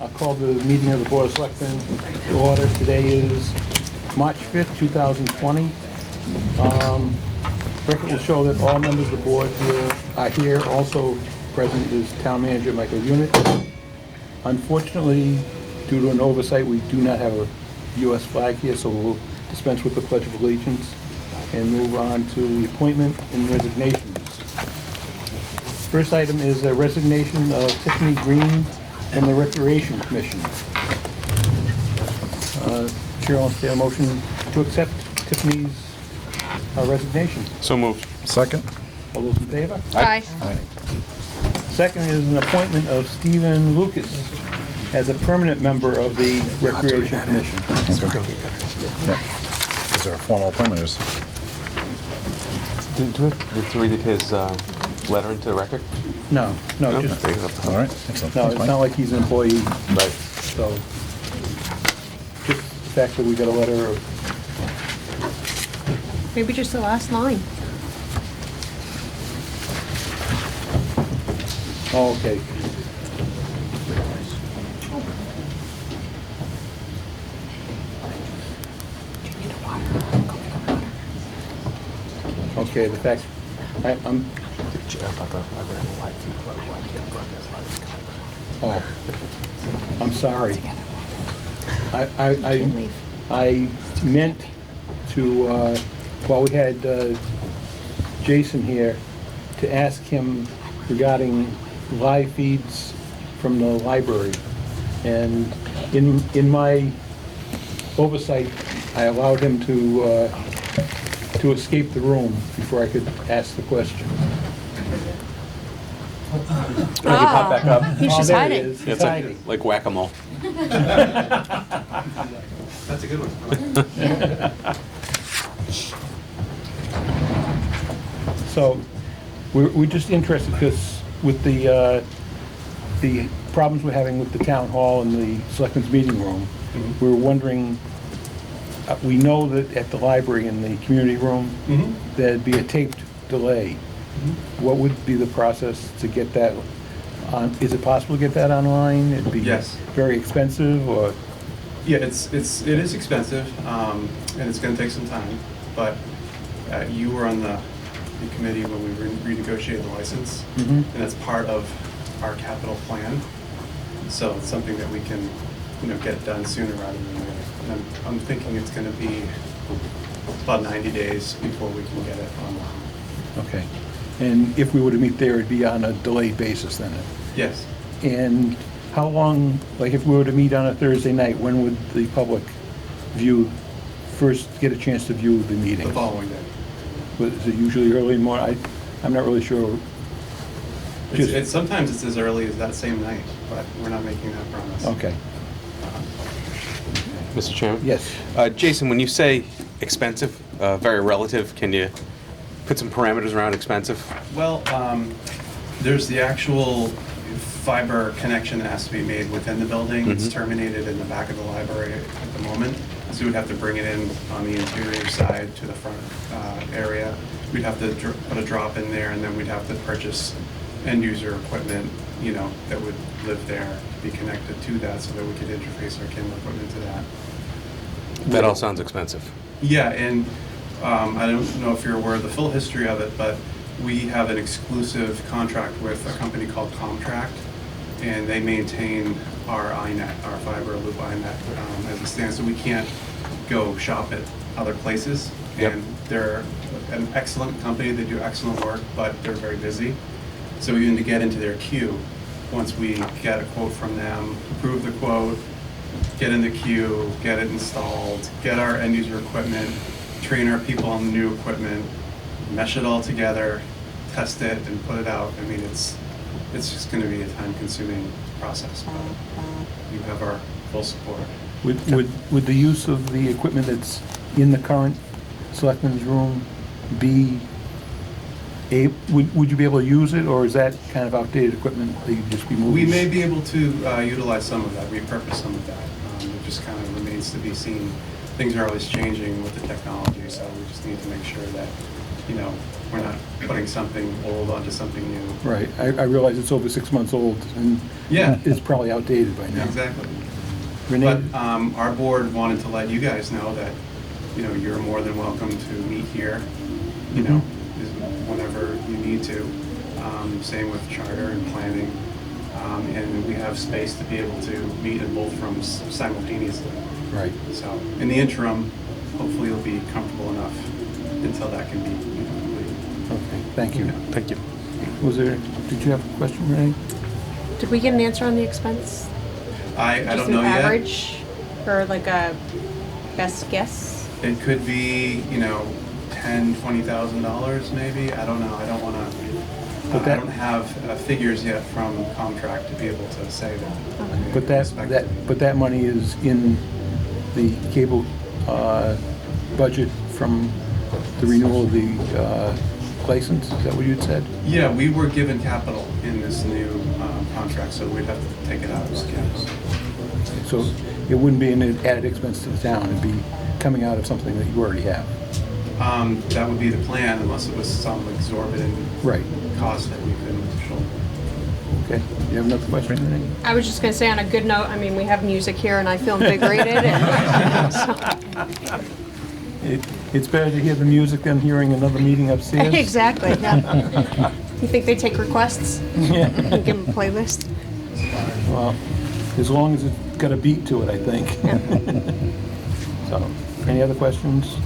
I'll call the meeting of the Board of Selectmen to order. Today is March 5th, 2020. Record will show that all members of the board are here. Also present is Town Manager Michael Unit. Unfortunately, due to an oversight, we do not have a U.S. flag here, so we'll dispense with the Pledge of Allegiance and move on to the appointment and resignations. First item is a resignation of Tiffany Green from the Recreation Commission. Chair will entertain a motion to accept Tiffany's resignation. So moved. Second? All those in favor? Aye. Aye. Second is an appointment of Stephen Lucas as a permanent member of the Recreation Commission. Is there a formal appointment? Do we have to read his letter into the record? No, No? just, Okay, up. All right, excellent. no, Thanks, it's Mike. not like he's an employee, Right. so just the fact that we got a letter of, Maybe just the last line. oh, okay. Okay, the fact, I'm, oh, I'm sorry. I meant to, while we had Jason here, to ask him regarding live feeds from the library. And in my oversight, I allowed him to escape the room before I could ask the question. He pop back up. He's Oh, just there he hiding. is. He's It's hiding. like whack-a-mole. That's a good one. So, we're just interested because with the problems we're having with the town hall and the selectmen's meeting room, we're wondering, we know that at the library in the community room, there'd be a taped delay. What would be the process to get that on? Is it possible to get that online? It'd be Yes. very expensive, or? Yeah, it is expensive, and it's gonna take some time, but you were on the committee when we renegotiated the license, and that's part of our capital plan. So it's something that we can, get done sooner rather than later. And I'm thinking it's gonna be about 90 days before we can get it online. Okay. And if we were to meet there, it'd be on a delayed basis then? Yes. And how long, like if we were to meet on a Thursday night, when would the public first get a chance to view the meeting? The following day. Is it usually early in the morning? I'm not really sure. Sometimes it's as early as that same night, but we're not making that promise. Okay, Mr. Chairman? yes. Jason, when you say expensive, very relative, can you put some parameters around expensive? Well, there's the actual fiber connection that has to be made within the building. It's terminated in the back of the library at the moment. So we'd have to bring it in on the interior side to the front area. We'd have to put a drop in there, and then we'd have to purchase end user equipment, that would live there, be connected to that so that we could interface our Kindle equipment to that. That all sounds expensive. Yeah, and I don't know if you're aware of the full history of it, but we have an exclusive contract with a company called Comtract, and they maintain our iNet, our fiber loop iNet as it stands, so we can't go shop at other places. Yep. And they're an excellent company, they do excellent work, but they're very busy. So even to get into their queue, once we get a quote from them, approve the quote, get in the queue, get it installed, get our end user equipment, train our people on the new equipment, mesh it all together, test it, and put it out. I mean, it's just going to be a time-consuming process, but you have our full support. Would the use of the equipment that's in the current selectmen's room be, would you be able to use it, or is that kind of outdated equipment that you'd just be moving? We may be able to utilize some of that, repurpose some of that. It just kind of remains to be seen. Things are always changing with the technology, so we just need to make sure that we're not putting something old onto something new. Right, I realize it's over 6 months old, and Yeah. it's probably outdated by now. Exactly. Renee? But our board wanted to let you guys know that, you're more than welcome to meet here, whenever you need to. Same with charter and planning. And we have space to be able to meet in both rooms simultaneously. Right. So in the interim, hopefully you'll be comfortable enough until that can be completed. Okay, thank you. Thank you. Did you have a question, Renee? Did we get an answer on the expense? I Just don't know an yet. average or like a best guess? It could be, $10,000, $20,000 maybe. I don't know. I don't want to. But I don't have figures yet from contract to be able to say that. But that money is in the cable budget from the renewal of the license, is that what you'd said? Yeah, we were given capital in this new contract, so we'd have to take it out of our caps. So it wouldn't be an added expense to the town, it'd be coming out of something that you already have. That would be the plan, unless it was some exorbitant Right. cost that we couldn't shoulder. Okay, you have another question, Renee? I was just gonna say on a good note, I mean, we have music here and I feel invigorated. And so- It's better to hear the music than hearing another meeting upstairs. Exactly, yeah. You think they take requests? Yeah. And give them a playlist? Well, as long as it's got a beat to it, I think. So, any other questions?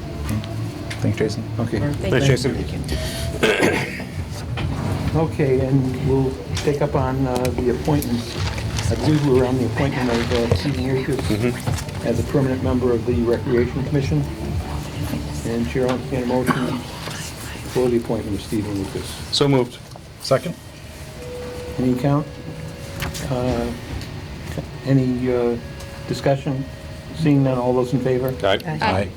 Thanks, Jason. Okay. Thanks, Jason. Okay, and we'll take up on the appointments. I believe we were on the appointment of Stephen Lucas as a permanent member of the Recreation Commission. And Chair, I'll entertain a motion for the appointment of Stephen Lucas. So moved. Second? Any count? Any discussion? Seeing none, all those in favor? Aye.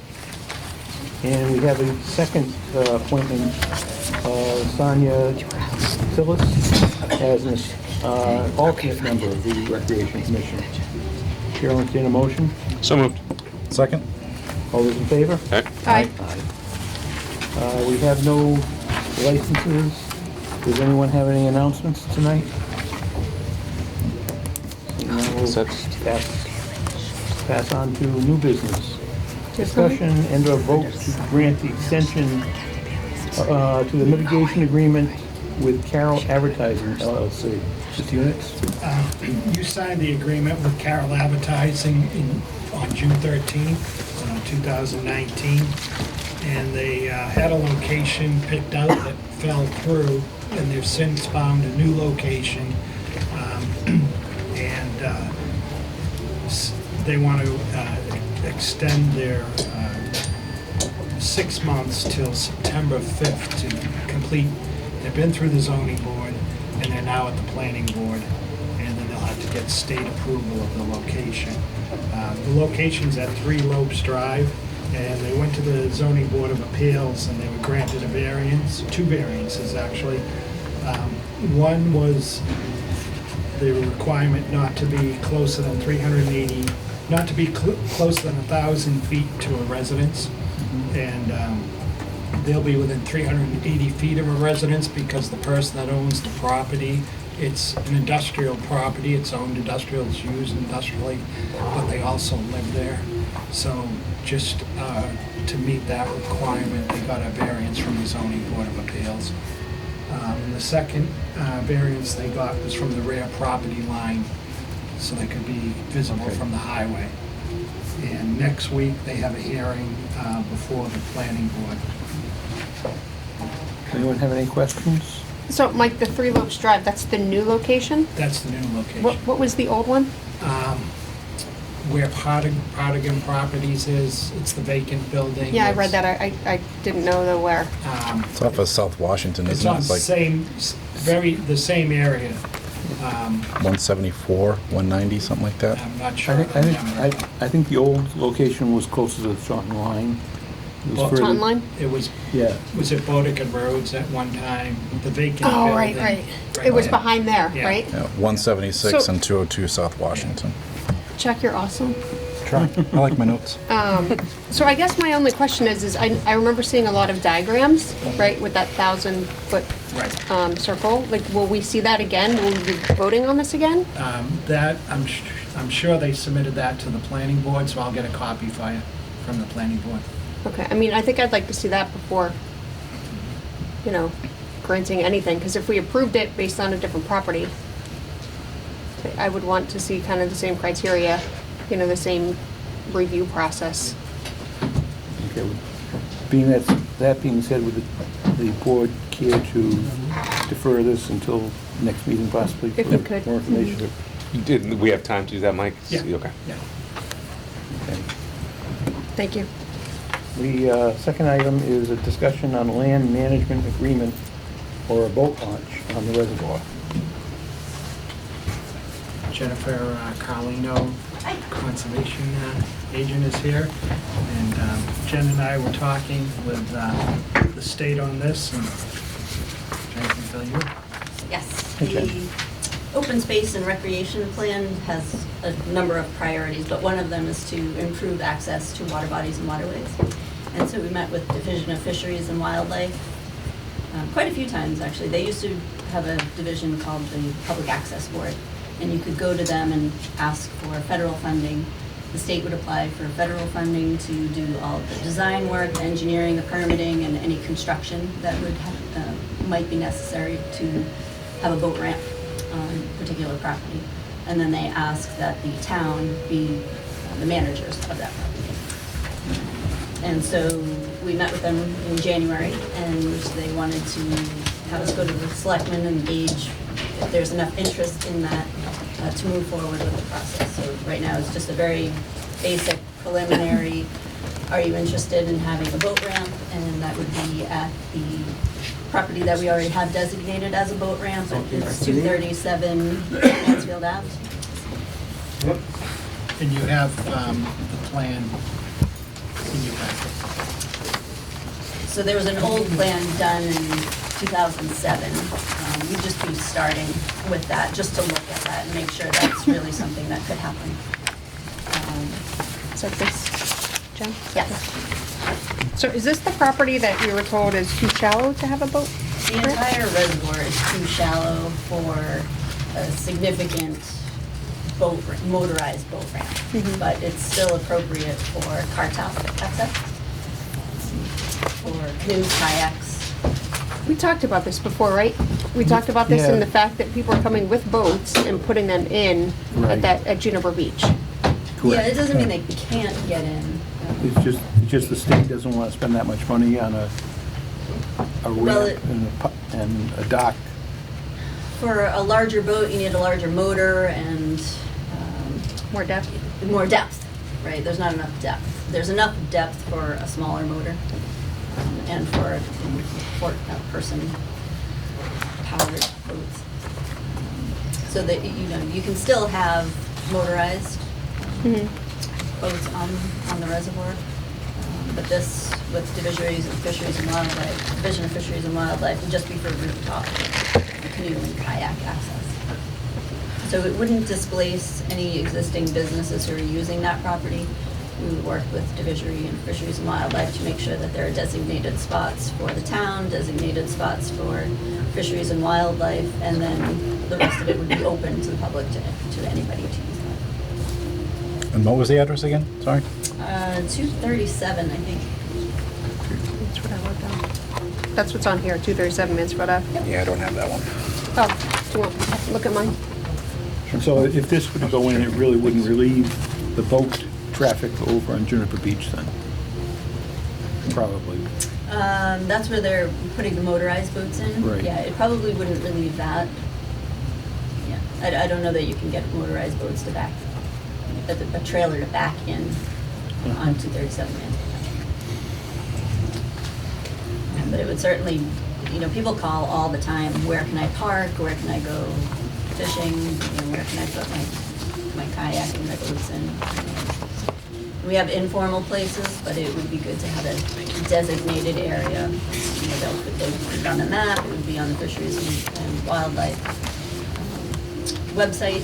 And we have a second appointment, Sonia Phyllis, as an alternate member of the Recreation Commission. Chair, I'll entertain a motion. So moved. Second? All those in favor? Aye. Aye. We have no licenses. Does anyone have any announcements tonight? Now we'll Set. pass on to new business. Discussion and a vote to grant the extension to the mitigation agreement with Carroll Advertising LLC. Just units? You signed the agreement with Carroll Advertising on June 13th, 2019, and they had a location picked out that fell through, and they've since found a new location, and they want to extend their 6 months till September 5th to complete. They've been through the zoning board, and they're now at the planning board, and then they'll have to get state approval of the location. The location's at 3 Lopes Drive, and they went to the zoning board of appeals, and they were granted a variance, 2 variances actually. One was the requirement not to be closer than 380, not to be closer than 1,000 feet to a residence, and they'll be within 380 feet of a residence because the person that owns the property, it's an industrial property, it's owned industrial, it's used industrially, but they also live there. So just to meet that requirement, they got a variance from the zoning board of appeals. And the second variance they got was from the rear property line, so they could be visible from the highway. And next week, they have a hearing before the planning board. Anyone have any questions? So, Mike, the 3 Lopes Drive, that's the new location? That's the new location. What was the old one? Where Partigan Properties is, it's the vacant building. Yeah, I read that. I didn't know the where. It's off of South Washington, It's isn't it? on It's the like the same area. 174, 190, something like that. I'm not sure. of the number. I think the old location was closer to the Taunton line. It was Well, further- Taunton line? It was Yeah. at Bodica Roads at one time, the vacant Oh, building. right. It was there. behind there, Yeah. right? Yeah, 176 So- and 202 South Washington. Chuck, you're awesome. try. I like my notes. So I guess my only question is I remember seeing a lot of diagrams, right, with that 1,000-foot Right. circle. Like, will we see that again? Will we be voting on this again? That, I'm sure they submitted that to the planning board, so I'll get a copy for you from the planning board. Okay, I mean, I think I'd like to see that before, you know, granting anything, because if we approved it based on a different property, I would want to see kind of the same criteria, you know, the same review process. Okay, that being said, would the board care to defer this until next meeting possibly? If for we could. More information? Did we have time to do that, Mike? Yeah. Okay. Yeah. Okay. Thank you. The second item is a discussion on land management agreement or a boat launch on the reservoir. Jennifer Carlino, conservation agent, is here. And Jen and I were talking with the state on this, and Jen can fill you in. Yes, Okay. the open space and recreation plan has a number of priorities, but one of them is to improve access to water bodies and waterways. And so we met with Division of Fisheries and Wildlife quite a few times, actually. They used to have a division called the Public Access Board, and you could go to them and ask for federal funding. The state would apply for federal funding to do all of the design work, the engineering, the permitting, and any construction that would might be necessary to have a boat ramp on particular property. And then they ask that the town be the managers of that property. And so we met with them in January, and they wanted to have us go to the selectmen and gauge if there's enough interest in that to move forward with the process. So right now, it's just a very basic preliminary, are you interested in having a boat ramp? And that would be at the property that we already have designated as a boat ramp. It's 237 Mansfield Ave. And you have the plan in your packet. So there was an old plan done in 2007. We'd just be starting with that, just to look at that and make sure that's really something that could happen. Is that this, Jen? Yes. So is this the property that we were told is too shallow to have a boat? The entire reservoir is too shallow for a significant motorized boat ramp, but it's still appropriate for car top access, for canoes, kayaks. We talked about this before, right? We talked about this in Yeah. the fact that people are coming with boats and putting them in Right. at Juniper Beach. Yeah, it doesn't mean they can't get in. It's just the state doesn't want to spend that much money on a Well, ramp and a dock. For a larger boat, you need a larger motor and More depth? more depth, right? There's not enough depth. There's enough depth for a smaller motor and for person powered boats. So that, you know, you can still have motorized boats on the reservoir. But this, with Division of Fisheries and Wildlife, would just be for rooftop canoe and kayak access. So it wouldn't displace any existing businesses who are using that property. We would work with Division of Fisheries and Wildlife to make sure that there are designated spots for the town, designated spots for fisheries and wildlife, and then the rest of it would be open to the public, to anybody to use that. And what was the address again? Sorry? 237, I think. That's what I wrote down. That's what's on here, 237 Mansfield Ave. Yeah, I don't have that one. Oh, do you want, look at mine? So if this were to go in, it really wouldn't relieve the boat traffic over on Juniper Beach then? Probably. That's where they're putting the motorized boats in. Right. Yeah, it probably wouldn't relieve that. Yeah, I don't know that you can get motorized boats to back, a trailer to back in on 237 Mansfield. But it would certainly, you know, people call all the time, where can I park, where can I go fishing, you know, where can I put my kayak and my boats in. We have informal places, but it would be good to have a designated area. You know, they would be on the map, it would be on the Fisheries and Wildlife website.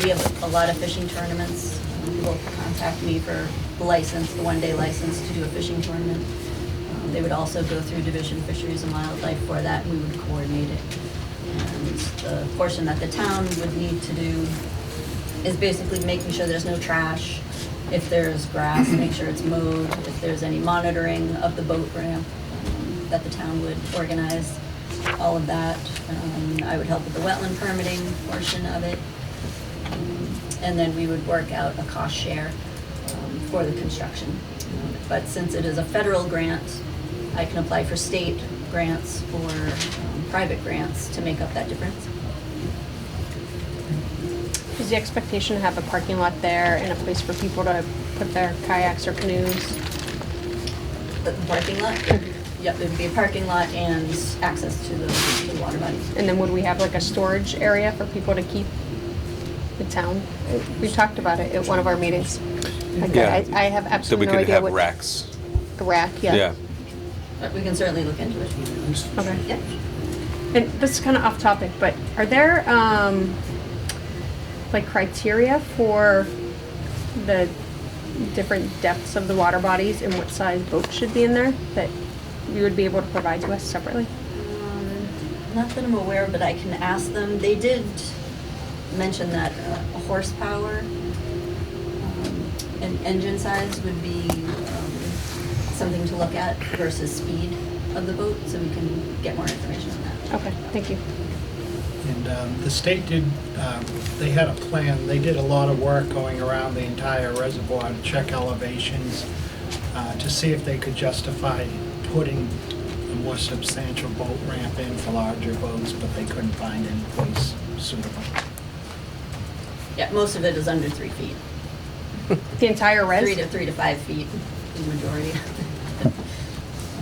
We have a lot of fishing tournaments People contact me for the license, the one-day license to do a fishing tournament. They would also go through Division of Fisheries and Wildlife for that, and we would coordinate it. And the portion that the town would need to do is basically making sure there's no trash. If there's grass, make sure it's mowed. If there's any monitoring of the boat ramp, that the town would organize, all of that. I would help with the wetland permitting portion of it. And then we would work out a cost share for the construction. But since it is a federal grant, I can apply for state grants or private grants to make up that difference. Is the expectation to have a parking lot there and a place for people to put their kayaks or canoes? The parking lot? Yep, there'd be a parking lot and access to the water bodies. And then would we have like a storage area for people to keep the town? We talked about it at one of our meetings. Like, Yeah. I have So we absolutely no could idea have what. racks. A rack, yeah. Yeah. But we can certainly look into it. Okay. Yep. And this is kind of off topic, but are there, like criteria for the different depths of the water bodies and what size boats should be in there that you would be able to provide to us separately? Not that I'm aware of, but I can ask them. They did mention that a horsepower and engine size would be something to look at versus speed of the boat, so we can get more information on that. Okay, thank you. And the state did, they had a plan, they did a lot of work going around the entire reservoir to check elevations, to see if they could justify putting a more substantial boat ramp in for larger boats, but they couldn't find any place suitable. Yeah, most of it is under 3 feet. The entire res? 3 to 5 feet, the majority.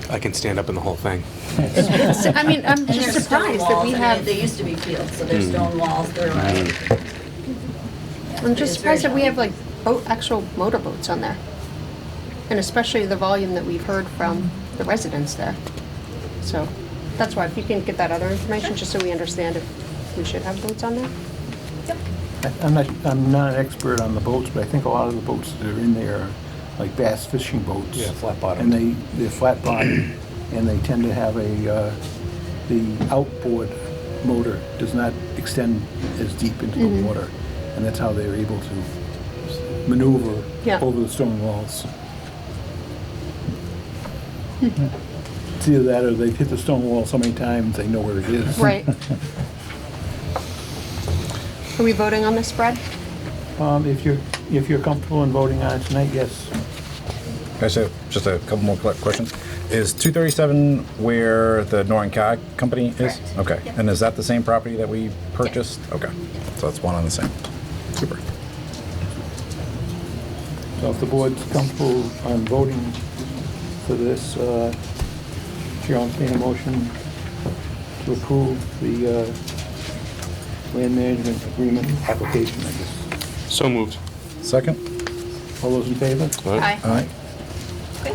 I can stand up in the whole thing. I mean, I'm And just there's stone surprised that walls. we I mean, have, they used to be fields, so there's stone walls throughout. I'm just surprised that we have like actual motorboats on there. And especially the volume that we've heard from the residents there. So that's why, if you can get that other information, just so we understand if we should have boats on there. I'm not an expert on the boats, but I think a lot of the boats that are in there are like bass fishing boats. Yeah, flat And bottom. they're flat bottom, and they tend to have the outboard motor does not extend as deep into the water, and that's how they're able to maneuver Yeah. over the stone walls. It's either that or they've hit the stone wall so many times they know where it is. Right. Are we voting on this, Brad? If you're comfortable in voting on it tonight, yes. Okay, so just a couple more questions. Is 237 where the Norton Kayak Company is? Correct. Okay, Yep. and is that the same property that we purchased? Okay, so that's one on the same. Super. So if the board's comfortable on voting for this, Chair, I'll entertain a motion to approve the land management agreement application, I guess. So moved. Second? All those in favor? All right. All right.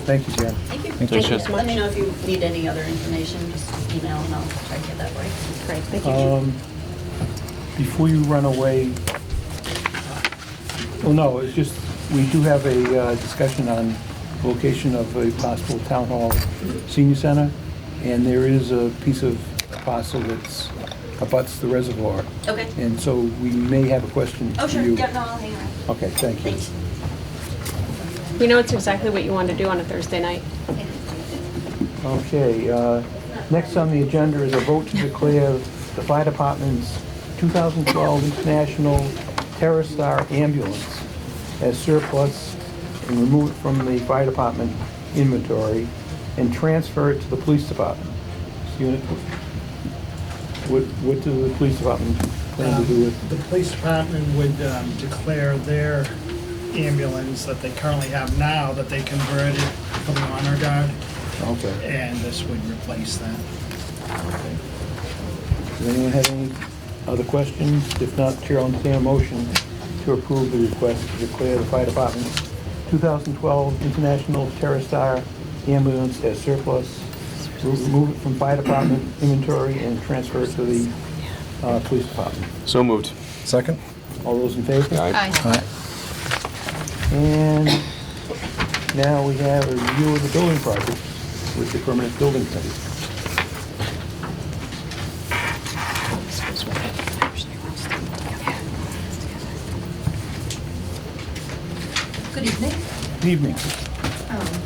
Thank you, Jan. Thank you. Thank you Yeah, so Let me much. know if you need any other information, just email and I'll try to get that for you. Great, thank you. Before you run away, well, no, it's just, we do have a discussion on location of a possible town hall senior center, and there is a piece of parcel that's abuts the reservoir. Okay. And so we may have a question Oh, for sure. you. Yeah, no, I'll hang around. Okay, thank you. Thanks. We know it's exactly what you want to do on a Thursday night. Okay, next on the agenda is a vote to declare the fire department's 2012 International TerraStar ambulance as surplus and remove it from the fire department inventory and transfer it to the police department. Unit, what do the police department plan to do with? The police department would declare their ambulance that they currently have now, that they converted for the honor guard, Okay. and this would replace that. Does anyone have any other questions? If not, Chair, I'll entertain a motion to approve the request to declare the fire department's 2012 International TerraStar ambulance as surplus, remove it from fire department inventory, and transfer it to the police department. So moved. Second? All those in favor? Aye. Aye. All right. And now we have a review of the building project with the permanent building committee. Good evening. Good evening.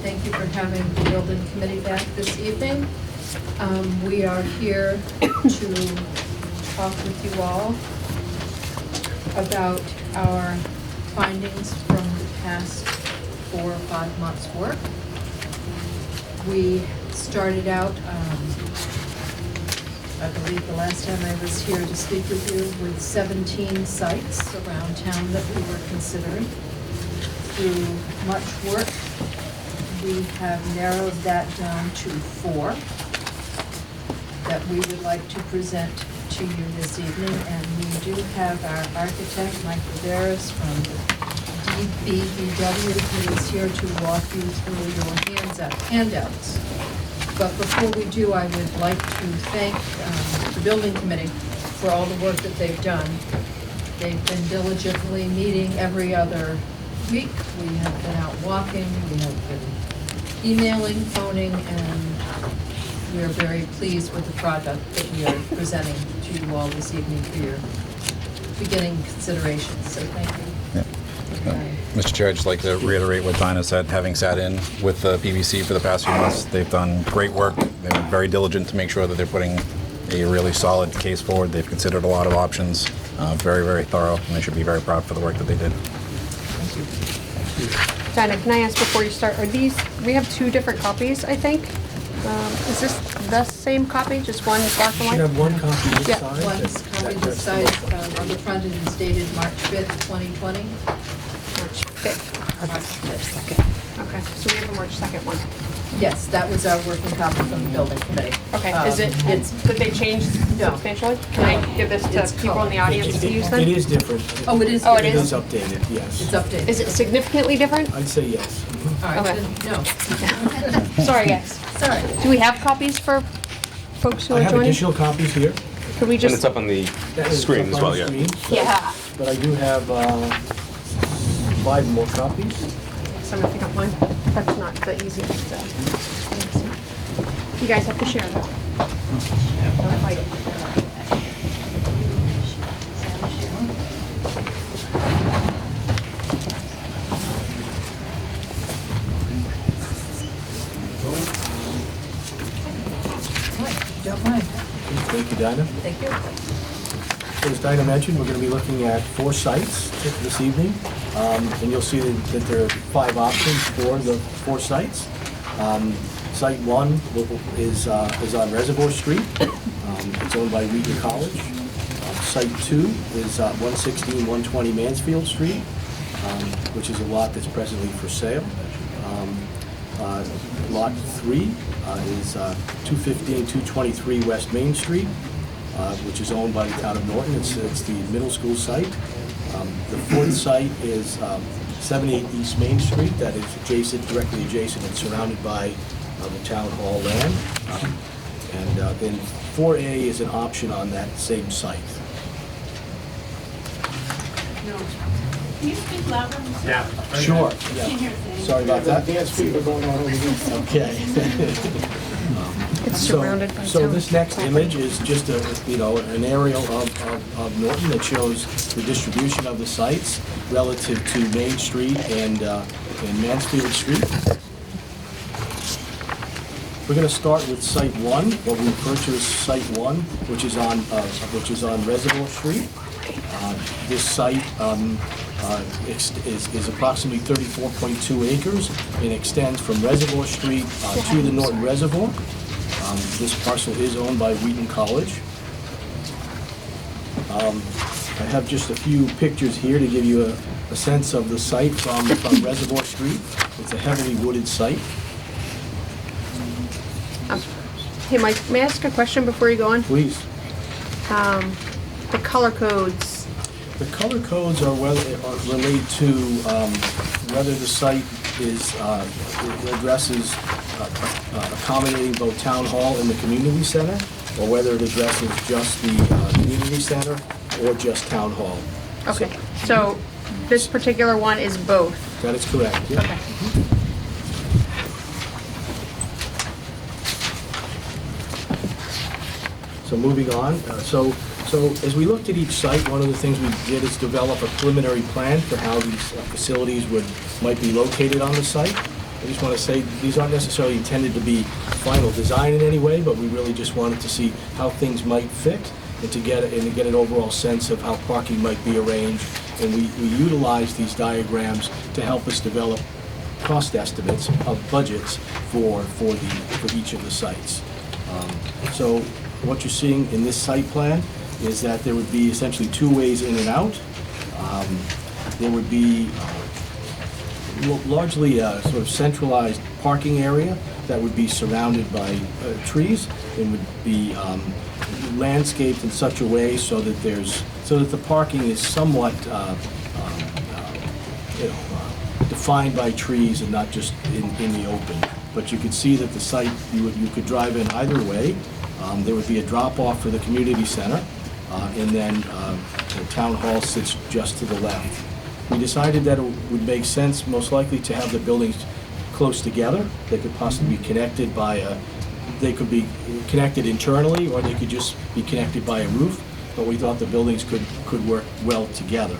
Thank you for having the building committee back this evening. We are here to talk with you all about our findings from the past 4 or 5 months' work. We started out, I believe the last time I was here to speak with you, with 17 sites around town that we were considering. Through much work, we have narrowed that down to 4 that we would like to present to you this evening. And we do have our architect, Mike Rivera, from DBBW, who is here to walk you through your handouts. But before we do, I would like to thank the building committee for all the work that they've done. They've been diligently meeting every other week. We have been out walking, we have been emailing, phoning, and we are very pleased with the product that we are presenting to you all this evening for your beginning considerations, so thank you. Mr. Chair, I'd just like to reiterate what Dinah said, having sat in with the PBC for the past few months. They've done great work. They've been very diligent to make sure that they're putting a really solid case forward. They've considered a lot of options, very, very thorough, and they should be very proud for the work that they did. Dinah, can I ask before you start, are these, we have 2 different copies, I think? Is this the same copy, just one black and You white? have one copy this Yeah. side. One's copy this side, on the front, it is dated March 5th, 2020. March 5th. March 5th. Okay, so we have a March 2nd one. Yes, that was our working copy from the building committee. Okay, It's did they change No. substantially? Can I give this It's to people in the colored. audience to use then? It is different. Oh, it is. Oh, it It is? is updated, yes. It's updated. Is it significantly different? I'd say yes. All right, Okay. then, no. Sorry, guys. Sorry. Do we have copies for folks who I are have joining? additional copies here. Could we And it's just? up on the That is screen up as on well, the yeah. screen. Yeah. But I do have 5 more copies. Someone pick up mine. That's not the easiest, so. You guys have to share though. Don't fight it. Don't mind. Thank you, Dinah. Thank you. As Dinah mentioned, we're going to be looking at 4 sites this evening. And you'll see that there are 5 options for the 4 sites. Site 1 is on Reservoir Street. It's owned by Wheaton College. Site 2 is 116, 120 Mansfield Street, which is a lot that's presently for sale. Lot 3 is 215, 223 West Main Street, which is owned by the town of Norton. It's the middle school site. The 4th site is 78 East Main Street. That is directly adjacent and surrounded by the town hall land. And then 4A is an option on that same site. Can you speak louder? Yeah. Sure. Can't hear a thing. Sorry about that. Dance fever going on over here. Okay. It's surrounded by So town this next property. image is just an aerial of Norton that shows the distribution of the sites relative to Main Street and Mansfield Street. We're going to start with Site 1, what we refer to as Site 1, which is on Reservoir Street. This site is approximately 34.2 acres and extends from Reservoir Street to the Norton Reservoir. This parcel is owned by Wheaton College. I have just a few pictures here to give you a sense of the site from Reservoir Street. It's a heavily wooded site. Hey, Mike, may I ask a question before you go on? Please. The color codes. The color codes are related to whether the site addresses accommodating both town hall and the community center, or whether it addresses just the community center or just town hall. Okay, so this particular one is both. That is correct, yeah. Okay. So moving on, so as we looked at each site, one of the things we did is develop a preliminary plan for how these facilities might be located on the site. I just want to say, these aren't necessarily intended to be final design in any way, but we really just wanted to see how things might fit and to get an overall sense of how parking might be arranged. And we utilized these diagrams to help us develop cost estimates of budgets for each of the sites. So what you're seeing in this site plan is that there would be essentially two ways in and out. There would be largely a sort of centralized parking area that would be surrounded by trees and would be landscaped in such a way so that the parking is somewhat defined by trees and not just in the open. But you could see that the site, you could drive in either way. There would be a drop-off for the community center, and then the town hall sits just to the left. We decided that it would make sense, most likely, to have the buildings close together. They could possibly be connected they could be connected internally, or they could just be connected by a roof, but we thought the buildings could work well together.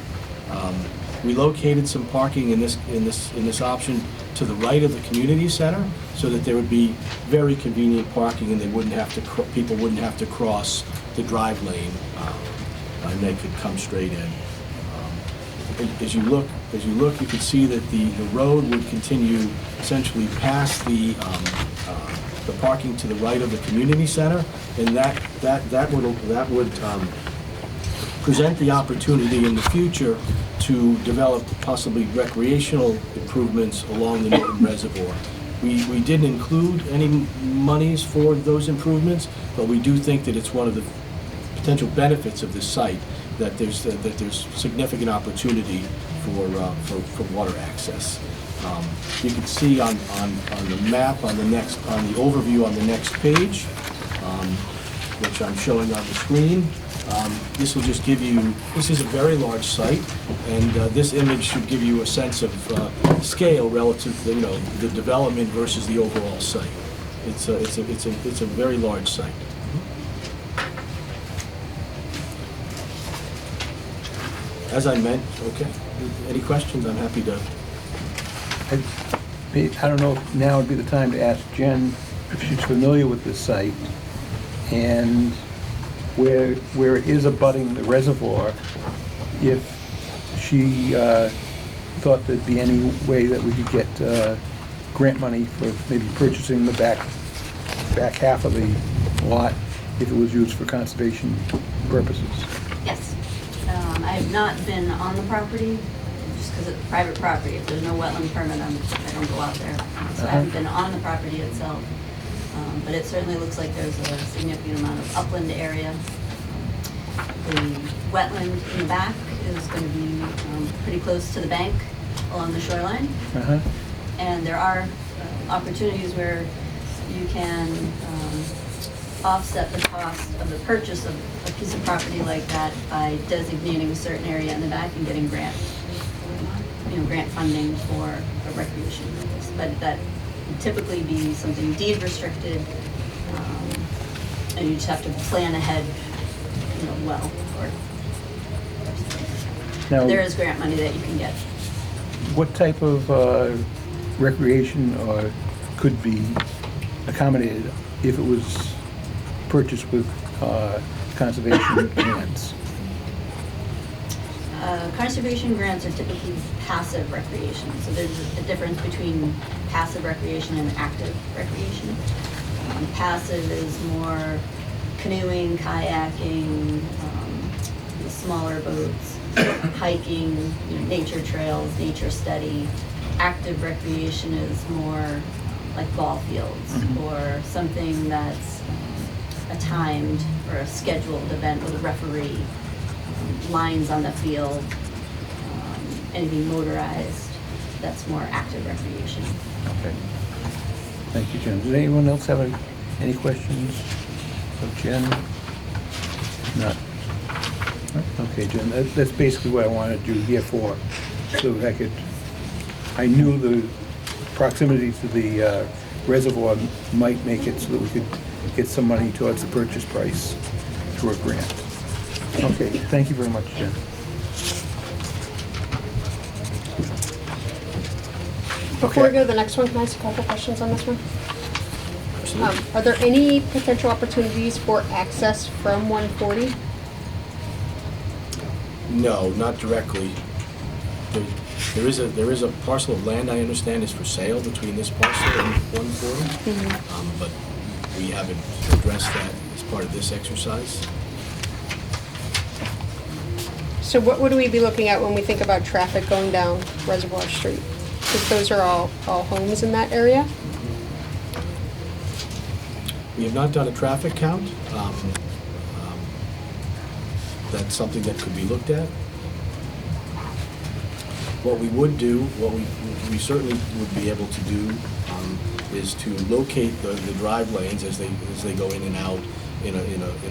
We located some parking in this option to the right of the community center, so that there would be very convenient parking, and people wouldn't have to cross the drive lane, and they could come straight in. As you look, you can see that the road would continue essentially past the parking to the right of the community center, and that would present the opportunity in the future to develop possibly recreational improvements along the Norton Reservoir. We didn't include any monies for those improvements, but we do think that it's one of the potential benefits of this site, that there's significant opportunity for water access. You can see on the map on the overview on the next page, which I'm showing on the screen. This will just give you, this is a very large site, and this image should give you a sense of scale relative to the development versus the overall site. It's a very large site. As I meant, okay. Any questions? I'm happy to. I don't know if now would be the time to ask Jen if she's familiar with this site and where it is abutting the reservoir, if she thought there'd be any way that we could get grant money for maybe purchasing the back half of the lot if it was used for conservation purposes. Yes. I have not been on the property, just because it's private property. If there's no wetland permit, I don't go out there. So I haven't been on the property itself. But it certainly looks like there's a significant amount of upland area. The wetland in the back is going to be pretty close to the bank along the shoreline. And there are opportunities where you can offset the cost of the purchase of a piece of property like that by designating a certain area in the back and getting grant funding for a recreation purpose. But that would typically be something deed restricted, and you just have to plan ahead, well. Now, there is grant money that you can get. what type of recreation could be accommodated if it was purchased with conservation grants? Conservation grants are typically passive recreation, so there's a difference between passive recreation and active recreation. Passive is more canoeing, kayaking, smaller boats, hiking, nature trails, nature study. Active recreation is more like ball fields or something that's a timed or a scheduled event with a referee, lines on the field, anything motorized, that's more active recreation. Okay. Thank you, Jen. Does anyone else have any questions of Jen? If not. Okay, Jen, that's basically what I wanted you here for. so I knew the proximity to the reservoir might make it so that we could get some money towards the purchase price through a grant. Okay, thank you very much, Jen. Before we go to the next one, can I ask a couple questions on this one? Are there any potential opportunities for access from 140? No, not directly. There is a parcel of land I understand is for sale between this parcel and 140, but we haven't addressed that as part of this exercise. So what would we be looking at when we think about traffic going down Reservoir Street? Because those are all homes in that area? We have not done a traffic count. That's something that could be looked at. What we would do, what we certainly would be able to do, is to locate the drive lanes as they go in and out in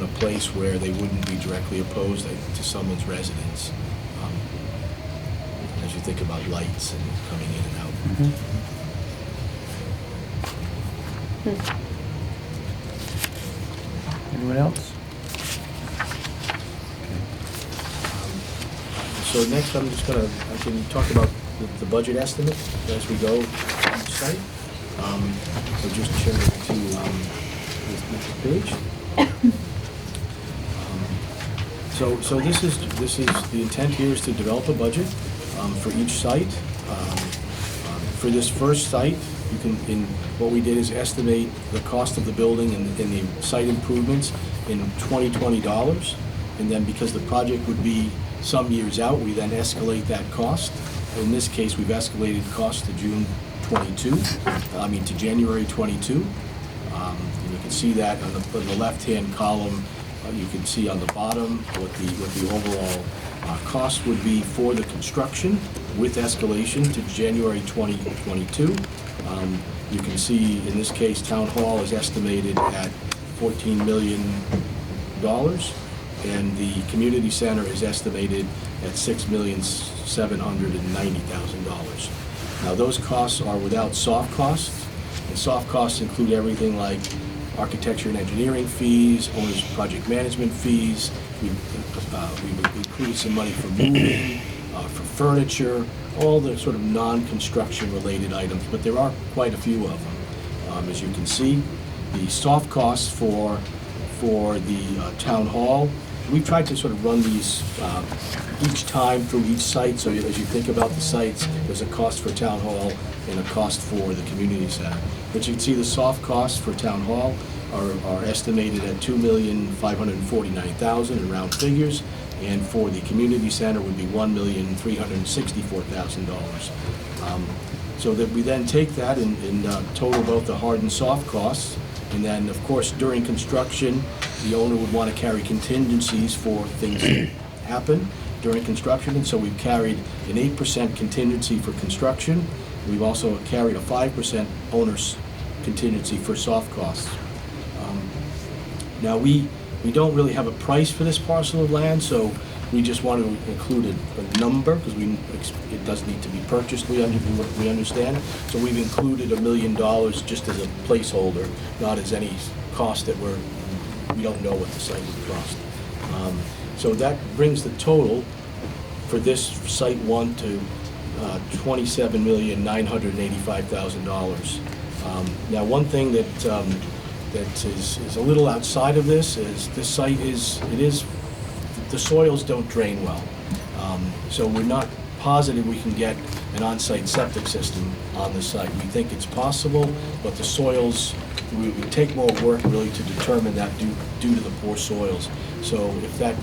a place where they wouldn't be directly opposed to someone's residence. As you think about lights and coming in and out. Anyone else? So next, I can talk about the budget estimate as we go on the site. So just share it to this next page. So this is the intent here is to develop a budget for each site. For this first site, what we did is estimate the cost of the building and the site improvements in $2020, and then because the project would be some years out, we then escalate that cost. In this case, we've escalated cost to January 22. And you can see that on the left-hand column. You can see on the bottom what the overall cost would be for the construction with escalation to January 2022. You can see in this case, Town Hall is estimated at $14 million, and the community center is estimated at $6,790,000. Now those costs are without soft costs, and soft costs include everything like architecture and engineering fees, owner's project management fees. We've included some money for moving, for furniture, all the sort of non-construction related items, but there are quite a few of them. As you can see, the soft costs for the town hall, we've tried to sort of run these each time through each site, so as you think about the sites, there's a cost for town hall and a cost for the community center. But you can see the soft costs for town hall are estimated at $2,549,000 in round figures, and for the community center would be $1,364,000. So that we then take that and total both the hard and soft costs, and then of course during construction the owner would want to carry contingencies for things that happen during construction, and so we've carried an 8% contingency for construction. We've also carried a 5% owner's contingency for soft costs. Now we don't really have a price for this parcel of land, so we just want to include a number because it does need to be purchased. We understand, so we've included $1 million just as a placeholder, not as any cost that we don't know what the site would cost. So that brings the total for this site one to $27,985,000. Now, one thing that is a little outside of this is this site the soils don't drain well. So we're not positive we can get an on-site septic system on the site. We think it's possible, but the soils, we would take more work really to determine that due to the poor soils. So if that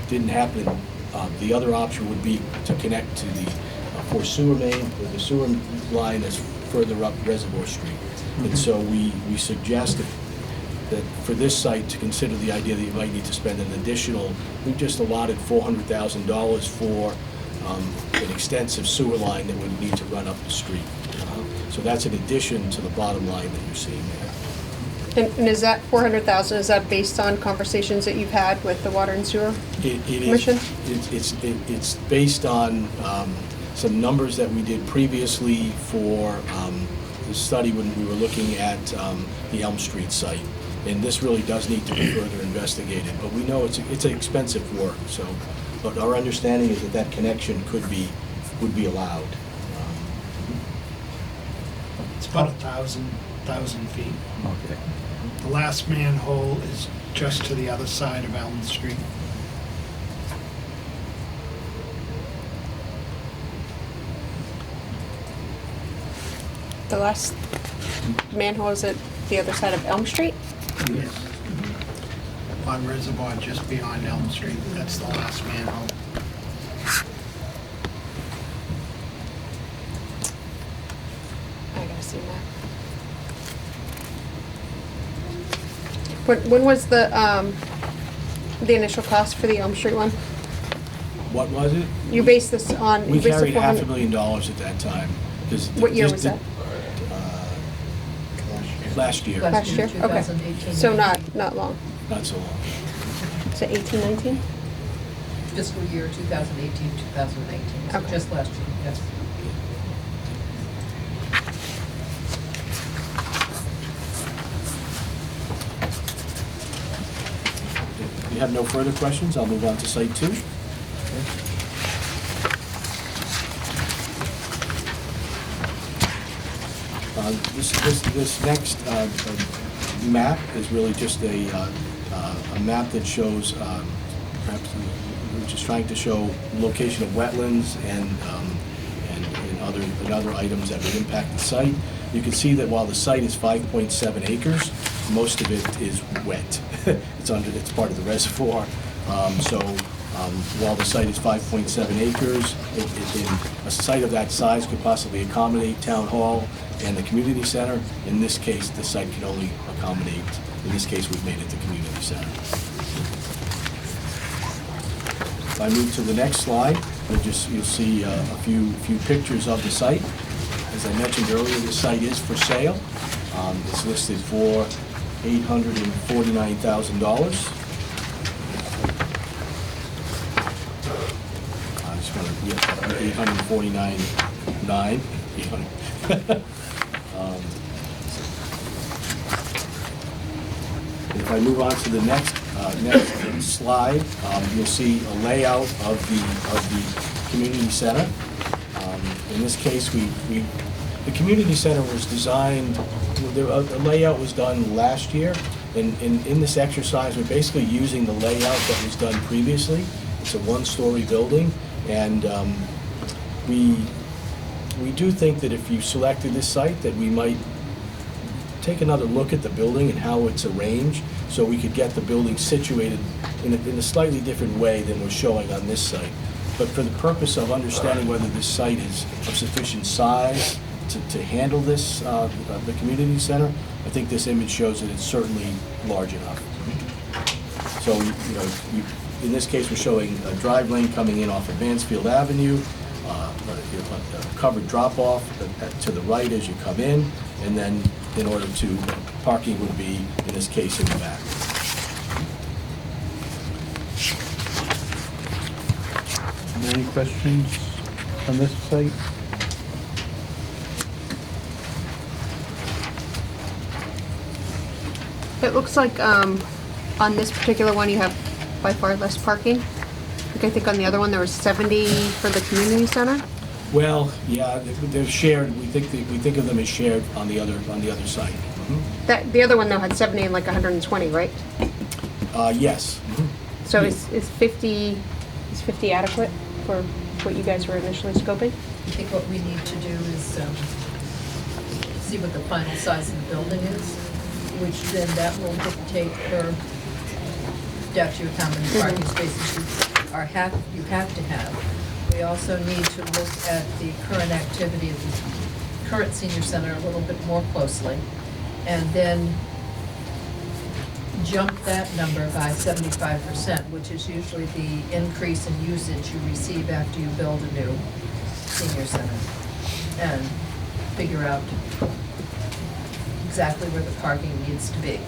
didn't happen, the other option would be to connect to the for sewer main, or the sewer line that's further up Reservoir Street. And so we suggest that for this site to consider the idea that you might need to spend an additional, we've just allotted $400,000 for an extensive sewer line that would need to run up the street. So that's in addition to the bottom line that you're seeing there. And is that 400,000, is that based on conversations that you've had with the Water and Sewer Commission? It's based on some numbers that we did previously for the study when we were looking at the Elm Street site. And this really does need to be further investigated, but we know it's expensive work, so, but our understanding is that that connection would be allowed. It's about 1,000 feet. Okay. The last manhole is just to the other side of Elm Street. The last manhole is at the other side of Elm Street? Yes. On Reservoir, just beyond Elm Street, that's the last manhole. I gotta see that. When was the initial cost for the Elm Street one? What was it? You based this on? We you based it carried on- $500,000 at that time. 'Cause What year this- was that? Last year, Last year? Okay. 2018. So not long. not so long. Is it 18, 19? Fiscal year 2018, 2019, so Okay. just last year, yes. If you have no further questions, I'll move on to Site 2. This next map is really just a map that shows, perhaps, we're just trying to show location of wetlands and other items that would impact the site. You can see that while the site is 5.7 acres, most of it is wet. It's part of the reservoir. While the site is 5.7 acres, a site of that size could possibly accommodate town hall and the community center. In this case, the site can only accommodate, in this case, we've made it the community center. If I move to the next slide, you'll see a few pictures of the site. As I mentioned earlier, this site is for sale. It's listed for $849,000. I just want to, 849.9. If I move on to the next slide, you'll see a layout of the community center. In this case, the community center was designed, the layout was done last year, and in this exercise, we're basically using the layout that was done previously. It's a one-story building, and we do think that if you selected this site, that we might take another look at the building and how it's arranged, so we could get the building situated in a slightly different way than we're showing on this site. But for the purpose of understanding whether this site is of sufficient size to handle this, the community center, I think this image shows that it's certainly large enough. So, in this case, we're showing a drive lane coming in off of Mansfield Avenue, a covered drop-off to the right as you come in, and then in order to, parking would be, in this case, in the back. Any questions on this site? It looks like on this particular one, you have by far less parking. I think on the other one, there was 70 for the community center. Well, yeah, they're shared. We think of them as shared on the other side. The other one though had 70 and like 120, right? Yes. So is 50 adequate for what you guys were initially scoping? I think what we need to do is see what the final size of the building is, which then that will dictate per statute how many parking spaces you have to have. We also need to look at the current activity of the current senior center a little bit more closely, and then jump that number by 75%, which is usually the increase in usage you receive after you build a new senior center, and figure out exactly where the parking needs to be.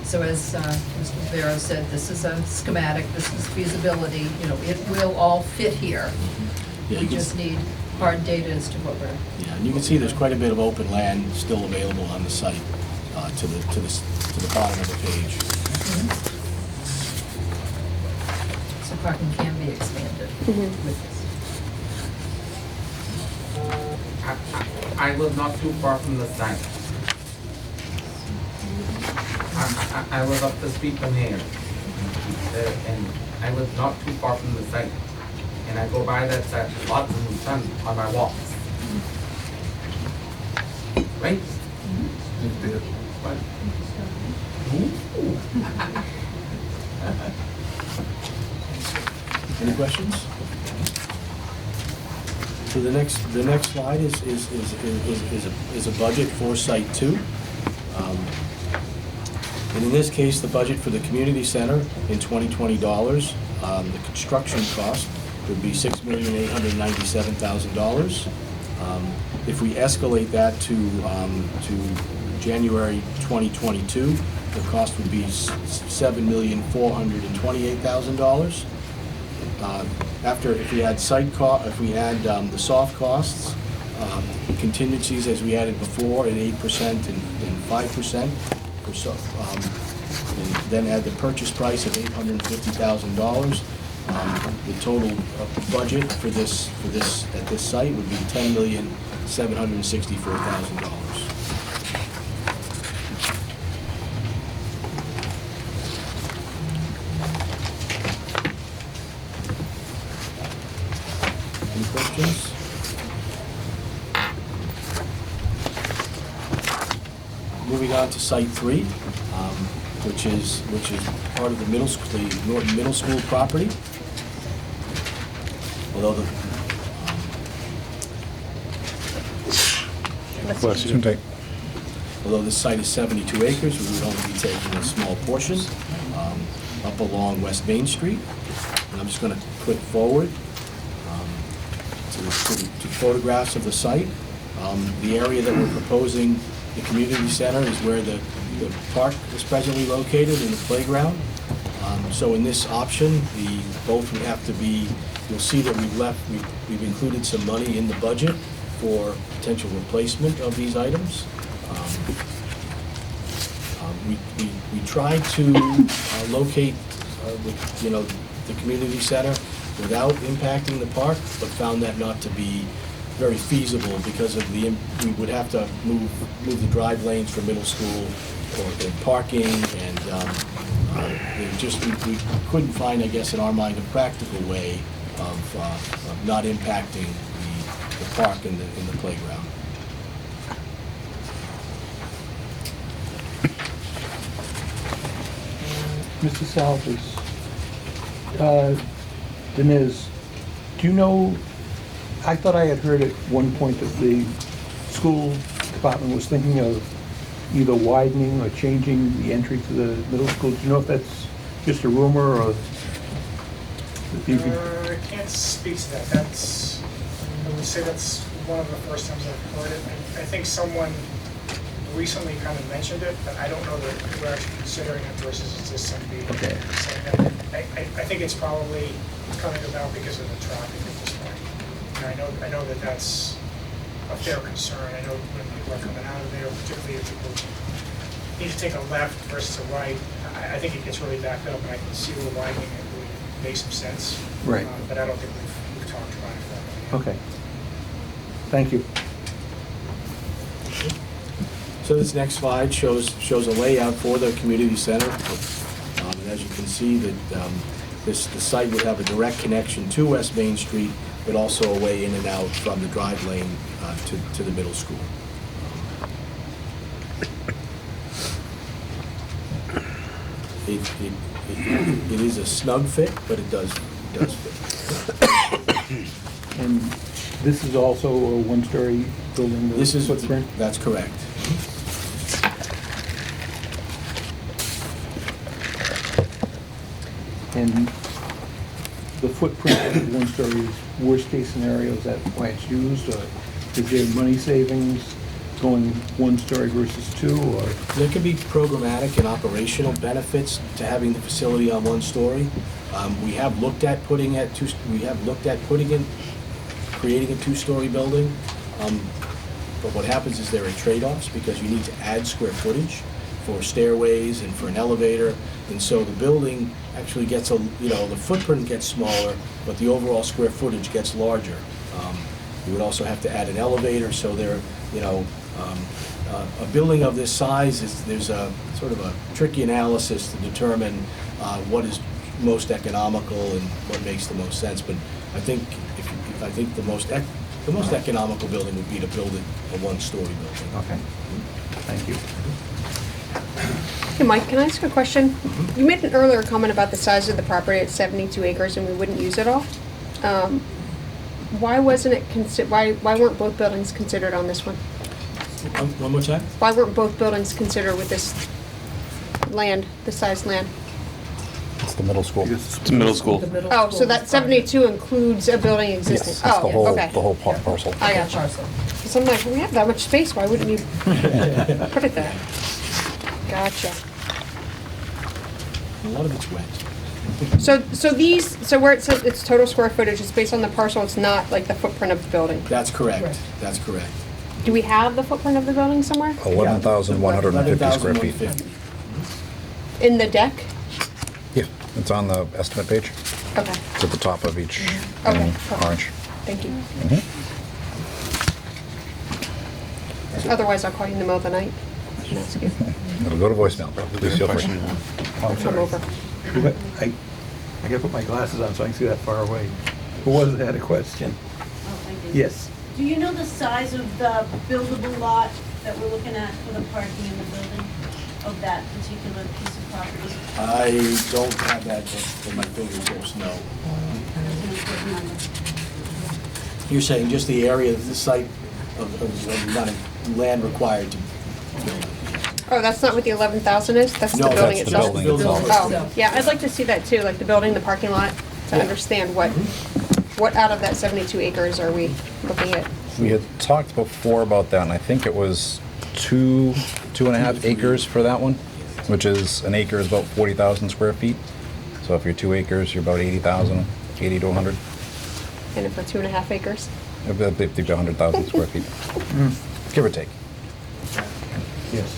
So as Mr. Rivera said, this is a schematic, this is feasibility, it will all fit here. Yeah, We just need hard data as to what we're. Yeah, and you can see there's quite a bit of open land still available on the site to the bottom of the page. So parking can be expanded with this. I live not too far from the site. I live up the street from here. And I live not too far from the site. And I go by that site lots of the sun on my walks. Right? But, Any questions? So the next slide is a budget for Site 2. And in this case, the budget for the community center in 2020 dollars, the construction cost would be $6,897,000. If we escalate that to January 2022, the cost would be $7,428,000. If we had the soft costs, contingencies as we added before at 8% and 5%, and then add the purchase price of $850,000. The total budget for this at this site would be $10,764,000. Any questions? Moving on to Site 3, which is part of the middle school, the Norton Middle School property. Although this site is 72 acres, we would only be taking a small portion up along West Main Street. And I'm just going to click forward to photographs of the site. The area that we're proposing, the community center, is where the park is presently located in the playground. So in this option, both would have to be, you'll see that we've included some money in the budget for potential replacement of these items. We tried to locate the community center without impacting the park, but found that not to be very feasible because of we would have to move the drive lanes for middle school or parking, and we couldn't find, I guess, in our mind, a practical way of not impacting the park and the playground. Mr. Salvers, Denise, do you know, I thought I had heard at one point that the school department was thinking of either widening or changing the entry to the middle school. Do you know if that's just a rumor, or if you could... I can't speak to that. I would say that's one of the first times I've heard it. I think someone recently kind of mentioned it, but I don't know that we're actually considering it versus it's just somebody saying that. I think it's probably coming about because of the traffic at this point. And I know that that's a fair concern. I know when people are coming out of there, particularly if people need to take a left versus a right, I think it gets really backed up, and I can see where widening it would make some sense. Right. But I don't think we've talked about it formally. Okay. Thank you. So this next slide shows a layout for the community center. And as you can see, that the site would have a direct connection to West Main Street, but also a way in and out from the drive lane to the middle school. It is a snug fit, but it does fit. And this is also a one-story building? This is footprint? That's correct. And the footprint of the one-story is worst-case scenario, is that why it's used, or is there money savings going one story versus two, or? There could be programmatic and operational benefits to having the facility on one story. We have looked at putting it creating a two-story building. But what happens is there are trade-offs because you need to add square footage for stairways and for an elevator. And so the building actually gets the footprint gets smaller, but the overall square footage gets larger. You would also have to add an elevator, so a building of this size there's a sort of a tricky analysis to determine what is most economical and what makes the most sense. But I think the most economical building would be to build a one-story building. Okay. Thank you. Hey, Mike, can I ask a question? You made an earlier comment about the size of the property at 72 acres and we wouldn't use it all. Why wasn't it why weren't both buildings considered on this one? One more time? Why weren't both buildings considered with this land, the size land? It's the middle school. It's a middle school. Oh, so that 72 includes a building existing? Yes, it's Oh, okay. the whole parcel. I gotcha. So I'm like, we have that much space, why wouldn't you put it there? Gotcha. A lot of it's wet. So where it says it's total square footage, it's based on the parcel, it's not like the footprint of the building? That's correct. That's correct. Do we have the footprint of the building somewhere? 11,150 square feet. 11,150. In the deck? Yeah, it's on the estimate page. Okay, It's at the top of each Okay, in perfect. orange. thank you. Mhm. Otherwise, I'll call you in the middle of the night and ask you. It'll go to voicemail. Please feel free. Oh, I'm Come sorry. over. I gotta put my glasses on so I can see that far away. Who was it that had a question? Oh, thank you. Yes. Do you know the size of the buildable lot that we're looking at for the parking in the building of that particular piece of property? I don't have that in my fingertips, no. That's an important number. You're saying just the area, the site of the amount of land required to build? Oh, that's not what the 11,000 is? That's the No, building that's itself? the building Oh, itself. yeah, I'd like to see that too, like the building, the parking lot, to Yeah. understand what out of that 72 acres are we looking at? We had talked before about that, and I think it was two and a half acres for that one, which is, an acre is about 40,000 square feet. So if you're 2 acres, you're about 80,000, 80 to 100. And if we're 2.5 acres? It'd be 100,000 square feet, give or take. Yes.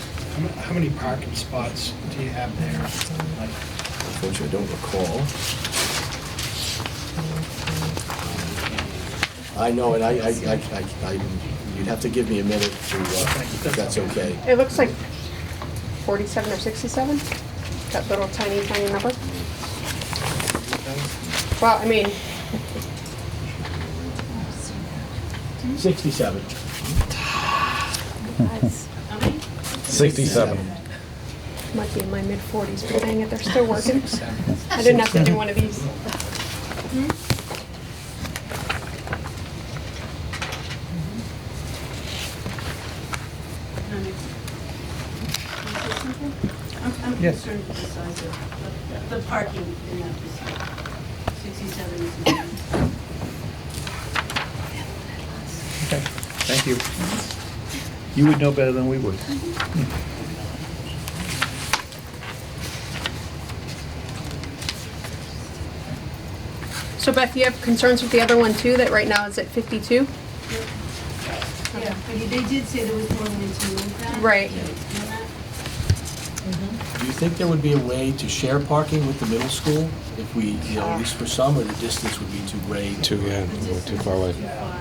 How many parking spots do you have there? Like, Unfortunately, I don't recall. I know, and you'd have to give me a minute to, if that's okay. It looks like 47 or 67, that little tiny, tiny number. Well, I mean, 67. How many? 67. might be in my mid-40s, but dang it, they're still working. I didn't have to do one of these. I'm Yes. concerned with the size of the parking in that facility. 67 is. Okay, thank you. You would know better than we would. So Beth, you have concerns with the other one too, that right now is at 52? Yeah, but they did say there was more than to move that. Right. You know that? Do you think there would be a way to share parking with the middle school? If we, at least for some, or the distance would be too great? We're too far away. Too far.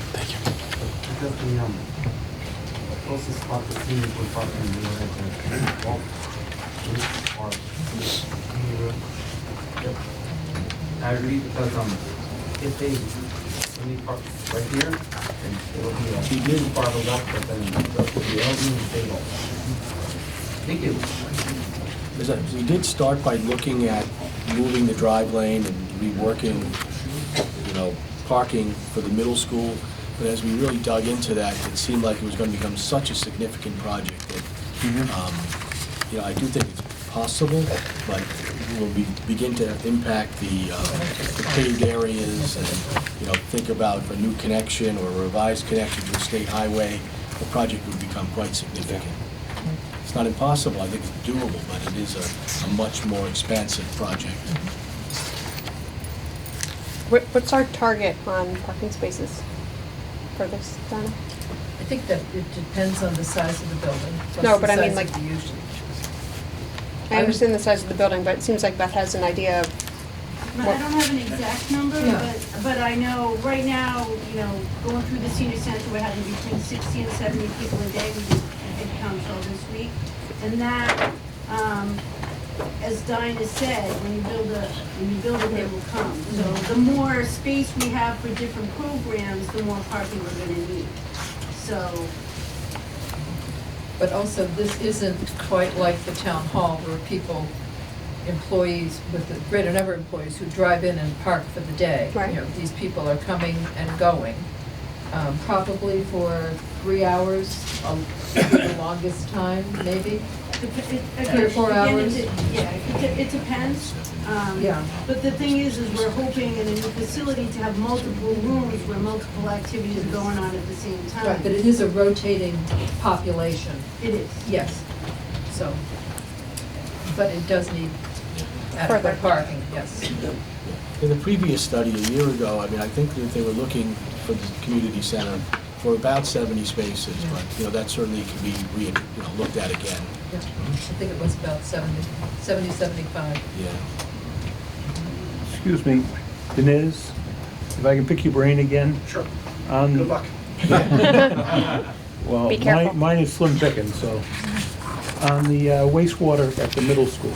Because the closest spot to see would probably be like the walk or yep. I agree because if they when they park right here, then it will be a too far of a walk, but then it will be elderly and stable. Thank you. We did start by looking at moving the drive lane and reworking, parking for the middle school. But as we really dug into that, it seemed like it was going to become such a significant project that, I do think it's possible, but it will begin to impact the paved areas and, think about a new connection or a revised connection to a state highway. The project would become quite significant. It's not impossible, I think it's doable, but it is a much more expansive project. What's our target on parking spaces for this, Donna? I think that it depends on the size of the building. plus No, the but I mean, size of like- the usage. I understand the size of the building, but it seems like Beth has an idea of, I don't have an exact number, Yeah. but I know right now, going through the senior center, we're having between 60 and 70 people a day. We did a head count show this week. And that, as Dinah said, when you build it, they will come. So the more space we have for different programs, the more parking we're gonna need. So, But also, this isn't quite like the town hall where people, employees with a greater number of employees who drive in and park for the day. Right. These people are coming and going, probably for 3 hours, the longest time, maybe. 3 or 4 hours? it depends. Yeah. But the thing is we're hoping in a new facility to have multiple rooms where multiple activities are going on at the same time. Right, but it is a rotating population, It is. yes. So, but it does need Further. adequate parking, yes. In the previous study, a year ago, I think that they were looking for the community center for about 70 spaces, but, that certainly can be looked at again. Yeah. I think it was about 70, 75. Yeah. Excuse me, Dinesh, if I can pick your brain again? Sure. Good luck. Well, Be careful. mine is slim pickings, so. On the wastewater at the middle school,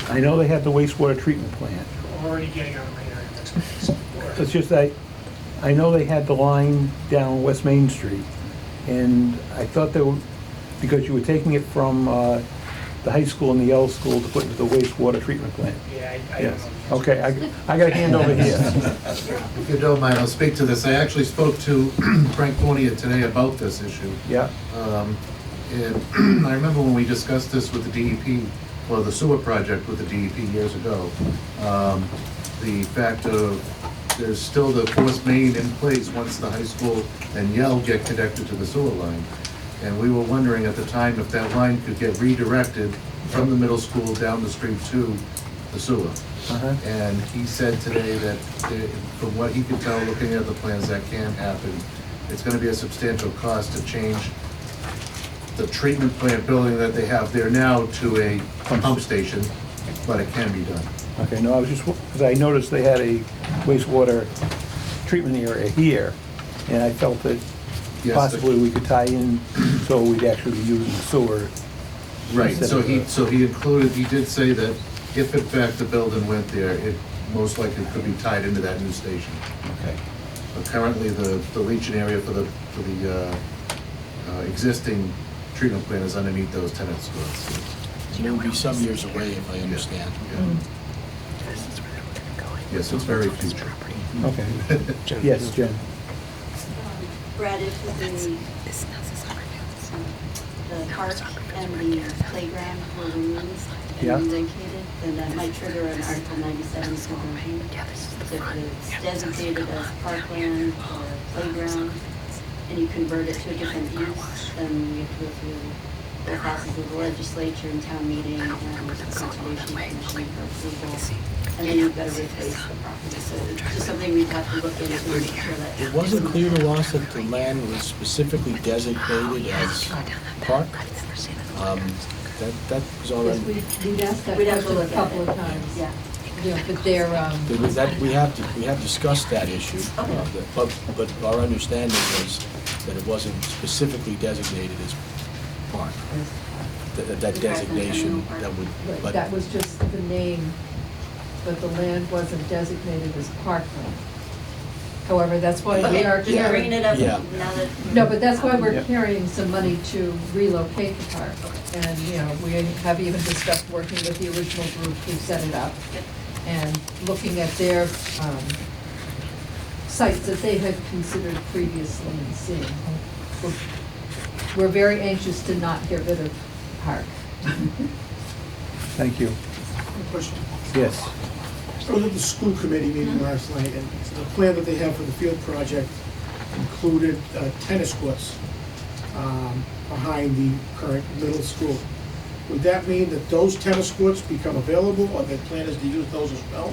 I know they have the wastewater treatment plant. Already getting on my next meeting. It's just I know they had the line down West Main Street, and I thought they were, because you were taking it from the high school and the L school to put into the wastewater treatment plant. Yeah, I don't Yes. know. Okay, I got a hand over here. If you don't mind, I'll speak to this. I actually spoke to Frank Fornia today about this issue. Yeah, And I remember when we discussed this with the DEP, or the sewer project with the DEP years ago, the fact of there's still the force main in place once the high school and Yale get connected to the sewer line. And we were wondering at the time if that line could get redirected from the middle school down the street to the sewer. And he said today that, from what he could tell, looking at the plans, that can happen. It's gonna be a substantial cost to change the treatment plant building that they have there now to a pump station, but it can be done. okay, no, I was just, because I noticed they had a wastewater treatment area here, and I felt that Yes, possibly we could tie in so we'd actually be using the sewer. Right, instead so of he did say that if in fact the building went there, it most likely could be tied into that new station. Okay. But currently, the leaching area for the existing treatment plant is underneath those tenant schools. So it will be some years away, if I understand. Yes, it's very future. Okay. Yes, Jen. Brad, if the park and the playground were removed Yeah. and relocated, then that might trigger an Article 97 conversion. So if it's designated as parkland or playground, and you convert it to a different use, then we have to go through both houses of the legislature and town meeting and the conservation commission for approval. And then you've got to replace the property, so it's just something we'd have to look into to make sure that. It wasn't clear to us that the land was specifically designated as park. That was Yes, already, we've asked that We'd have to question a look at couple it. of times. Yeah. But they're, we have discussed that issue. But our understanding was that it wasn't specifically designated as park. That designation, that would, right, but. that was just the name, but the land wasn't designated as parkland. However, that's why we are Just bringing it up Yeah. now that. No, but that's why we're Yeah. carrying some money to relocate the park. And, we have even discussed working with the original group who set it up and looking at their sites that they had considered previously and seeing. We're very anxious to not get rid of the park. Thank you. Question. Yes. I was at the school committee meeting last night, and the plan that they have for the field project included tennis courts. behind the current middle school. Would that mean that those tennis courts become available, or the plan is to use those as well?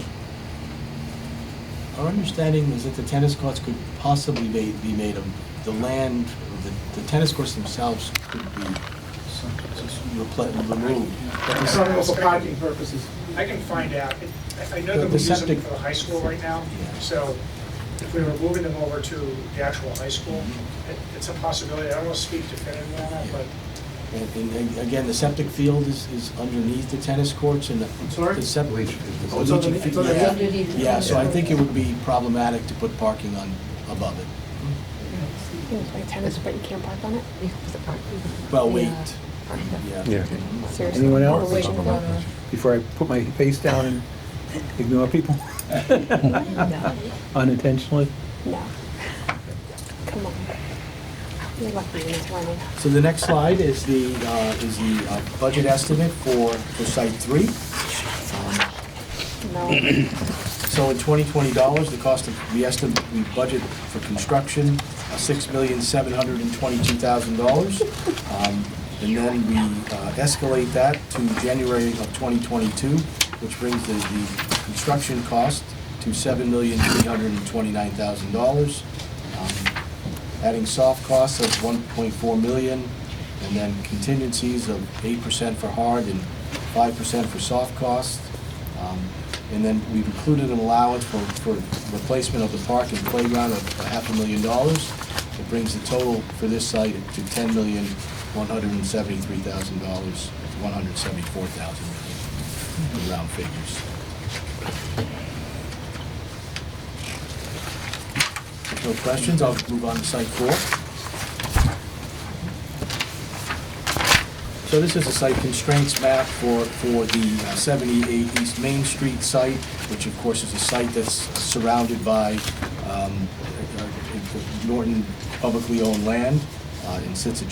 Our understanding is that the tennis courts could possibly be made of, the land, the tennis courts themselves could be removed. But the Some of them for parking purposes. I can find out. I know The that we use them septic- for the high school right now, Yeah. so if we were moving them over to the actual high school, it's a possibility. I don't want to speak definitively on that, but And again, the septic field is underneath the tennis courts and sorry? the septic. Bleach. Oh, It's underneath- it's underneath? Underneath the Yeah, so I tennis think it would be problematic to put parking on, above it. You can play tennis, but you can't park on it? Well, wait. Yeah. Yeah. Seriously. Anyone We're else? waiting for that. Before I put my face down and ignore people No. unintentionally? No. Come on. You're lucky when it's running. So the next slide is the budget estimate for Site 3. No. So in 2020 dollars, the cost of, we budget for construction, $6,722,000. And then we escalate that to January of 2022, which brings the construction cost to $7,329,000. Adding soft costs of $1.4 million, and then contingencies of 8% for hard and 5% for soft costs. And then we've included an allowance for replacement of the park and playground of $500,000. It brings the total for this site to $10,173,000, $174,000 in round figures. No questions, I'll move on to Site 4. So this is a site constraints map for the 78 East Main Street site, which of course is a site that's surrounded by Norton publicly owned land and sits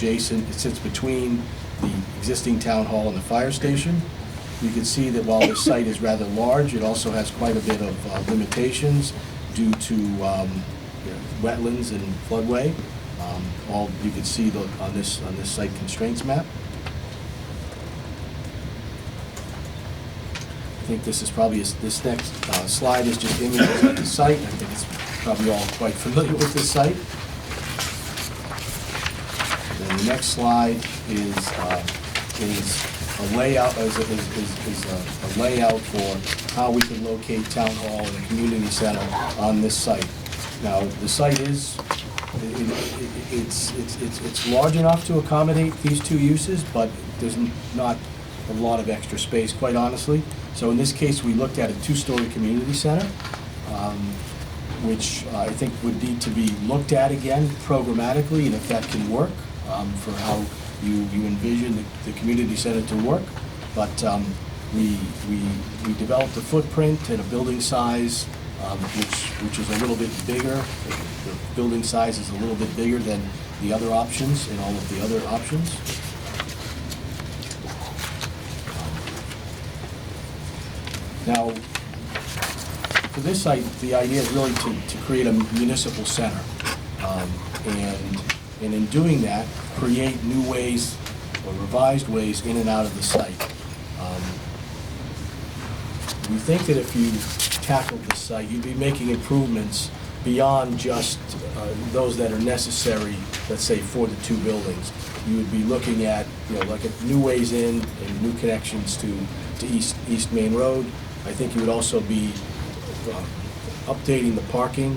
between the existing town hall and the fire station. You can see that while this site is rather large, it also has quite a bit of limitations due to wetlands and floodway. All you can see on this site constraints map. I think this is probably, this next slide is just images of the site. I think it's probably all quite familiar with this site. Then the next slide is a layout, a layout for how we can locate town hall and community center on this site. Now, the site is, it's large enough to accommodate these two uses, but there's not a lot of extra space, quite honestly. So in this case, we looked at a two-story community center, which I think would need to be looked at again programmatically, and if that can work for how you envision the community center to work. But we developed a footprint and a building size which is a little bit bigger. The building size is a little bit bigger than the other options and all of the other options. Now, for this site, the idea is really to create a municipal center. And in doing that, create new ways or revised ways in and out of the site. We think that if you tackled the site, you'd be making improvements beyond just those that are necessary, let's say, for the two buildings. You would be looking at, like new ways in and new connections to East Main Road. I think you would also be updating the parking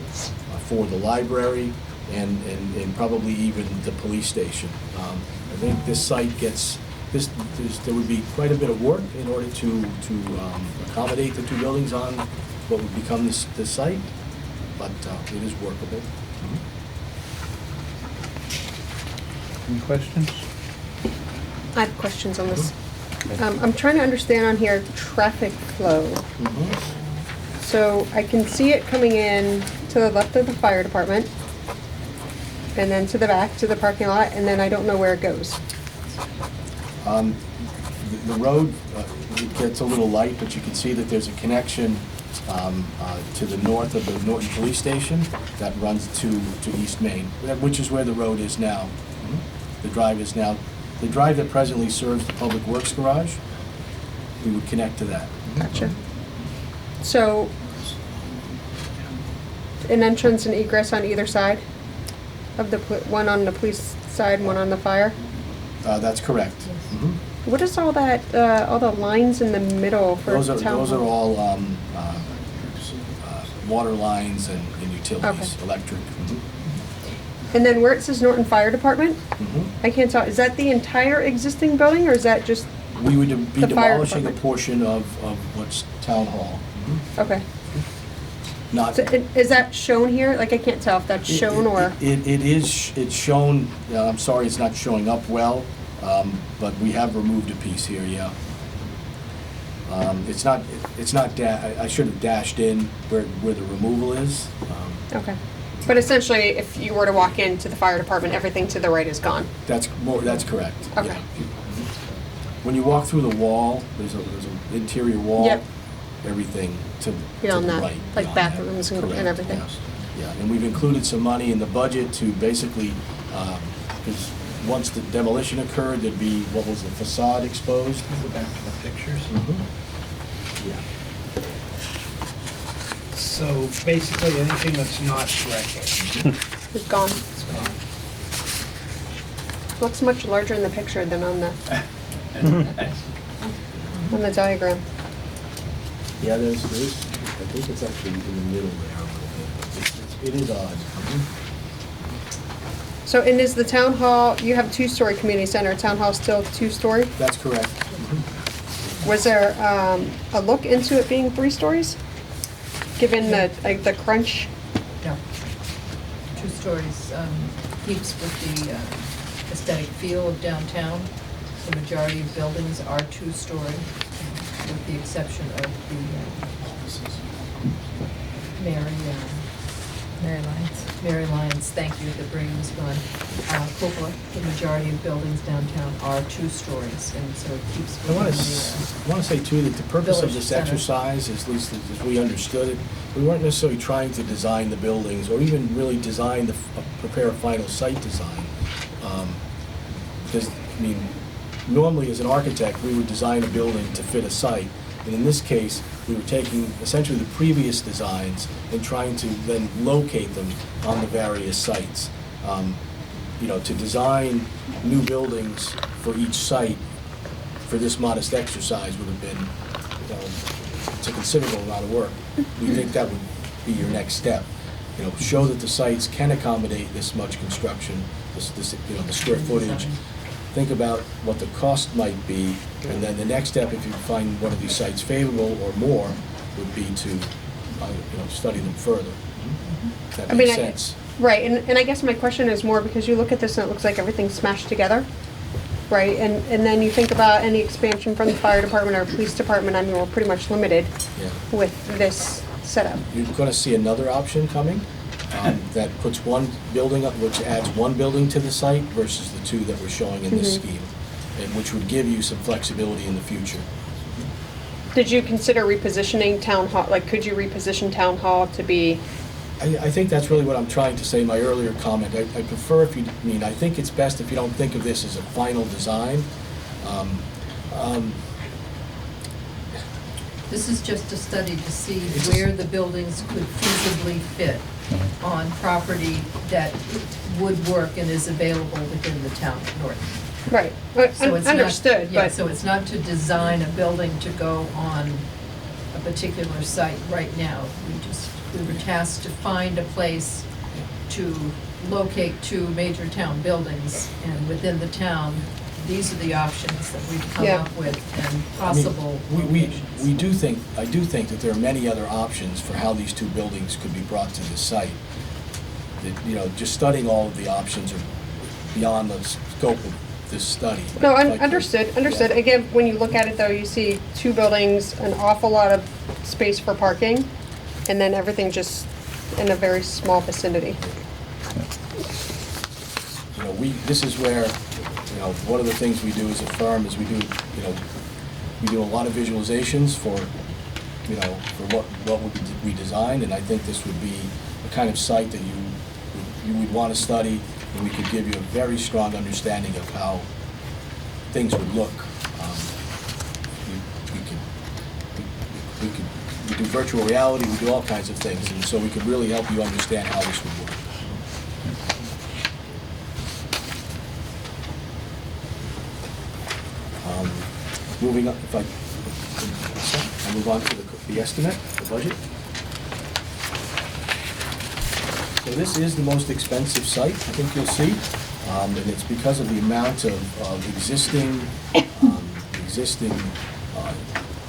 for the library and probably even the police station. I think this site gets, there would be quite a bit of work in order to accommodate the two buildings on what would become this site, but it is workable. Any questions? I have questions on this. I'm trying to understand on here traffic flow. So I can see it coming in to the left of the fire department, and then to the back to the parking lot, and then I don't know where it goes. The road, it gets a little light, but you can see that there's a connection to the north of the Norton Police Station that runs to East Main, which is where the road is now. The drive is now, the drive that presently serves the Public Works garage, we would connect to that. Gotcha. So, an entrance and egress on either side of the, one on the police side, one on the fire? That's correct. Mhm. What is all that, all the lines in the middle for Those town are hall? all water lines and utilities, Okay. electric. Mhm. And then where it says Norton Fire Department, Mhm. I can't tell, is that the entire existing building, or is that just, We would be The fire demolishing a department. portion of what's town hall. okay. Not, So is that shown here? Like, I can't tell if that's shown or, It is, it's shown, I'm sorry, it's not showing up well, but we have removed a piece here, yeah. It's not, I should have dashed in where the removal is. okay. But essentially, if you were to walk into the fire department, everything to the right is gone. That's correct. Okay. yeah. When you walk through the wall, there's an interior wall. Yep. Everything to Beyond the that, right. like beyond that. bathrooms and Correct, everything. yes. Yeah, and we've included some money in the budget to basically, because once the demolition occurred, there'd be, what was the facade exposed? Go back to the pictures. Yeah. So basically, anything that's not brick It's gone. is gone. Looks much larger in the picture than on the, on the diagram. Yeah, there's, I think it's actually in the middle there a little bit. It is odd. So, and is the town hall, you have two-story community center, town hall still two-story? That's correct. Was there a look into it being 3 stories? Given the, like, the crunch? No. 2 stories keeps with the aesthetic feel of downtown. The majority of buildings are 2-story, with the exception of the Mary Lyons, thank you, the brain was gone. Cupola, the majority of buildings downtown are 2 stories, and so it keeps I want within to say too that the purpose of Village this center. exercise, at least as we understood it, we weren't necessarily trying to design the buildings or even really design prepare a final site design. Because, I mean, normally as an architect, we would design a building to fit a site. And in this case, we were taking essentially the previous designs and trying to then locate them on the various sites. You know, to design new buildings for each site for this modest exercise would have been, you know, it's a considerable amount of work. We think that would be your next step. You know, show that the sites can accommodate this much construction, this you know, the square footage. Think about what the cost might be, and then the next step, if you find one of these sites favorable or more, would be to, you know, study them further. That I mean, makes sense. Right, and I guess my question is more because you look at this and it looks like everything's smashed together, right? And then you think about any expansion from the fire department or police department, I mean, we're pretty much limited Yeah. with this setup. You're going to see another option coming that puts one building up, which adds one building to the site versus the 2 that we're showing in this scheme, and which would give you some flexibility in the future. Did you consider repositioning town hall, like, could you reposition town hall to be, I think that's really what I'm trying to say in my earlier comment. I prefer if you, I mean, I think it's best if you don't think of this as a final design. This is just a study to see where the buildings could feasibly fit on property that would work and is available within the town of Norton. right, So it's not- understood, Yeah, but, so it's not to design a building to go on a particular site right now. We were tasked to find a place to locate 2 major town buildings, and within the town, these are the options that we've come Yeah. up with and I mean, possible locations. I do think that there are many other options for how these 2 buildings could be brought to the site. That, you know, just studying all of the options are beyond the scope of this study. no, Like, understood. yeah. Again, when you look at it though, you see 2 buildings, an awful lot of space for parking, and then everything just in a very small vicinity. You know, this is where, you know, one of the things we do as a firm is we do a lot of visualizations for, you know, for what we design, and I think this would be the kind of site that you would want to study and we could give you a very strong understanding of how things would look. We do virtual reality, we do all kinds of things, and so we could really help you understand how this would work. Moving on, if I move on to the estimate, the budget. So this is the most expensive site, I think you'll see, and it's because of the amount of existing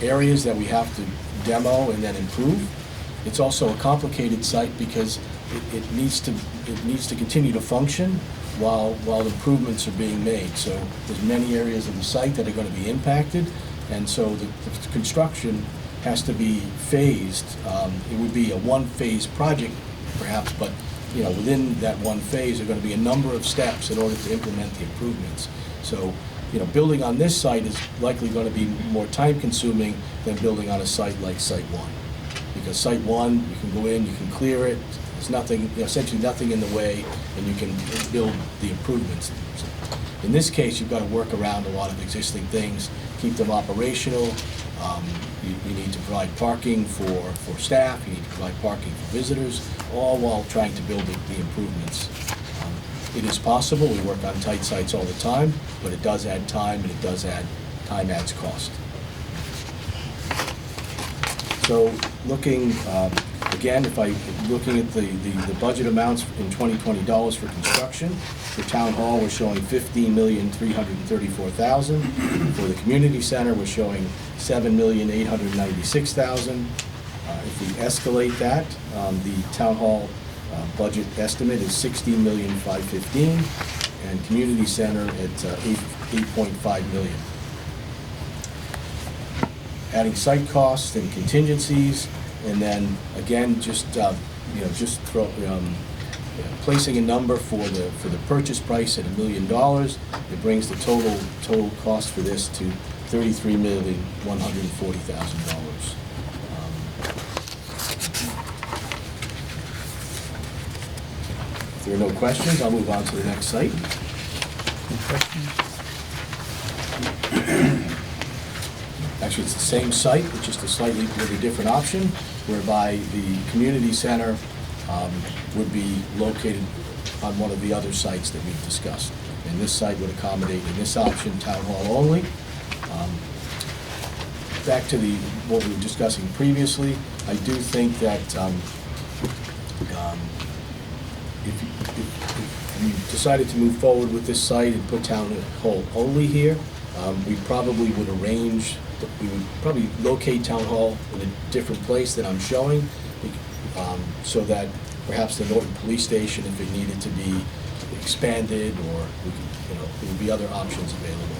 areas that we have to demo and then improve. It's also a complicated site because it needs to continue to function while improvements are being made. So there's many areas of the site that are going to be impacted, and so the construction has to be phased. It would be a one-phase project perhaps, but within that one phase are going to be a number of steps in order to implement the improvements. So building on this site is likely going to be more time-consuming than building on a site like Site 1. Because Site 1, you can go in, you can clear it, there's nothing, essentially nothing in the way, and you can build the improvements. So in this case, you've got to work around a lot of existing things, keep them operational. You need to provide parking for staff, you need to provide parking for visitors, all while trying to build the improvements. It is possible, we work on tight sites all the time, but it does add time, and time adds cost. So looking, again, looking at the budget amounts in 2020 dollars for construction, for Town Hall, we're showing $15,334,000. For the community center, we're showing $7,896,000. If we escalate that, the Town Hall budget estimate is $16,515,000, and community center at $8.5 million. Adding site costs and contingencies, and then again, placing a number for the purchase price at $1 million. It brings the total cost for this to $33,140,000. If there are no questions, I'll move on to the next site. Any questions? Actually, it's the same site, it's just a slightly different option, whereby the community center would be located on one of the other sites that we've discussed. And this site would accommodate, in this option, Town Hall only. Back to what we were discussing previously, I do think that if you decided to move forward with this site and put Town Hall only here, we probably would probably locate Town Hall in a different place than I'm showing, so that perhaps the Norton Police Station, if it needed to be expanded, or there would be other options available.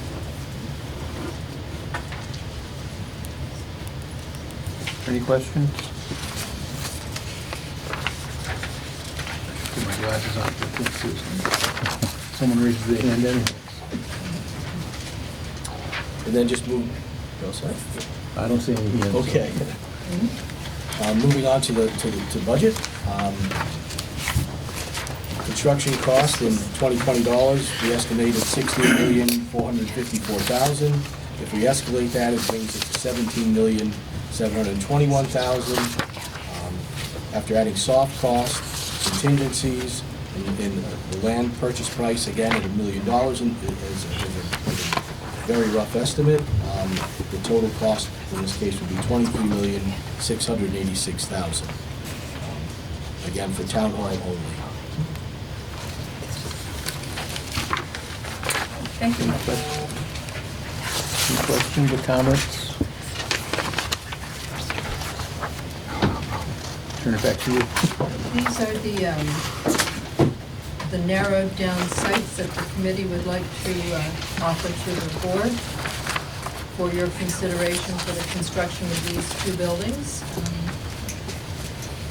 Any questions? Put my glasses on. Someone raises their hand anyway. And then just move, go ahead. I don't see any hands. Okay. Moving on to budget. Construction cost in 2020 dollars, we estimated $16,454,000. If we escalate that, it brings it to $17,721,000. After adding soft costs, contingencies, and the land purchase price, again, at $1 million, is a very rough estimate. The total cost in this case would be $23,686,000. Again, for Town Hall only. Thank you. Any questions or comments? Turn it back to you. These are the narrowed down sites that the committee would like to offer to the board for your consideration for the construction of these two buildings.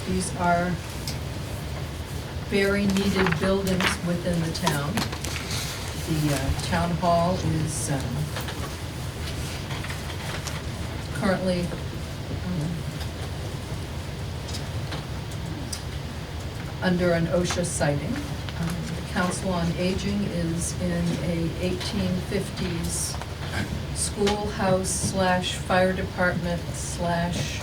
These are very needed buildings within the town. The town hall is currently under an OSHA sighting. The Council on Aging is in a 1850s schoolhouse slash fire department slash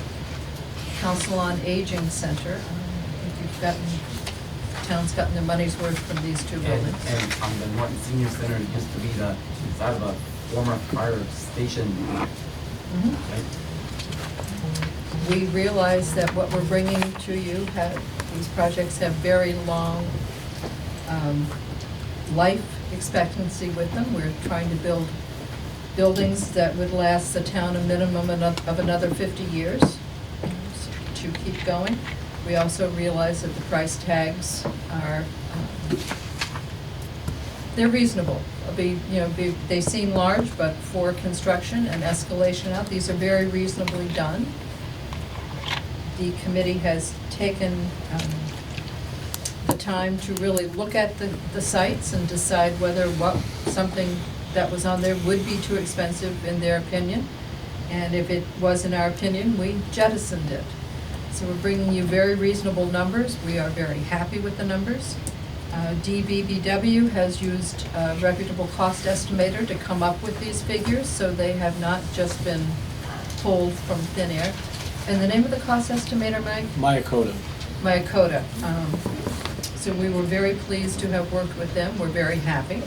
Council on Aging center. I think you've gotten, town's gotten their money's worth from these two buildings. And the Norton Senior Center used to be the side of a former fire station. Mhm. Right? We realize that what we're bringing to you, these projects have very long life expectancy with them. We're trying to build buildings that would last the town a minimum of another 50 years to keep going. We also realize that the price tags are, they're reasonable. They seem large, but for construction and escalation out, these are very reasonably done. The committee has taken the time to really look at the sites and decide whether something that was on there would be too expensive in their opinion. And if it was in our opinion, we jettisoned it. So we're bringing you very reasonable numbers. We are very happy with the numbers. DBBW has used a reputable cost estimator to come up with these figures, so they have not just been pulled from thin air. And the name of the cost estimator, Mike? Myakota. So we were very pleased to have worked with them. We're very happy.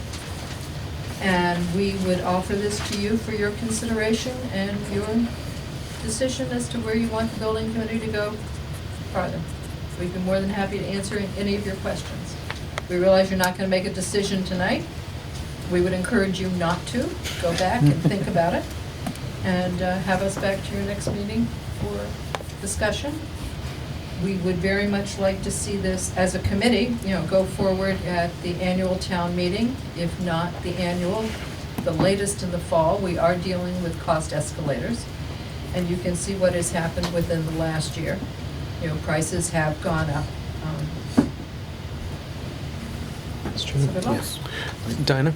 And we would offer this to you for your consideration and your decision as to where you want the building committee to go farther. We'd be more than happy to answer any of your questions. We realize you're not going to make a decision tonight. We would encourage you not to. Go back and think about it and have us back to your next meeting for discussion. We would very much like to see this as a committee, go forward at the annual town meeting. If not the annual, the latest in the fall. We are dealing with cost escalators. And you can see what has happened within the last year. Prices have gone up. That's true. Yes. Dinah,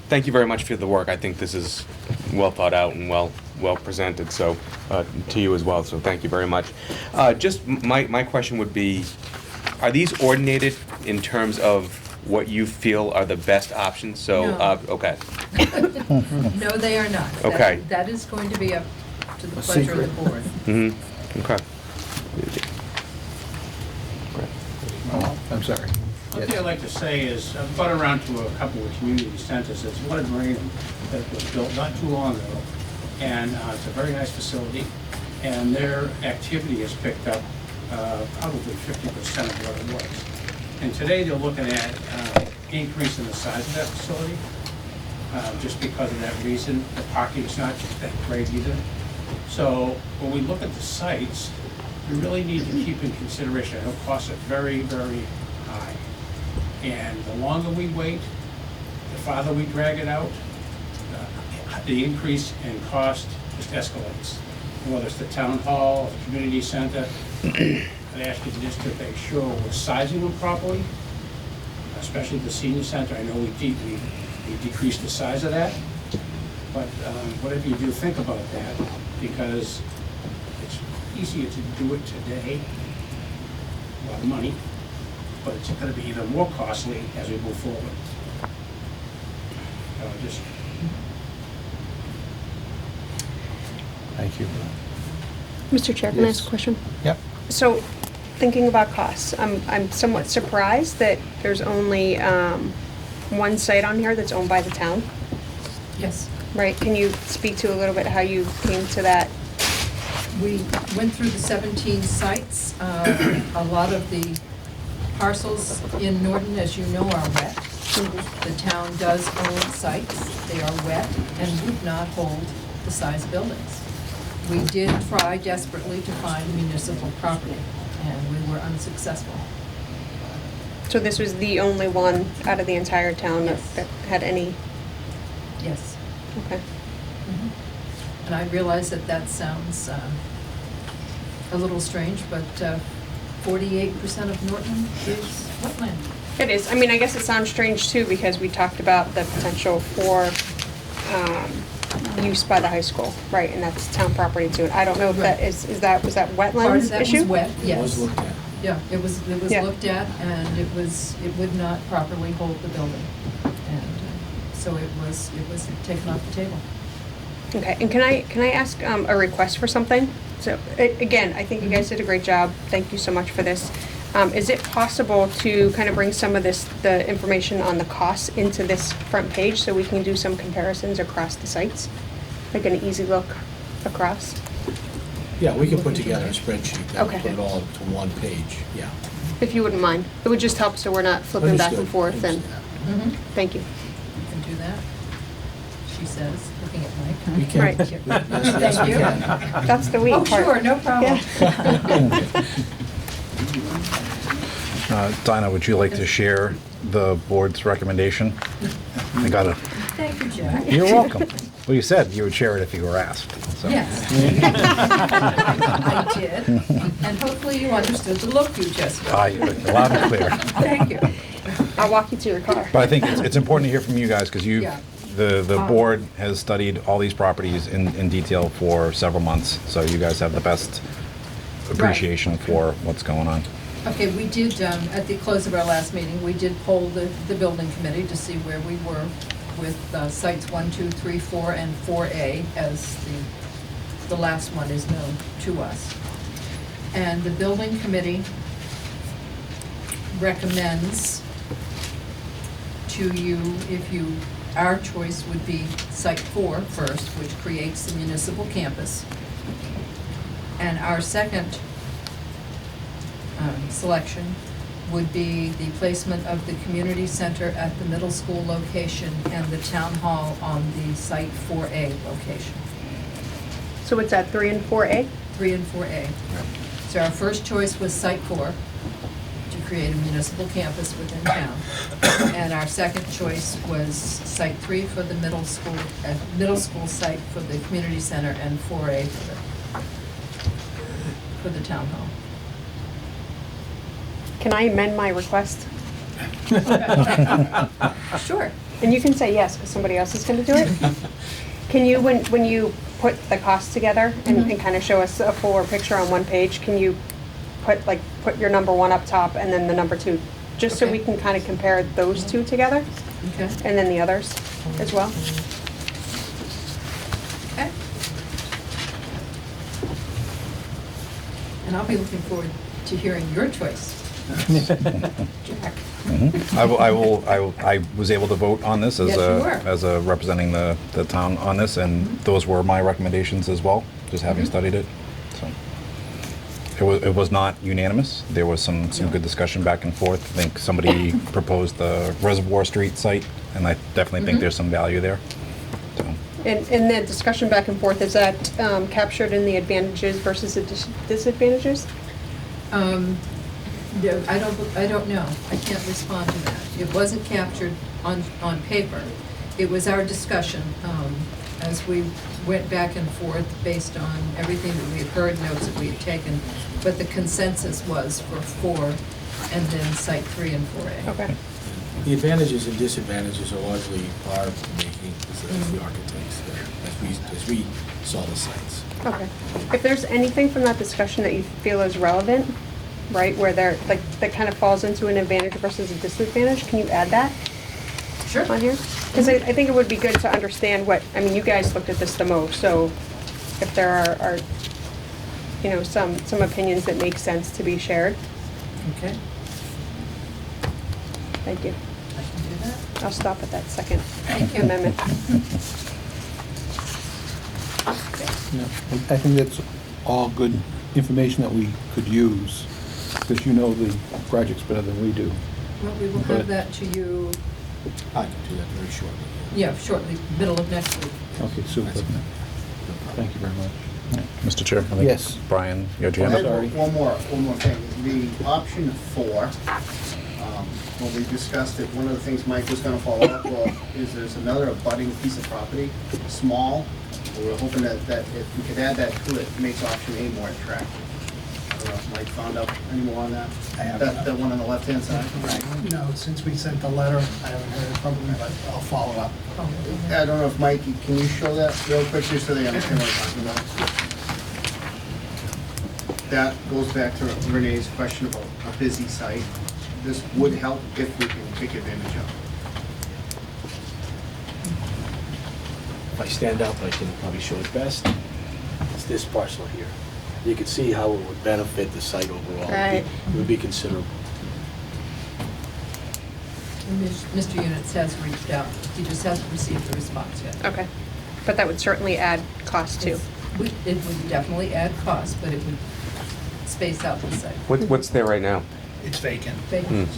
thank you very much for the work. I think this is well thought out and well presented. So to you as well. So thank you very much. Just my question would be, are these ordinated in terms of what you feel are the best options? So No. okay. No, they are not. Okay. That is going to be up to the pleasure of the board. Mm-hmm. Okay. I'm sorry. One thing I'd like to say is, I've gone around to a couple of community centers. There's one in Raynham that was built not too long ago, and it's a very nice facility, and their activity has picked up probably 50% of what it was. And today they're looking at increasing the size of that facility, just because of that reason. The parking is not that great either. So when we look at the sites, we really need to keep in consideration, I know costs are very, very high. And the longer we wait, the farther we drag it out, the increase in cost just escalates. Whether it's the town hall, the community center, I'd ask you just to make sure we're sizing them properly, especially the senior center. I know we decreased the size of that, but whatever you do, think about that, because it's easier to do it today, a lot of money, but it's going to be even more costly as we move forward. Just Thank you. Mr. Chair, can I Yes. ask a question? Yep. So, thinking about costs, I'm somewhat surprised that there's only one site on here that's owned by the town, Yes. right? Can you speak to a little bit how you came to that? We went through the 17 sites. A lot of the parcels in Norton, as you know, are wet. The town does own sites. They are wet and would not hold the size buildings. We did try desperately to find municipal property, and we were unsuccessful. So this was the only one out of the entire town Yes. that had any, Yes. okay. And I realize that sounds a little strange, but 48% of Norton is wetland. It is. I mean, I guess it sounds strange too, because we talked about the potential for use by the high school, right? And that's town property too. I don't know if that was that Part wetlands of that issue? was wet, It was yes. looked at. Yeah, it was Yeah. looked at, and it would not properly hold the building. And so it was taken off the table. Okay, and can I ask a request for something? So, again, I think you guys did a great job. Thank you so much for this. Is it possible to kind of bring some of the information on the costs into this front page so we can do some comparisons across the sites? Like an easy look across? Yeah, we can put together a spreadsheet that will Okay. put it all to one page, yeah. If you wouldn't mind. It would just help so we're not flipping back and Understood. forth and, Understand. thank you. You can do that, she says, looking at Mike. We can. Right. Yes, yes, Thank we you. can. That's the weak Oh, part. sure, no problem. Dinah, would you like to share the board's recommendation? I got it. Thank you, Jack. You're welcome. Well, you said you would share it if you were asked, so. Yes. I did, and hopefully you understood the look you just got. Loud and clear. Thank you. I'll walk you to your car. But I think it's important to hear from you guys, because Yeah. the board has studied all these properties in detail for several months, so you guys have the best appreciation for what's going on. Okay, we did, at the close of our last meeting, we did poll the building committee to see where we were with sites 1, 2, 3, 4, and 4A, as the last one is known to us. And the building committee recommends to you, our choice would be site 4 first, which creates the municipal campus. And our second selection would be the placement of the community center at the middle school location and the town hall on the site 4A location. So it's at 3 and 4A? 3 and 4A. So our first choice was site 4, to create a municipal campus within town. And our second choice was site 3 for the middle school site for the community center, and 4A for the town hall. Can I amend my request? Sure. And you can say yes, because somebody else is going to do it. Can you, when you put the costs together and kind of show us a fuller picture on one page, can you put your number 1 up top and then the number 2, just so we can kind of compare those two together? Okay. And then the others as well? Okay. And I'll be looking forward to hearing your choice. Jack. I was able to vote on this as Yes, you were. as a representing the town on this, and those were my recommendations as well, just having studied it. So it was not unanimous. There was some good discussion back and forth. I think somebody proposed the Reservoir Street site, and I definitely think there's some value there. So. And the discussion back and forth, is that captured in the advantages versus the disadvantages? No, I don't know. I can't respond to that. It wasn't captured on paper. It was our discussion as we went back and forth based on everything that we had heard, notes that we had taken. But the consensus was for 4 and then site 3 and 4A. Okay. The advantages and disadvantages are largely our making as the architects, as we saw the sites. Okay. If there's anything from that discussion that you feel is relevant, right, where that kind of falls into an advantage versus a disadvantage, can you add that? Sure. On here? Because I think it would be good to understand you guys looked at this the most, so if there are some opinions that make sense to be shared. Okay. Thank you. I can do that. I'll stop at that second Thank you. amendment. I think that's all good information that we could use, because you know the projects better than we do. Well, we will have that to you, I can do that very shortly. yeah, shortly, middle of next week. Okay, super. Thank you very much. Mr. Chair? I think Yes. Brian, you had I your hand have up? Sorry. One more thing. The option 4, when we discussed it, one of the things Mike was gonna follow up with is there's another abutting piece of property, small. We're hoping that if we could add that to it, it makes option A more attractive. I don't know if Mike found out any more on that? I haven't. That one on the left-hand side? No, since we sent the letter, I haven't heard from him, but I'll follow up. I don't know if Mike, can you show that real quick, just so they understand what we're talking about? that goes back to Renee's question about a busy site. This would help if we can take advantage of it. If I stand up, I can probably show it best. It's this parcel here. You can see how it would benefit the site overall. Right. It would be considerable. And Mr. Units has reached out. He just hasn't received a response yet. Okay. But that would certainly add cost too. It would definitely add cost, but it would space out the site. What's there right now? It's vacant. Vacant.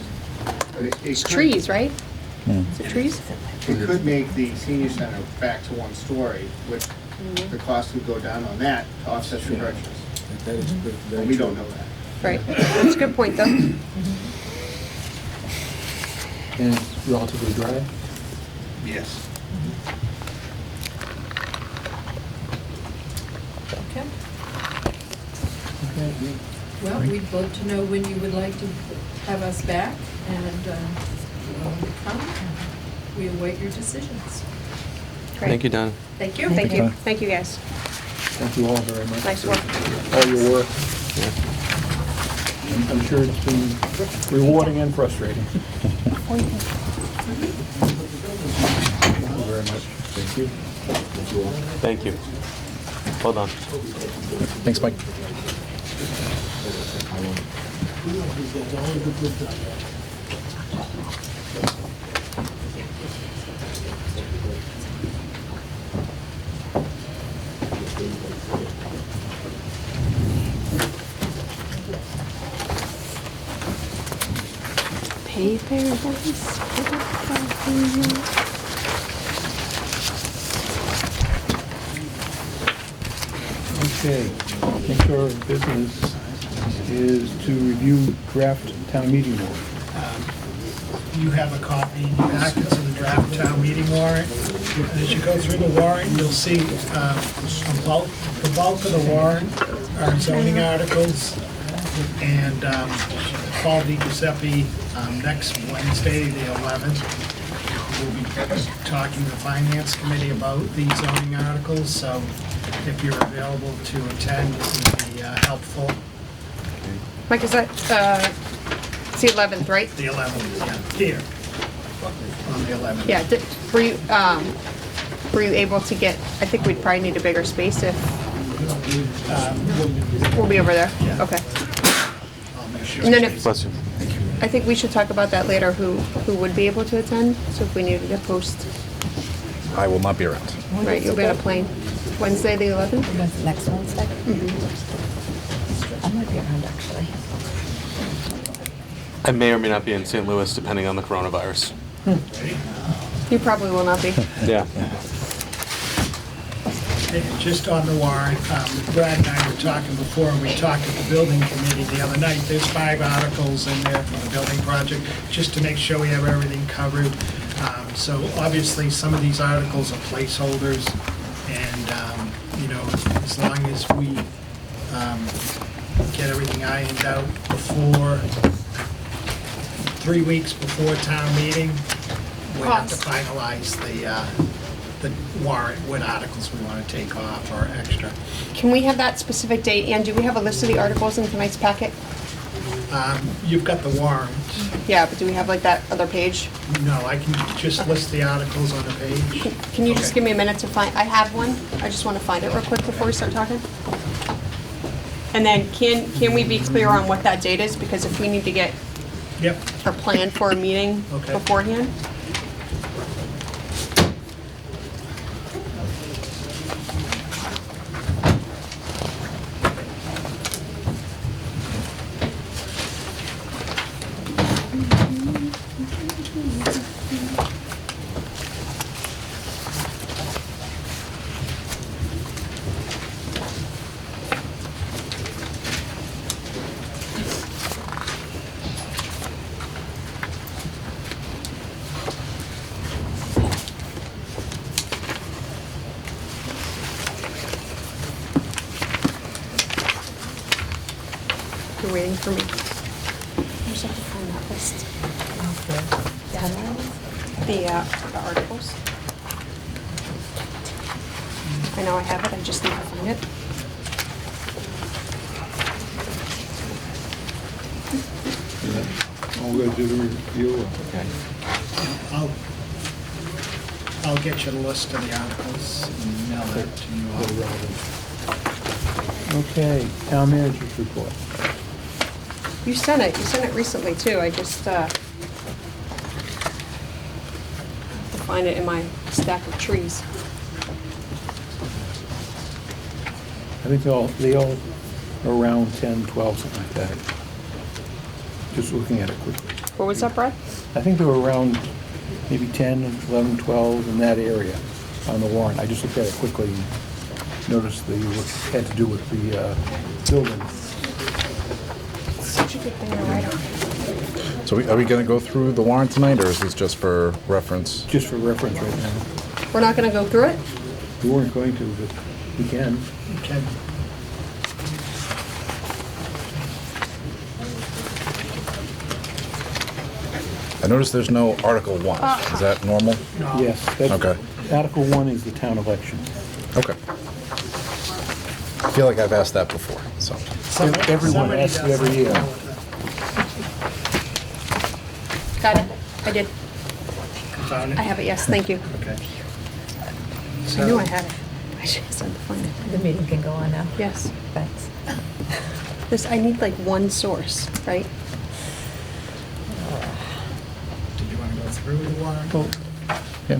It's trees, right? Is it trees? It could make the senior center back to one story, which the cost would go down on that to offset the purchase. That is very But we true. don't know that. Right. That's a good point, though. And it's relatively dry. Yes. Okay. Okay. Well, we'd love to know when you would like to have us back, and when you come, we await your decisions. Great. Thank you, Donna. Thank you. Thank you. Thank you, guys. Thank you all very much. Nice for work. all your work. I'm sure it's been rewarding and frustrating. Thank you very much. Thank you. Thank you. Hold on. Thanks, Mike. Okay, next order of business is to review draft town meeting warrant. You have a copy in your packets of the draft town meeting warrant. And as you go through the warrant, you'll see the bulk of the warrant are zoning articles. And Paul DiGiuseppe, next Wednesday, the 11th, we'll be talking to the Finance Committee about these zoning articles. So if you're available to attend, it would be helpful. Mike, is that, it's the 11th, right? The 11th, yeah, here, on the 11th. Yeah, were you able to get, I think we'd probably need a bigger space if, we'll be over there. Yeah. Okay. I'll make sure. And then if, Bless you. I think we should talk about that later, who would be able to attend, so if we needed to post. I will not be around. Right, you'll be on a plane. Wednesday, the 11th? That's next Wednesday? I might be around, actually. I may or may not be in St. Louis, depending on the coronavirus. You probably will not be. Yeah. Just on the warrant, Brad and I were talking before, we talked at the building committee the other night, there's 5 articles in there for the building project, just to make sure we have everything covered. So obviously, some of these articles are placeholders, and, you know, as long as we get everything ironed out before, 3 weeks before town meeting, we have to finalize the warrant, what articles we want to take off or extra. Can we have that specific date, and do we have a list of the articles in tonight's packet? You've got the warrant. Yeah, but do we have like that other page? No, I can just list the articles on the page. Can you just Okay. give me a minute to find, I have one, I just want to find it real quick before we start talking. And then can we be clear on what that date is? Because if we need to get Yep. our plan for a meeting Okay. beforehand. You're waiting for me. I just have to find that list. The articles. I know I have it, I just need to find it. we're gonna do the review. Okay. I'll get you the list of the articles and mail that to you all. Okay, town manager's report. You sent it recently too, I just, have to find it in my stack of trees. I think they all are around 10, 12, something like that. Just looking at it quickly. What was that, Brad? I think they were around maybe 10, 11, 12 in that area on the warrant. I just looked at it quickly and noticed they had to do with the building. Such a good thing to write on. So are we going to go through the warrant tonight, or is this just for reference? Just for reference right now. We're not gonna go through it? We weren't going to, but we can. Okay. I noticed there's no Article 1. Is that normal? Yes. that's- Okay. Article 1 is the town election. Okay. I feel like I've asked that before, so. Everyone Somebody asks does every year. know what the- Got it, I did. Found it? I have it, yes, thank you. Okay. I knew I had it. I should have said to find it. The meeting can go on now. Yes. Thanks. I need like one source, right? Did you want to go through the warrant? Well, Yeah.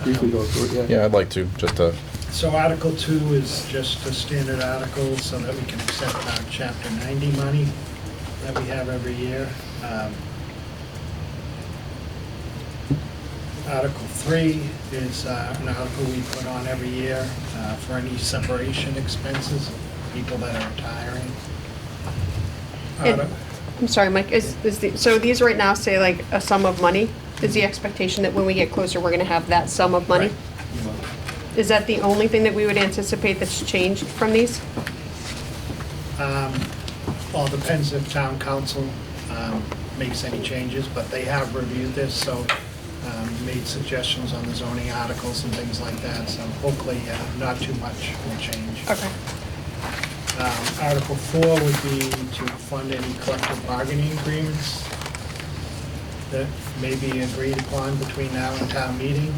briefly go through it, yeah. Yeah, I'd like to, just to, So Article 2 is just a standard article so that we can accept our Chapter 90 money that we have every year. Article 3 is an article we put on every year for any separation expenses, people that are retiring. And- I'm sorry, Mike, so these right now say like a sum of money? Is the expectation that when we get closer, we're gonna have that sum of money? Right. Is that the only thing that we would anticipate that's changed from these? Well, it depends if town council makes any changes, but they have reviewed this, so made suggestions on the zoning articles and things like that, so hopefully not too much will change. Okay. Article 4 would be to fund any collective bargaining agreements that may be agreed upon between now and town meeting.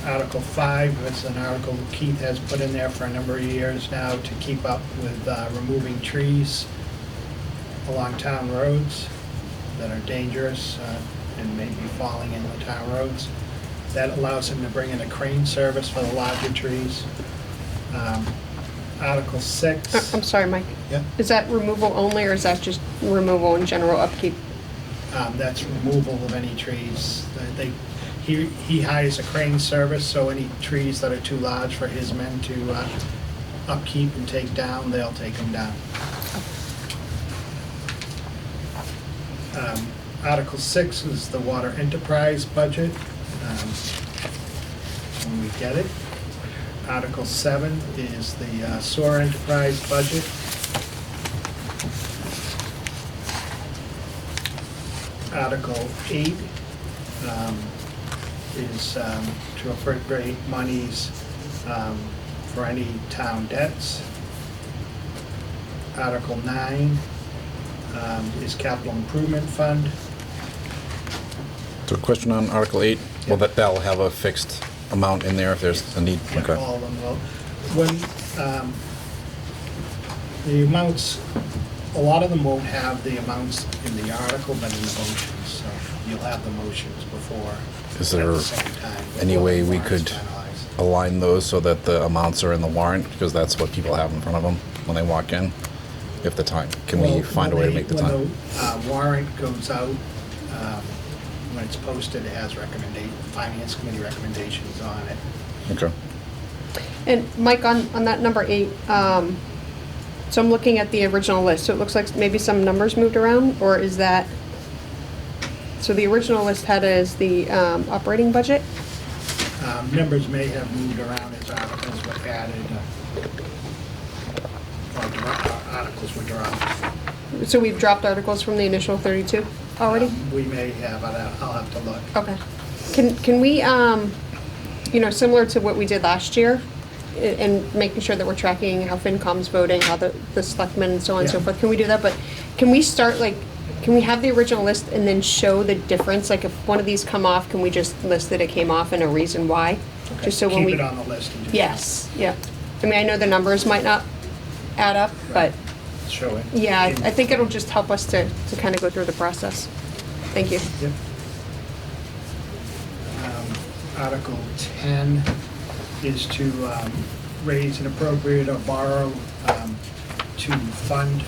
Article 5 is an article Keith has put in there for a number of years now to keep up with removing trees along town roads that are dangerous and may be falling in the town roads. That allows him to bring in a crane service for the larger trees. Article 6. I'm sorry, Mike. Yeah. Is that removal only, or is that just removal and general upkeep? That's removal of any trees. He hires a crane service, so any trees that are too large for his men to upkeep and take down, they'll take them down. Article 6 is the water enterprise budget, when we get it. Article 7 is the sewer enterprise budget. Article 8 is to appropriate monies for any town debts. Article 9 is capital improvement fund. so a question on Article 8, well, that'll have a fixed amount in there if there's a need, Yeah, okay. all of them will. When, the amounts, a lot of them won't have the amounts in the article, but in the motions, so you'll have the motions before, Is at there the same time. any before way the we warrant's could finalized. align those so that the amounts are in the warrant, because that's what people have in front of them when they walk in, if the time, can we Well, find a way to make the time? When the warrant goes out, when it's posted, it has finance committee recommendations on it. Okay. And Mike, on that number 8, so I'm looking at the original list, so it looks like maybe some numbers moved around, or is that, so the original list had it as the operating budget? Numbers may have moved around as articles were added, articles were dropped. So we've dropped articles from the initial 32 already? We may have, but I'll have to look. Okay. Can we, similar to what we did last year, and making sure that we're tracking how FinCom's voting, how the selectmen and so on and so Yeah. forth, can we do that? But can we start, can we have the original list and then show the difference? Like if one of these come off, can we just list that it came off and a reason why? Okay. Just so when we. Keep it on the list and just. Yes, yeah. I mean, I know the numbers might not add up, but Show it. yeah, I think it'll just help us to kind of go through the process. Thank you. Yep. Article 10 is to raise and appropriate or borrow to fund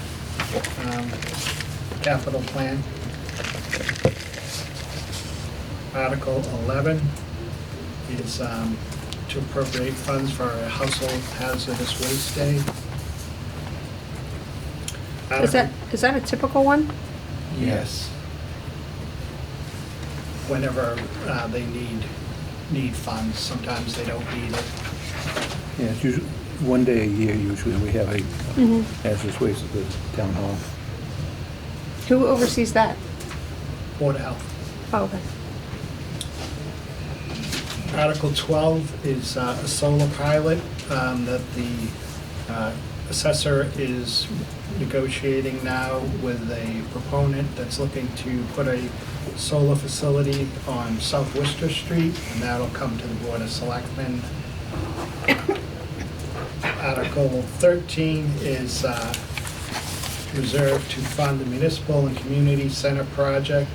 capital plan. Article 11 is to appropriate funds for a household hazardous waste day. Is that a typical one? Yes. Whenever they need funds, sometimes they don't need it. Yeah, it's usually one day a year usually we have a Mhm. hazardous waste at the town hall. Who oversees that? Board of Health. Oh, okay. Article 12 is a solar pilot that the assessor is negotiating now with a proponent that's looking to put a solar facility on South Worcester Street, and that'll come to the Board of Selectmen. Article 13 is reserved to fund the municipal and community center project.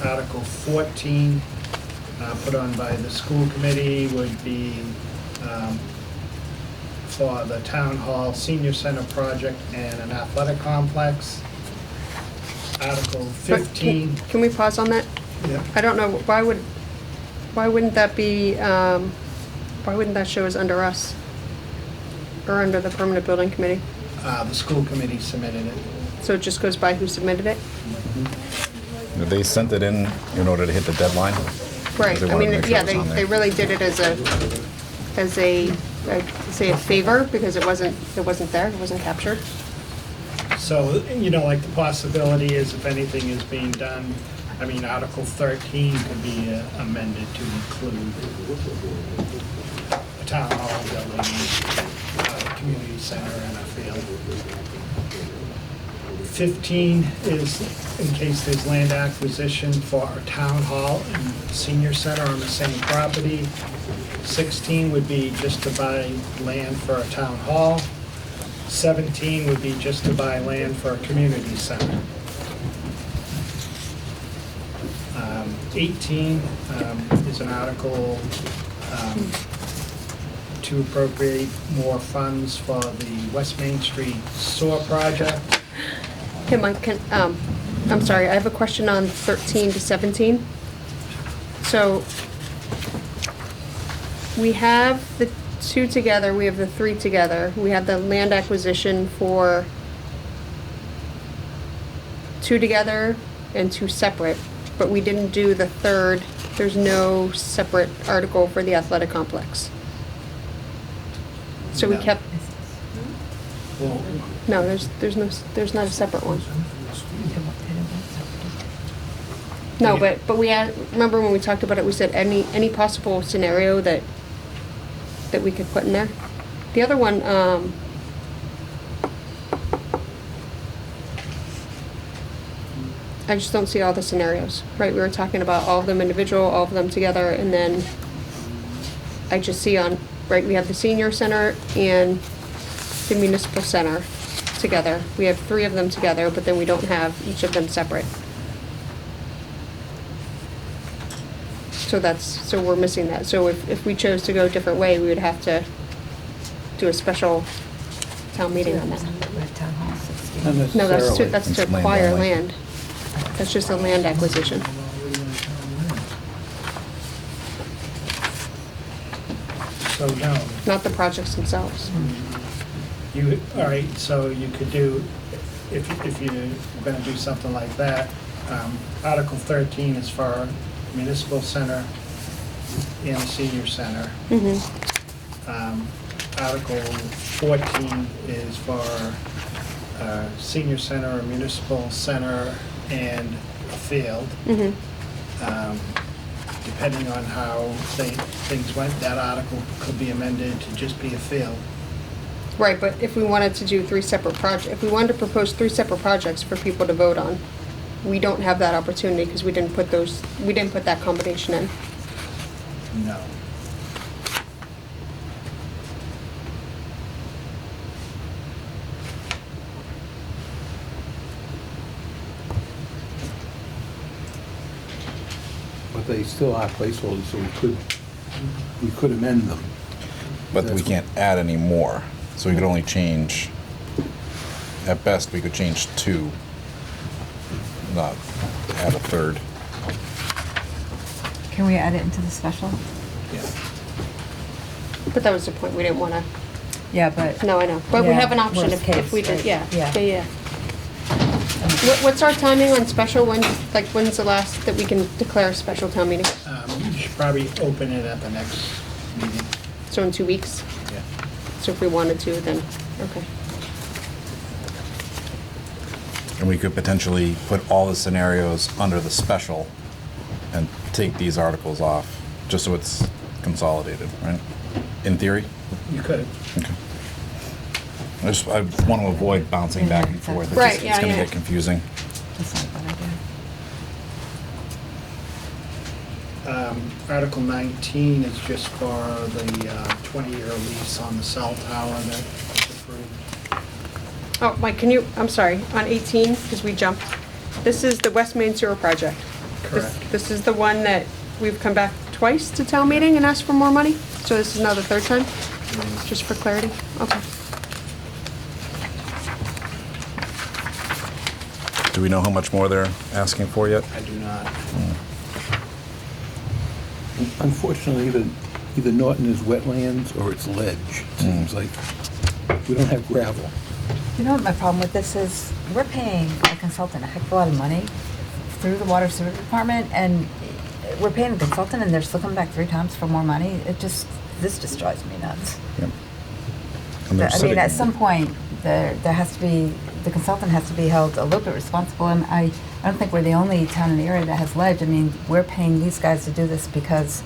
Article 14, put on by the school committee, would be for the town hall senior center project and an athletic complex. Article 15. Can we pause on that? Yep. I don't know, why wouldn't that be, why wouldn't that show as under us? Or under the permanent building committee? The school committee submitted it. So it just goes by who submitted it? They sent it in order to hit the deadline. Right, They I wanted to mean, make sure yeah, it was on they there. really did it as a, I'd say a favor, because it wasn't there, it wasn't captured. So, like the possibility is if anything is being done, I mean, Article 13 could be amended to include a town hall building, a community center, and a field. 15 is in case there's land acquisition for a town hall and senior center on the same property. 16 would be just to buy land for a town hall. 17 would be just to buy land for a community center. 18 is an article to appropriate more funds for the West Main Street sewer project. Hey, Mike, I'm sorry, I have a question on 13 to 17. So, we have the two together, we have the three together. We have the land acquisition for two together and two separate, but we didn't do the third. There's no separate article for the athletic complex. So we No. kept, Well, no, there's not a separate one. No, but we had, remember when we talked about it, we said any possible scenario that we could put in there? The other one, I just don't see all the scenarios, right? We were talking about all of them individual, all of them together, and then I just see on, right, we have the senior center and the municipal center together. We have three of them together, but then we don't have each of them separate. So we're missing that. So if we chose to go a different way, we would have to do a special town meeting on that. Not No, necessarily. that's to It's land acquire only. land. That's just a land acquisition. so no. Not the projects themselves. All right, so you could do, if you're gonna do something like that, Article 13 is for municipal center and senior center. Article 14 is for senior center, a municipal center, and a field. Depending on how things went, that article could be amended to just be a field. Right, but if we wanted to do 3 separate projects, if we wanted to propose 3 separate projects for people to vote on, we don't have that opportunity because we didn't put that combination in. No. But they still are placeholders, so we could amend them. But we can't add any more, so we could only change, at best, we could change 2, not add a third. Can we add it into the special? But that was the point, we didn't want to. Yeah, but. No, I know, but we Yeah, have an option worst if we case, did, right? yeah, Yeah. yeah, yeah. What's our timing on special, when's the last that we can declare a special town meeting? You should probably open it at the next meeting. So in 2 weeks? Yeah. So if we wanted to, then, okay. And we could potentially put all the scenarios under the special and take these articles off, just so it's consolidated, right? In theory? You could. Okay. I want to avoid bouncing back and forth. Right, It's yeah, going to yeah. get confusing. That's not a bad idea. Article 19 is just for the 20-year lease on the cell tower that was approved. Oh, Mike, I'm sorry, on 18, because we jumped, this is the West Main Sewer Project. Correct. This is the one that we've come back twice to town meeting and asked for more money? So this is now the 3rd time? Just for clarity? Okay. Do we know how much more they're asking for yet? I do not. Unfortunately, either Norton is wetlands or it's ledge, it seems like. We don't have gravel. You know what my problem with this is? We're paying a consultant a heck of a lot of money through the water sewer department, and we're paying the consultant and they're still coming back 3 times for more money. This just drives me nuts. Yep. And they're I mean, sitting- at some point, there has to be, the consultant has to be held a little bit responsible, and I don't think we're the only town in the area that has ledge. I mean, we're paying these guys to do this because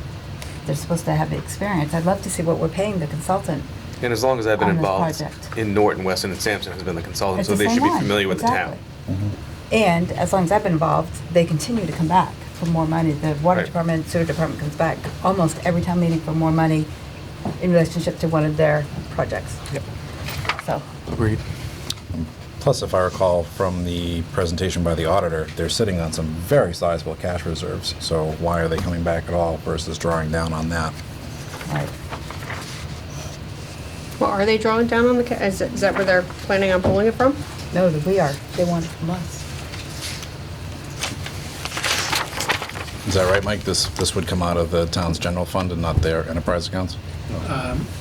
they're supposed to have the experience. I'd love to see what we're paying the consultant. And as long as I've been On this involved project. in Norton, Weston, and Sampson has been the consultant, It's so the they same should be one, familiar with exactly. the town. And as long as I've been involved, they continue to come back for more money. The water Right. department, sewer department comes back almost every town meeting for more money in relationship to one of their projects. Yep. So, Agreed. Plus, if I recall from the presentation by the auditor, they're sitting on some very sizable cash reserves. So why are they coming back at all versus drawing down on that? right. Well, are they drawing down on the, is that where they're planning on pulling it from? No, we are. They want it from us. Is that right, Mike? This would come out of the town's general fund and not their enterprise accounts?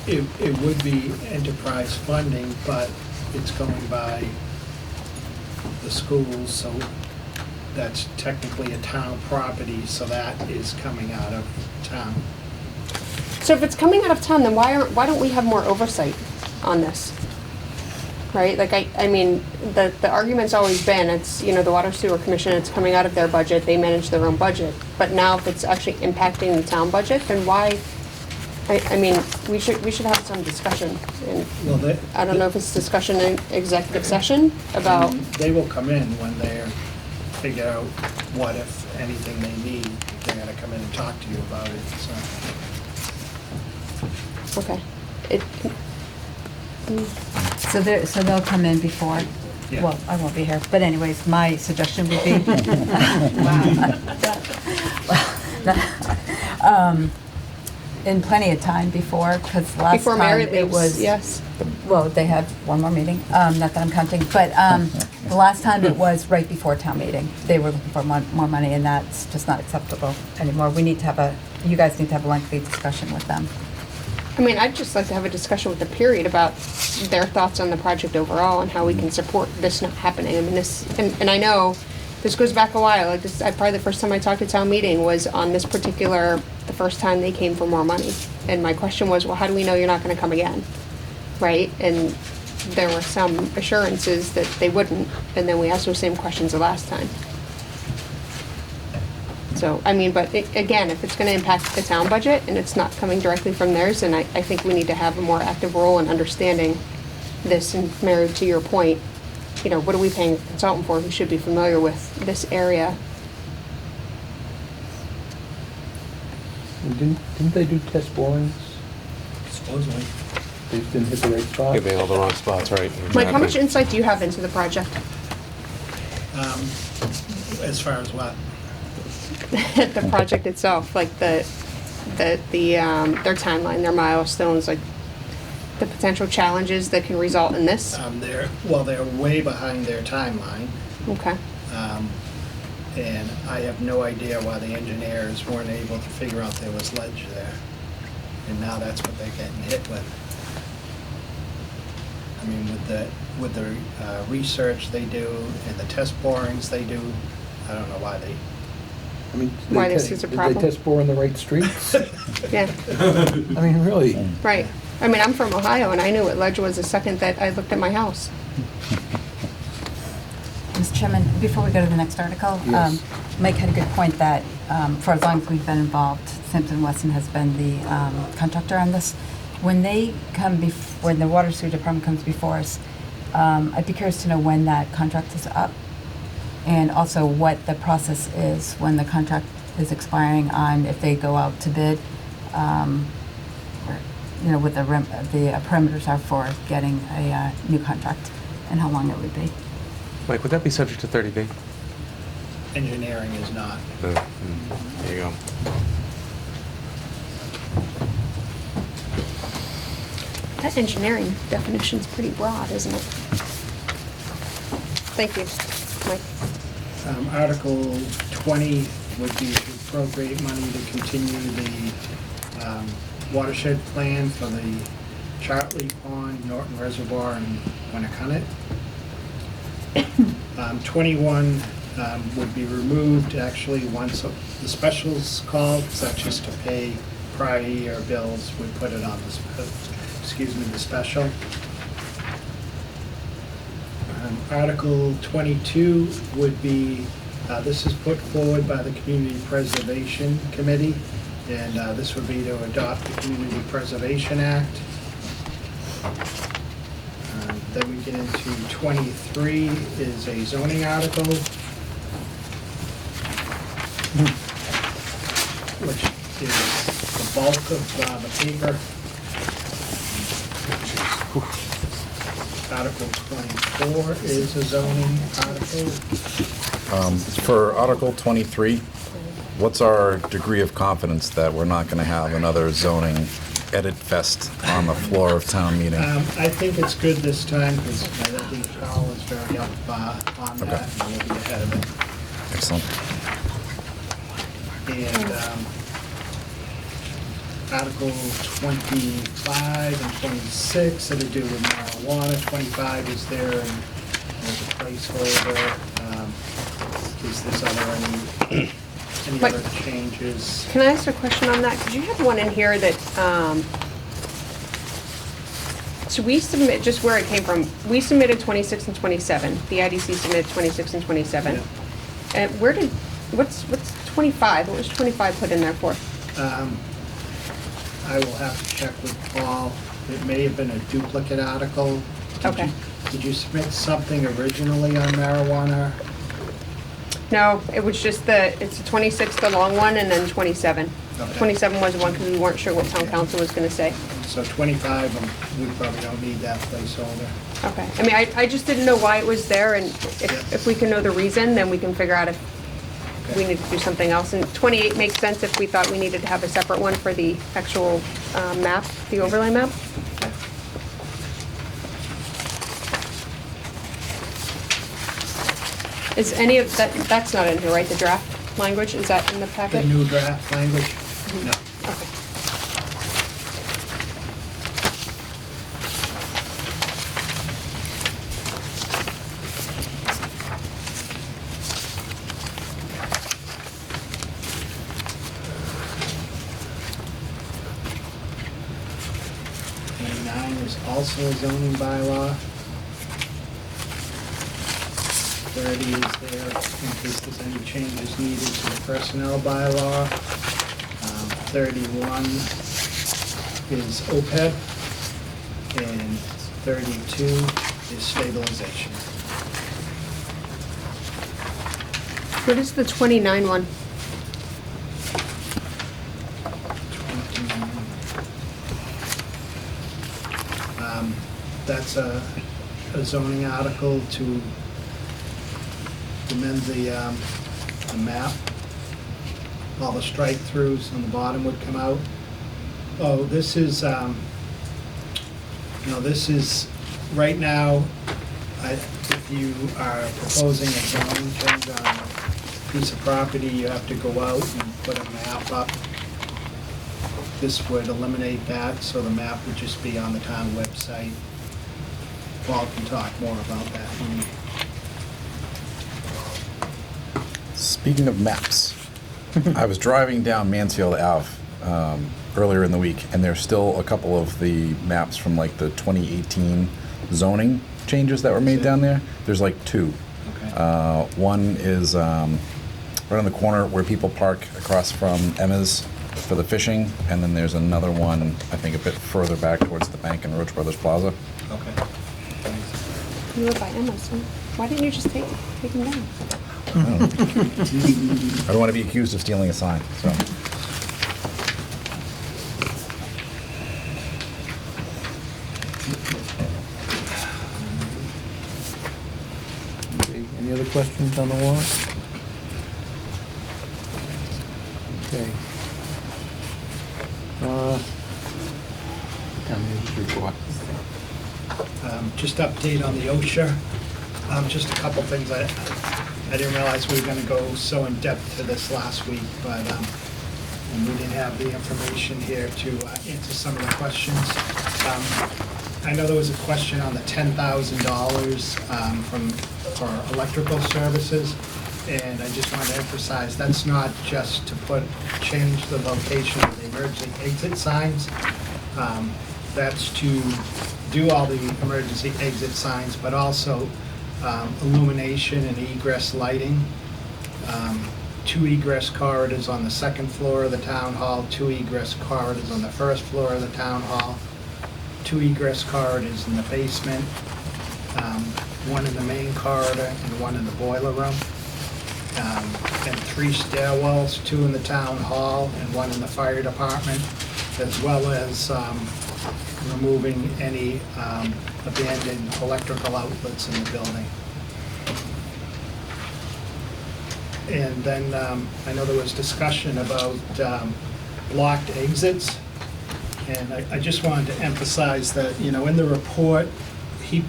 It would be enterprise funding, but it's going by the schools, so that's technically a town property, so that is coming out of town. So if it's coming out of town, then why don't we have more oversight on this? Right, like I mean, the argument's always been, it's, you know, the Water Sewer Commission, it's coming out of their budget, they manage their own budget. But now if it's actually impacting the town budget, then why, I mean, we should have some discussion. And Well, I don't know if it's discussion in executive session about, They will come in when they're, figure out what, if anything, they need. They're gonna come in and talk to you about it, so. okay. So they'll come in before, Yeah. well, I won't be here, but anyways, my suggestion would be. In plenty of time before, because last Before time Mary it leaves, was. yes. Well, they have one more meeting, not that I'm counting, but the last time it was right before town meeting. They were looking for more money, and that's just not acceptable anymore. We need to have you guys need to have a lengthy discussion with them. I mean, I'd just like to have a discussion with the period about their thoughts on the project overall and how we can support this not happening. I mean, and I know this goes back a while. Like this, probably the first time I talked to town meeting was on this particular, the first time they came for more money. And my question was, well, how do we know you're not going to come again? Right? And there were some assurances that they wouldn't. And then we asked those same questions the last time. So, I mean, but again, if it's going to impact the town budget and it's not coming directly from theirs, then I think we need to have a more active role in understanding this, and Mary, to your point, you know, what are we paying a consultant for who should be familiar with this area? And didn't they do test borings? Supposedly. They just didn't hit the right spot? Yeah, they all the wrong spots, right? Mike, how much Exactly. insight do you have into the project? As far as what? The project itself, like their timeline, their milestones, like the potential challenges that can result in this? They're way behind their timeline. Okay. And I have no idea why the engineers weren't able to figure out there was ledge there. And now that's what they're getting hit with. I mean, with the research they do and the test borings they do, I don't know why they. I mean, Why this is a problem? Did they test bore in the right streets? Yeah. I mean, really? Right. I mean, I'm from Ohio, and I knew what ledge was the second that I looked at my house. Mr. Chairman, before we go to the next article, Yes. Mike had a good point that for as long as we've been involved, Simpson Wesson has been the contractor on this. When they come, when the water sewer department comes before us, I'd be curious to know when that contract is up, and also what the process is when the contract is expiring on if they go out to bid, or, you know, what the parameters are for getting a new contract, and how long it would be. Mike, would that be subject to 30B? Engineering is not. There you go. That engineering definition's pretty broad, isn't it? Thank you, Mike. Article 20 would be to appropriate money to continue the watershed plan for the Chartley Pond, Norton Reservoir, and Winnicott. 21 would be removed actually once the special's called, such as to pay prior year bills, would put it on the special. Article 22 would be, this is put forward by the Community Preservation Committee, and this would be to adopt the Community Preservation Act. Then we get into 23 is a zoning article, which is the bulk of the paper. Article 24 is a zoning article. For Article 23, what's our degree of confidence that we're not going to have another zoning edit fest on the floor of town meeting? I think it's good this time because I think Carl is very up on that, and we'll be ahead of it. Excellent. And Article 25 and 26 that are do with marijuana. 25 is there and there's a placeholder. Is this any But- other changes? Can I ask a question on that? Because you have one in here that, so we submit, just where it came from, we submitted 26 and 27. The IDC submitted 26 and 27. Yeah. And what's 25? What was 25 put in there for? I will have to check with Paul. It may have been a duplicate article. Okay. Did you submit something originally on marijuana? No, it was just it's 26, the long one, and then 27. Okay. 27 was the one because we weren't sure what town council was going to say. So 25, we probably don't need that placeholder. Okay. I mean, I just didn't know why it was there, and if we can know the reason, then we can figure out if we need to do something else. And 28 makes sense if we thought we needed to have a separate one for the actual map, the overlay map. Is any of that's not in here, right? The draft language, is that in the The packet? new draft language? No. Okay. And 9 is also a zoning bylaw. 30 is there in case there's any changes needed to the personnel bylaw. 31 is OPEB. And 32 is stabilization. What is the 29 one? 29. That's a zoning article to amend the map. All the strike-throughs on the bottom would come out. Oh, this is, this is, right now, if you are proposing a zoning change on a piece of property, you have to go out and put a map up. This would eliminate that, so the map would just be on the town website. Paul can talk more about that. Speaking of maps, I was driving down Mansfield Ave earlier in the week, and there's still a couple of the maps from like the 2018 zoning changes that were made down there. There's like two. Okay. One is right on the corner where people park across from Emma's for the fishing, and then there's another one, I think, a bit further back towards the bank in Roach Brothers Plaza. Okay. You live by Emma, so why didn't you just take them down? I don't want to be accused of stealing a sign, so. Okay, any other questions on the warrant? Okay. Town manager's report. Just update on the OSHA. Just a couple things. I didn't realize we were going to go so in depth to this last week, but and we didn't have the information here to answer some of the questions. I know there was a question on the $10,000 for electrical services, and I just want to emphasize that's not just to change the location of the emergency exit signs. That's to do all the emergency exit signs, but also illumination and egress lighting. 2 egress corridors on the second floor of the town hall, 2 egress corridors on the first floor of the town hall, 2 egress corridors in the basement, 1 in the main corridor and 1 in the boiler room, and 3 stairwells, 2 in the town hall and 1 in the fire department, as well as removing any abandoned electrical outlets in the building. And then I know there was discussion about blocked exits, and I just wanted to emphasize that, in the report, he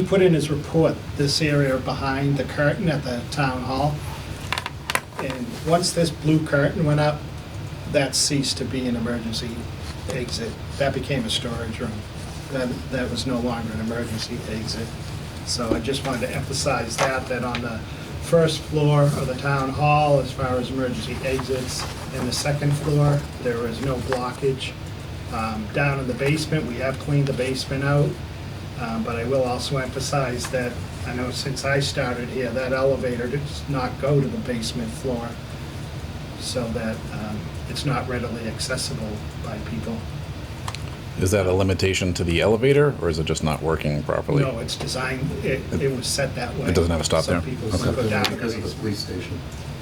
put in his report this area behind the curtain at the town hall, and once this blue curtain went up, that ceased to be an emergency exit. That became a storage room. That was no longer an emergency exit. So I just wanted to emphasize that on the first floor of the town hall, as far as emergency exits, and the second floor, there is no blockage. Down in the basement, we have cleaned the basement out, but I will also emphasize that I know since I started here, that elevator does not go to the basement floor, so that it's not readily accessible by people. Is that a limitation to the elevator, or is it just not working properly? No, it's designed, it was set that way. It doesn't have a stop there? Some people Okay. go down Because of the police station.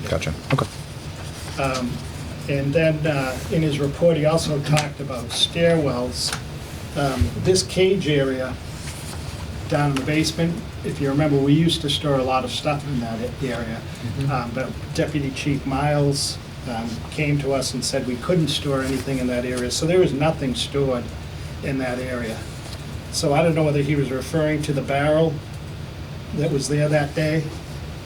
Gotcha, okay. And then in his report, he also talked about stairwells. This cage area down in the basement, if you remember, we used to store a lot of stuff in that area. But Deputy Chief Miles came to us and said we couldn't store anything in that area. So there was nothing stored in that area. So I don't know whether he was referring to the barrel that was there that day.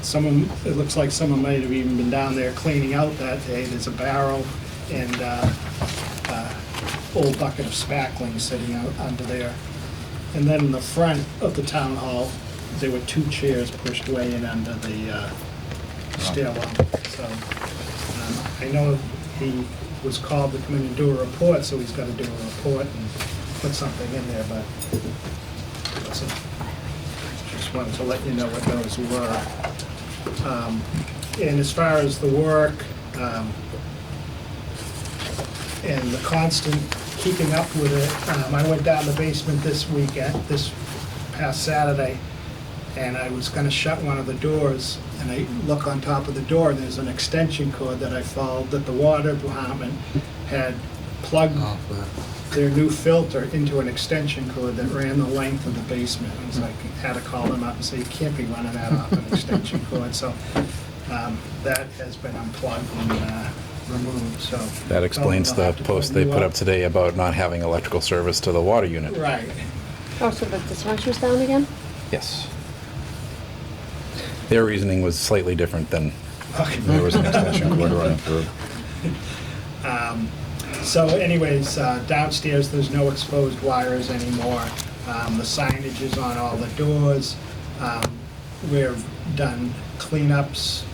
It looks like someone might have even been down there cleaning out that day. There's a barrel and old bucket of spackling sitting out under there. And then in the front of the town hall, there were 2 chairs pushed way in under the stairwell. So I know he was called to come in and do a report, so he's got to do a report and put something in there, but just wanted to let you know what those were. And as far as the work and the constant keeping up with it. I went down the basement this past Saturday, and I was gonna shut one of the doors, and I look on top of the door, there's an extension cord that I followed that the water department had plugged their new filter into an extension cord that ran the length of the basement. I was like, had to call them up and say, you can't be running that off an extension cord. So that has been unplugged and removed, so. That explains they'll the have to post put they new put up. up today about not having electrical service to the water unit. Right. Oh, so the dispenser's down again? Yes. Their reasoning was slightly different than Okay. there was an extension cord running through. So anyways, downstairs, there's no exposed wires anymore. The signage is on all the doors. We've done cleanups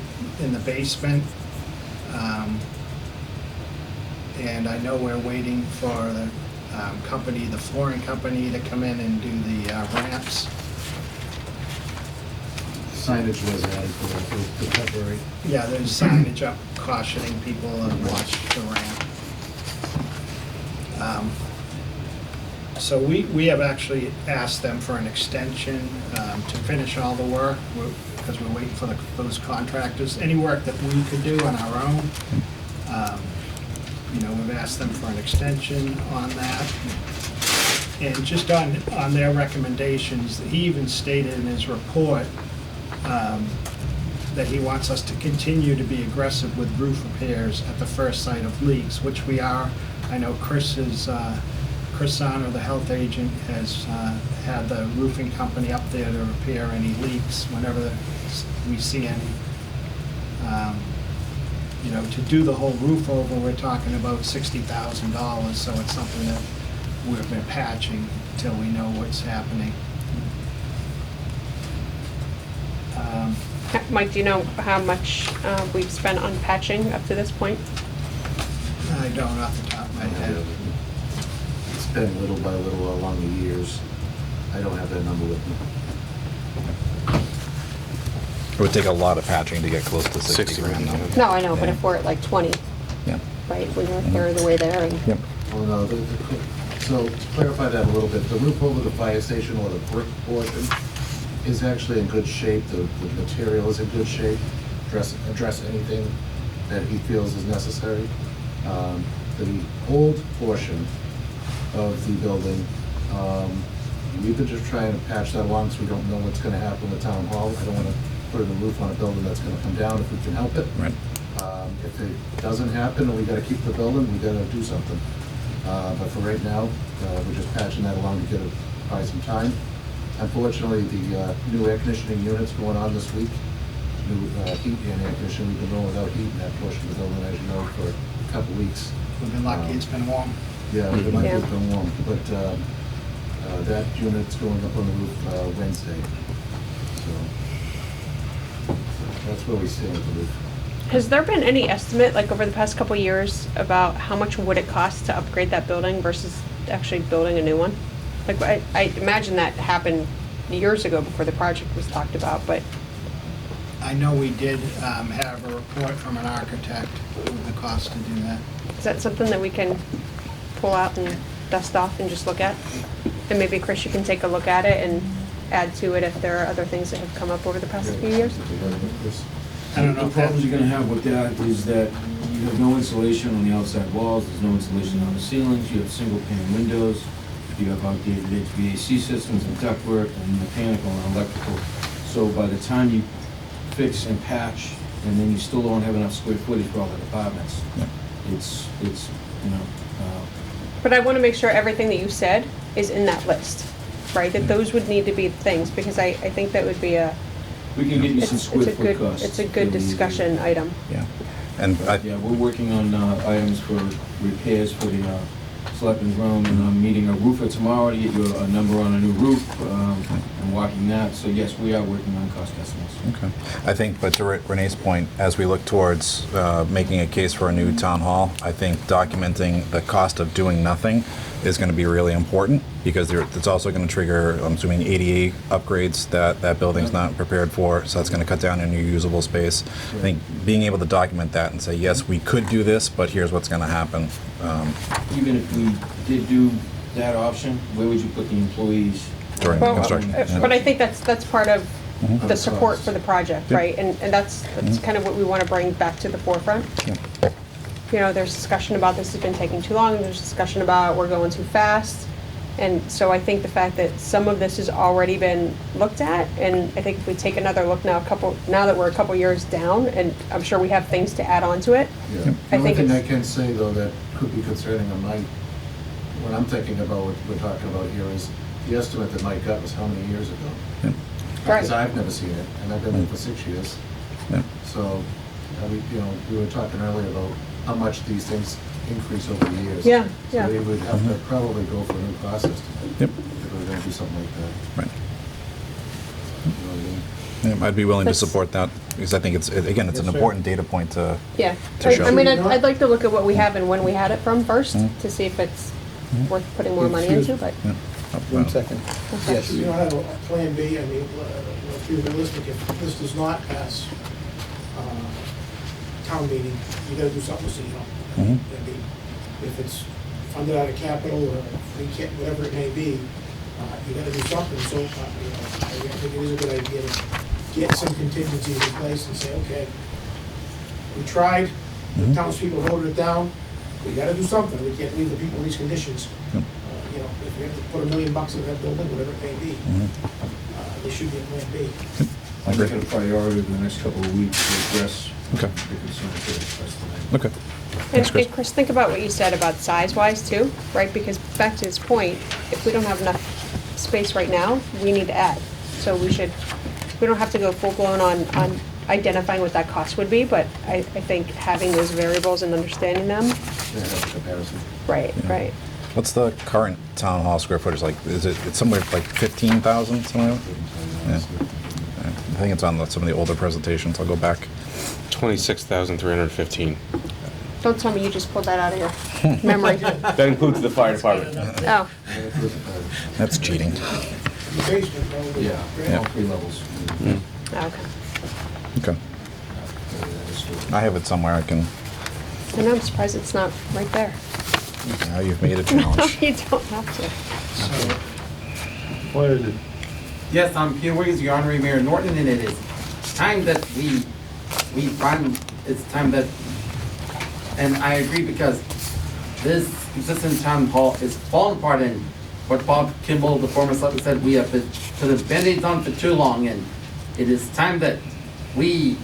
in the basement. And I know we're waiting for the company, the flooring company, to come in and do the ramps. Signage was added for the temporary. Yeah, there's signage up cautioning people to watch the ramp. So we have actually asked them for an extension to finish all the work, because we're waiting for those contractors. Any work that we could do on our own, we've asked them for an extension on that. And just on their recommendations, he even stated in his report that he wants us to continue to be aggressive with roof repairs at the first site of leaks, which we are. I know Chris Sonner, the health agent, has had the roofing company up there to repair any leaks whenever we see any. To do the whole roof over, we're talking about $60,000, so it's something that we've been patching until we know what's happening. Mike, do you know how much we've spent on patching up to this point? I don't off the top of my head. It's been little by little along the years. I don't have that number with me. It would take a lot of patching to get close to 60 grand. though. No, I know, but if we're at like 20, Yeah. right, when you're there the way there, and Yep. Well, no, so to clarify that a little bit, the roof over the fire station, or the brick portion, is actually in good shape. The material is in good shape. Address anything that he feels is necessary. The old portion of the building, we've been just trying to patch that along, so we don't know what's gonna happen with town hall. I don't wanna put a roof on a building that's gonna come down if we can help it. Right. If it doesn't happen and we gotta keep the building, we gotta do something. But for right now, we're just patching that along to buy some time. Unfortunately, the new air conditioning unit's going on this week. New heat and air conditioning, we've been going without heat in that portion of the building, as you know, for a couple of weeks. We've been lucky, it's been warm. Yeah, we've been lucky, Yeah. it's been warm, but that unit's going up on the roof Wednesday. So that's where we stand with the roof. has there been any estimate, like over the past couple years, about how much would it cost to upgrade that building versus actually building a new one? Like, I imagine that happened years ago before the project was talked about, but I know we did have a report from an architect with the cost to do that. is that something that we can pull out and dust off and just look at? And maybe, Chris, you can take a look at it and add to it if there are other things that have come up over the past few years? I don't know The if that- problems you're gonna have with that is that you have no insulation on the outside walls, there's no insulation on the ceilings, you have single pane windows, you have outdated HVAC systems and ductwork and mechanical and electrical. So by the time you fix and patch, and then you still don't have enough square footage for all the departments, it's, But I want to make sure everything that you said is in that list, right? That those would need to be things, because I think that would be we can get you some it's square a foot good, costs. it's a good discussion item. Yeah. And Yeah, we're working on items for repairs for the selectmen's room, and I'm meeting a roofer tomorrow to get you a number on a new roof, and walking that. So yes, we are working on cost estimates. Okay. I think, but to Renee's point, as we look towards making a case for a new town hall, I think documenting the cost of doing nothing is going to be really important, because it's also going to trigger, I'm assuming, ADA upgrades that building's not prepared for, so that's going to cut down on your usable space. I think being able to document that and say, yes, we could do this, but here's what's going to happen. Even if we we did do that option, where would you put the employees? During Well, construction. But I think that's part of Mhm. the support for the project, Yep. right? And that's kind of what we want to bring back to the forefront. You know, there's discussion about this has been taking too long, there's discussion about we're going too fast. And so I think the fact that some of this has already been looked at, and I think if we take another look now that we're a couple years down, and I'm sure we have things to add on to it. Yeah. I The only think thing I it's, can say, though, that could be concerning on my, what I'm thinking about, what we're talking about here is, the estimate that Mike got was how many years ago? Because Right. I've never seen it, and I've been there for 6 years. Yeah. So, we were talking earlier about how much these things increase over the years. Yeah, yeah. So we would have to probably go for a new cost estimate. Yep. If we were gonna do something like that. Right. You know what I mean? Yeah, I'd be willing to That's- support that, because I think it's an Yes, sir. important data point to yeah. to show. I mean, I'd like to look at what we have and when we had it from first, Mhm. to see if it's worth putting more money into, but. Yeah. One second. Yes. You don't have a plan B, I mean, let's be realistic, if this does not pass town meeting, you gotta do something with City Hall. I Mhm. mean, if it's funded out of capital or free kit, whatever it may be, you gotta do something, so, I think it is a good idea to get some contingencies in place and say, okay, we tried, the townspeople voted it down, we gotta do something, we can't leave the people in these conditions. You know, if we have to put $1 million in that building, whatever it may be, there should be a plan B. I'll make it a priority in the next couple of weeks to address Okay. the concerns that expressed tonight. Okay. And Thanks, Chris. and Chris, think about what you said about size-wise too, right? Because back to his point, if we don't have enough space right now, we need to add. So we don't have to go full-blown on identifying what that cost would be, but I think having those variables and understanding them, Yeah, that's a comparison. right, right. What's the current town hall square footage like? Is it's somewhere like 15,000, somewhere? Yeah. I think it's on some of the older presentations. I'll go back. 26,315. Don't tell me you just pulled that out of your memory. That includes the fire department. Oh, That's cheating. The basement, though, Yeah, Yeah. all 3 levels. okay. Okay. I have it somewhere. I can. And I'm surprised it's not right there. Now you've made a No, challenge. you don't have to. So, What is it? yes, I'm Peter Wiggins, your honorary mayor of Norton, and it is time that we find, it's time that, and I agree because this existing town hall is falling apart, and what Bob Kimball, the former selectman, said, we have been put the Band-Aids on for too long, and it is time that we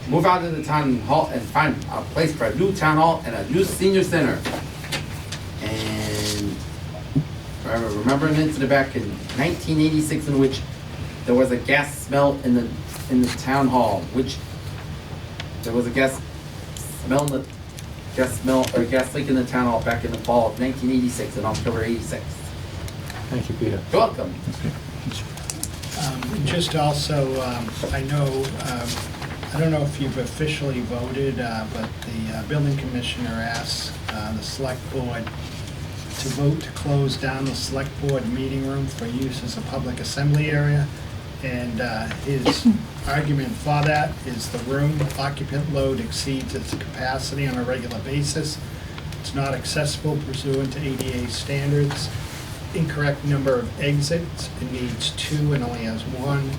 move out of the town hall and find a place for a new town hall and a new senior center. And I remember an incident back in 1986 in which there was a gas smell in the town hall, which there was a gas leak in the town hall back in the fall of 1986, in October 86. Thank you, Peter. You're welcome. Just also, I know, I don't know if you've officially voted, but the building commissioner asked the select board to vote to close down the select board meeting room for use as a public assembly area. And his argument for that is the room occupant load exceeds its capacity on a regular basis. It's not accessible pursuant to ADA standards. Incorrect number of exits, it needs 2 and only has 1.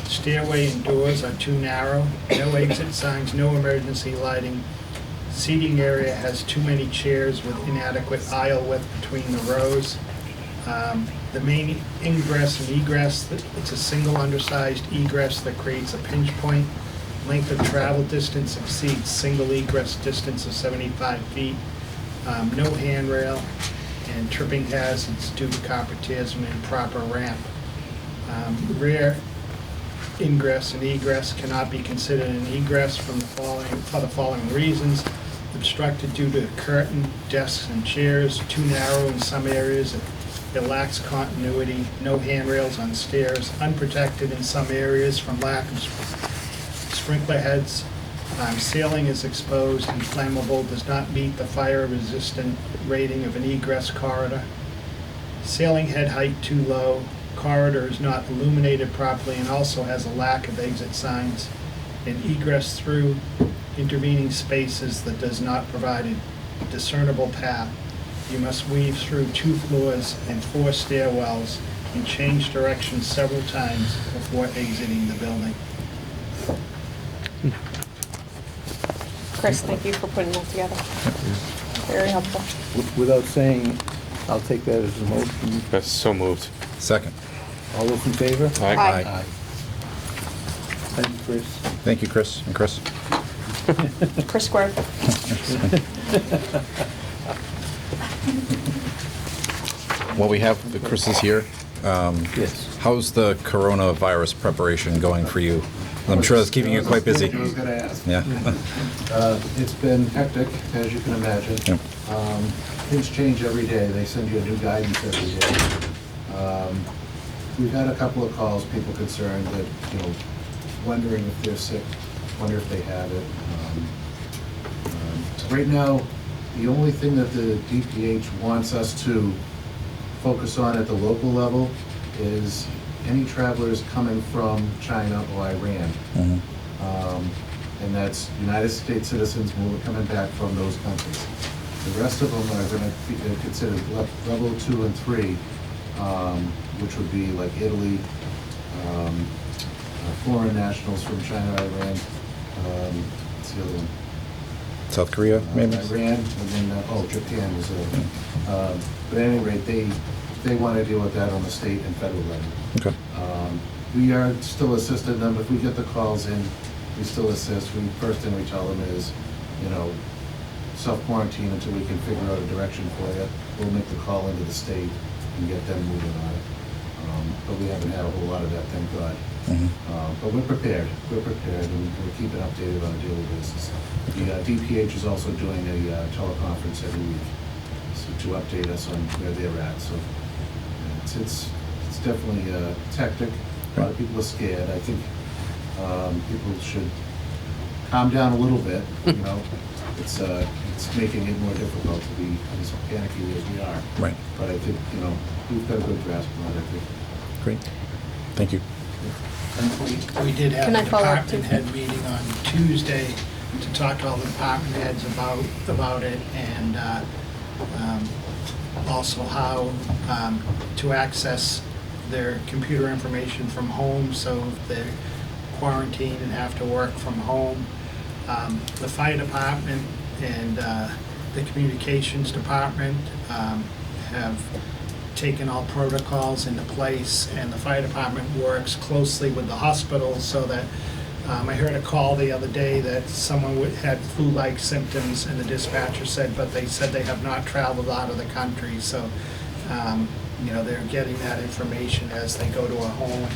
Stairway and doors are too narrow, no exit signs, no emergency lighting. Seating area has too many chairs with inadequate aisle width between the rows. The main ingress and egress, it's a single undersized egress that creates a pinch point. Length of travel distance exceeds single egress distance of 75 feet. No handrail, and tripping hazards due to competition and improper ramp. Rear ingress and egress cannot be considered an egress for the following reasons. Obstructed due to curtain, desks, and chairs, too narrow in some areas, it lacks continuity, no handrails on stairs, unprotected in some areas from lack of sprinkler heads. Ceiling is exposed and flammable, does not meet the fire resistant rating of an egress corridor. Ceiling head height too low, corridor is not illuminated properly and also has a lack of exit signs. And egress through intervening spaces that does not provide a discernible path. You must weave through 2 floors and 4 stairwells and change directions several times before exiting the building. Chris, thank you for putting that together. Very helpful. Without saying, I'll take that as a motion. That's so moved. Second. All those in favor? Aye. Aye. Thank you, Chris. Thank you, Chris and Chris. Chris squared. Well, we have the Chris is here. Yes. How's the coronavirus preparation going for you? I'm sure that's keeping you quite busy. I was going to ask. Yeah. It's been hectic, as you can imagine. Yep. Things change every day. They send you a new guidance every day. We've had a couple of calls, people concerned that, wondering if they're sick, wonder if they have it. Right now, the only thing that the DPH wants us to focus on at the local level is any travelers coming from China or Iran. And that's United States citizens who are coming back from those countries. The rest of them are going to be considered level 2 and 3, which would be like Italy, foreign nationals from China, Iran, what's the other one? South Korea, maybe? Iran, and then, Japan was but at any rate, they want to deal with that on the state and federal level. Okay. We are still assisting them. If we get the calls in, we still assist. First thing we tell them is, self-quarantine until we can figure out a direction for you. We'll make the call into the state and get them moving on it. But we haven't had a whole lot of that, thank God. But we're prepared. We're prepared, and we're keeping updated on a daily basis. The DPH is also doing a teleconference every week to update us on where they're at. So it's definitely hectic. A lot of people are scared. I think people should calm down a little bit. It's making it more difficult to be as panicky as we are. Right. But I think we've got a good grasp on it. I think. Great. Thank you. We did have Can a I follow up, department too? head meeting on Tuesday to talk to all the department heads about it, and also how to access their computer information from home, so if they're quarantined and have to work from home. The fire department and the communications department have taken all protocols into place, and the fire department works closely with the hospital so that I heard a call the other day that someone had flu-like symptoms, and the dispatcher said, but they said they have not traveled out of the country, so they're getting that information as they go to a home.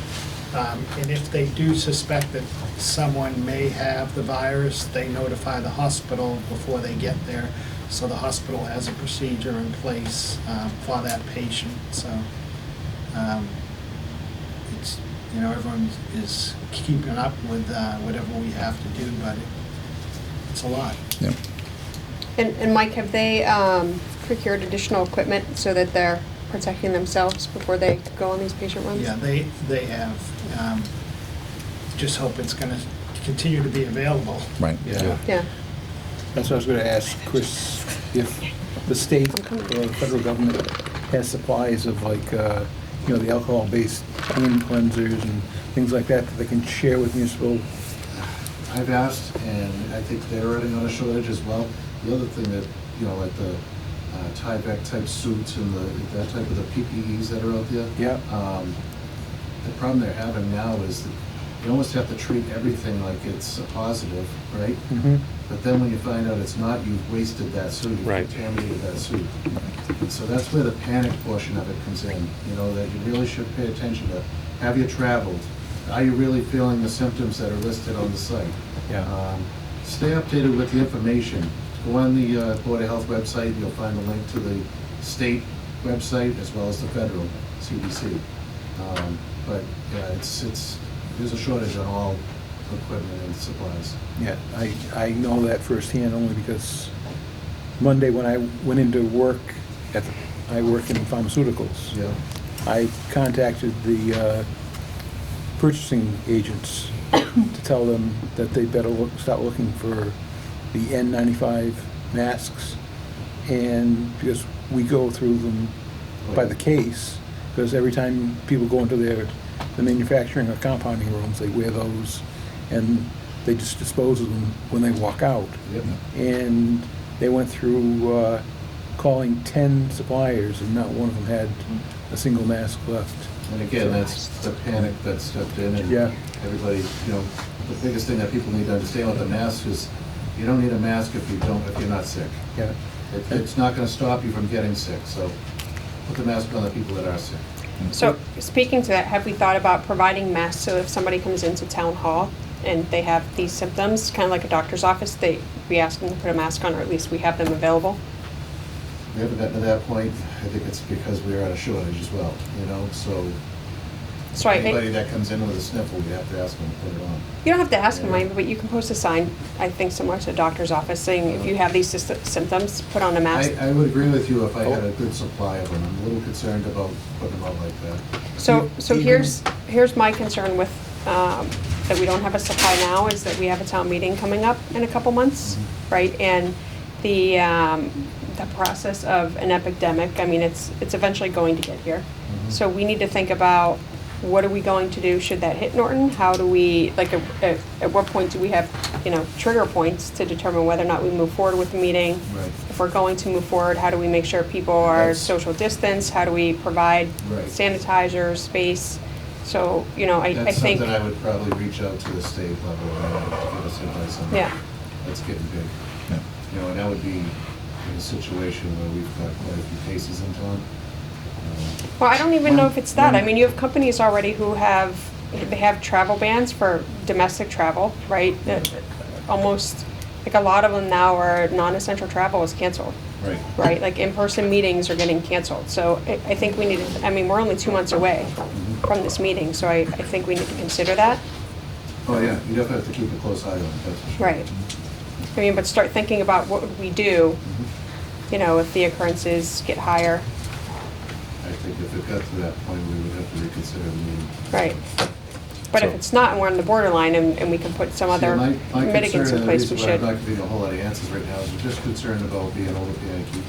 And if they do suspect that someone may have the virus, they notify the hospital before they get there, so the hospital has a procedure in place for that patient. So it's, everyone is keeping up with whatever we have to do, but it's a lot. Yeah. And Mike, have they procured additional equipment so that they're protecting themselves before they go on these patient runs? Yeah, they have. Just hope it's going to continue to be available. Right. Yeah. That's what I was going to ask Chris, if the state or the federal government has supplies of the alcohol-based hand cleansers and things like that they can share with municipal. I've asked, and I think they're running on a shortage as well. The other thing that, like the Tyvek type suits and that type of the PPEs that are out there. Yeah. The problem they're having now is that you almost have to treat everything like it's a positive, right? But then when you find out it's not, you've wasted that suit, you've contaminated that suit. And so that's where the panic portion of it comes in, that you really should pay attention to. Have you traveled? Are you really feeling the symptoms that are listed on the site? Yeah. Stay updated with the information. Go on the Board of Health website, you'll find a link to the state website as well as the federal CDC. But yeah, there's a shortage on all equipment and supplies. Yeah, I know that firsthand only because Monday when I went into work I work in pharmaceuticals. Yeah. I contacted the purchasing agents to tell them that they better start looking for the N95 masks, and because we go through them by the case, because every time people go into the manufacturing or compounding rooms, they wear those, and they just dispose of them when they walk out. Yep. And they went through calling 10 suppliers, and not one of them had a single mask left. And again, that's the panic that stepped in, and Yeah. everybody, the biggest thing that people need to understand with the mask is, you don't need a mask if you're not sick. Yeah. It's not gonna stop you from getting sick, so put the mask on the people that are sick. So, speaking to that, have we thought about providing masks so if somebody comes into town hall and they have these symptoms, kind of like a doctor's office, we ask them to put a mask on, or at least we have them available? We haven't gotten to that point. I think it's because we're at a shortage as well, so anybody that comes in with a sniffle, we have to ask them to put it on. You don't have to ask them, but you can post a sign, I think similar to a doctor's office, saying if you have these symptoms, put on a mask. I would agree with you if I had a good supply of them. I'm a little concerned about putting them out like that. So here's my concern with, that we don't have a supply now, is that we have a town meeting coming up in a couple months, right? And the process of an epidemic, I mean, it's eventually going to get here. So we need to think about, what are we going to do should that hit Norton? How do we, at what point do we have, trigger points to determine whether or not we move forward with the meeting? Right. If we're going to move forward, how do we make sure people are social distance? How do we provide sanitizer, space? So, I That's think. something I would probably reach out to the state level to give us advice on. Yeah. That's getting big. And that would be in a situation where we've got quite a few cases in town. Well, I don't even know if it's that. I mean, you have companies already who have travel bans for domestic travel, right? Almost, a lot of them now are non-essential travel is canceled. Right. Right, like in-person meetings are getting canceled. So I think we need to, we're only 2 months away from this meeting, so I think we need to consider that. Oh, yeah, you definitely have to keep a close eye on it, that's for sure. Right. But start thinking about what would we do, if the occurrences get higher. I think if it got to that point, we would have to reconsider the meeting. Right. But if it's not, and we're on the borderline, and we can put some other mitigants in place, we should. I'm not giving you a whole lot of answers right now, is we're just concerned about being over panicky.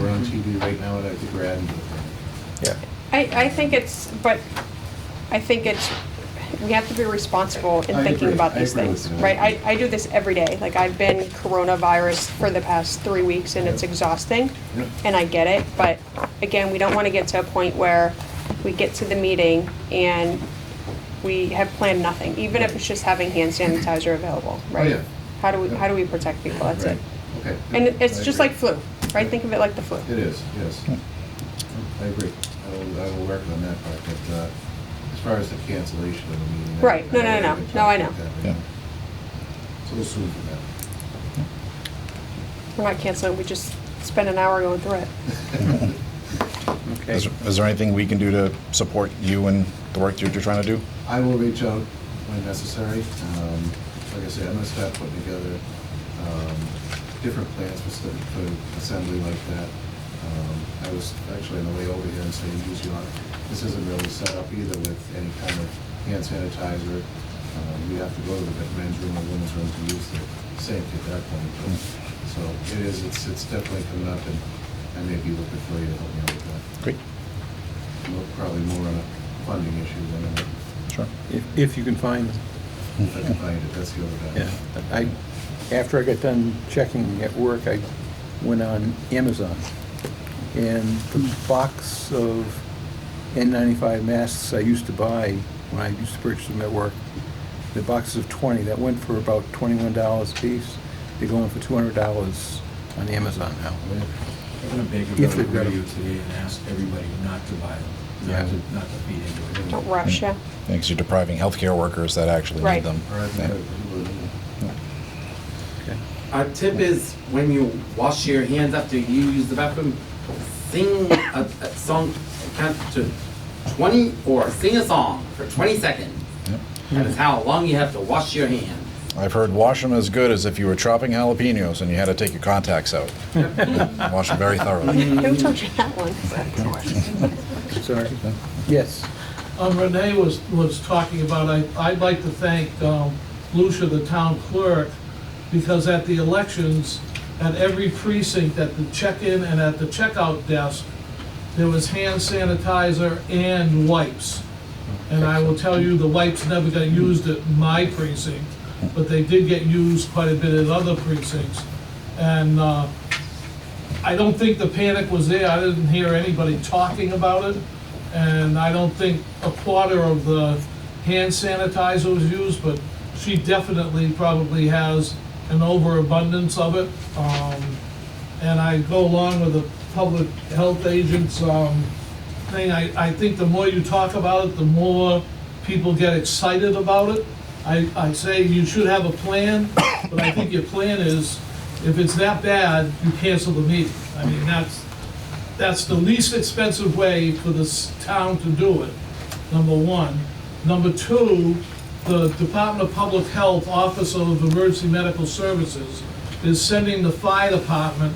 We're on TV right now, and I think we're adding to the panic. Yeah. I think we have to be responsible in thinking about these things, right? I do this every day. I've been coronavirus for the past 3 weeks, and it's exhausting, and I get it. But again, we don't want to get to a point where we get to the meeting and we have planned nothing, even if it's just having hand sanitizer available, right? Oh, yeah. How do we protect people? That's it. Okay. And it's just like flu, right? Think of it like the flu. It is, yes. I agree. I will work on that part, but as far as the cancellation of the meeting. Right. No, I know. Yeah. It's a little soon for that. We're not canceling, we just spend an hour going through it. Okay. Is there anything we can do to support you and the work you're trying to do? I will reach out when necessary. Like I said, I'm going to start putting together different plans for assembly like that. I was actually on the way over here in St. Lucie. This isn't really set up either with any kind of hand sanitizer. You have to go to the men's room or women's room to use the sink at that point. But, so it's definitely coming up, and I may be looking for you to help me out with that. Great. Probably more on a funding issue than a... Sure. If you can find. If I can find it, that's the other guy. Yeah, after I got done checking at work, I went on Amazon, and the box of N95 masks I used to buy when I used to purchase them at work, the boxes of 20, that went for about $21 a piece. They're going for $200 on Amazon now. I'm going to beg If about they've got radio them. today and ask everybody not to buy them, not to feed into it. Don't rush, yeah. Because you're depriving healthcare workers that actually Right. need them. Our tip is when you wash your hands after you use the bathroom, sing a song, count to 20 or sing a song for 20 seconds. That is how long you have to wash your hands. I've heard wash them as good as if you were chopping jalapenos and you had to take your contacts out. Wash them very thoroughly. Who told you that one? Sorry. Yes. Renee was talking about, I'd like to thank Lucia, the town clerk, because at the elections, at every precinct, at the check-in and at the checkout desk, there was hand sanitizer and wipes. And I will tell you, the wipes never got used at my precinct, but they did get used quite a bit at other precincts. And I don't think the panic was there. I didn't hear anybody talking about it. And I don't think a quarter of the hand sanitizer was used, but she definitely probably has an overabundance of it. And I go along with the public health agents thing. I think the more you talk about it, the more people get excited about it. I say you should have a plan, but I think your plan is, if it's that bad, you cancel the meeting. I mean, that's the least expensive way for this town to do it, number one. Number two, the Department of Public Health Office of Emergency Medical Services is sending the fire department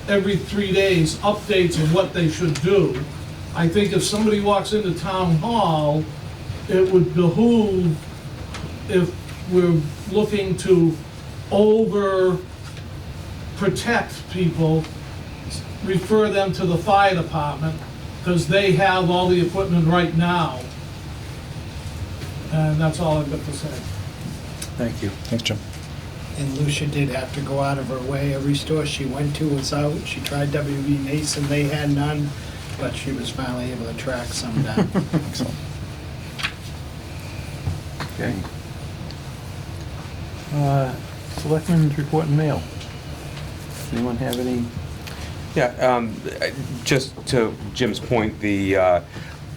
every 3 days updates of what they should do. I think if somebody walks into town hall, it would behoove, if we're looking to protect people, refer them to the fire department, because they have all the equipment right now. And that's all I've got to say. Thank you. Thanks, Jim. And Lucia did have to go out of her way. Every store she went to was out. She tried WB Mason, they had none, but she was finally able to track some down. Excellent. Okay. Selectmen's report and mail. Anyone have any? Yeah, just to Jim's point,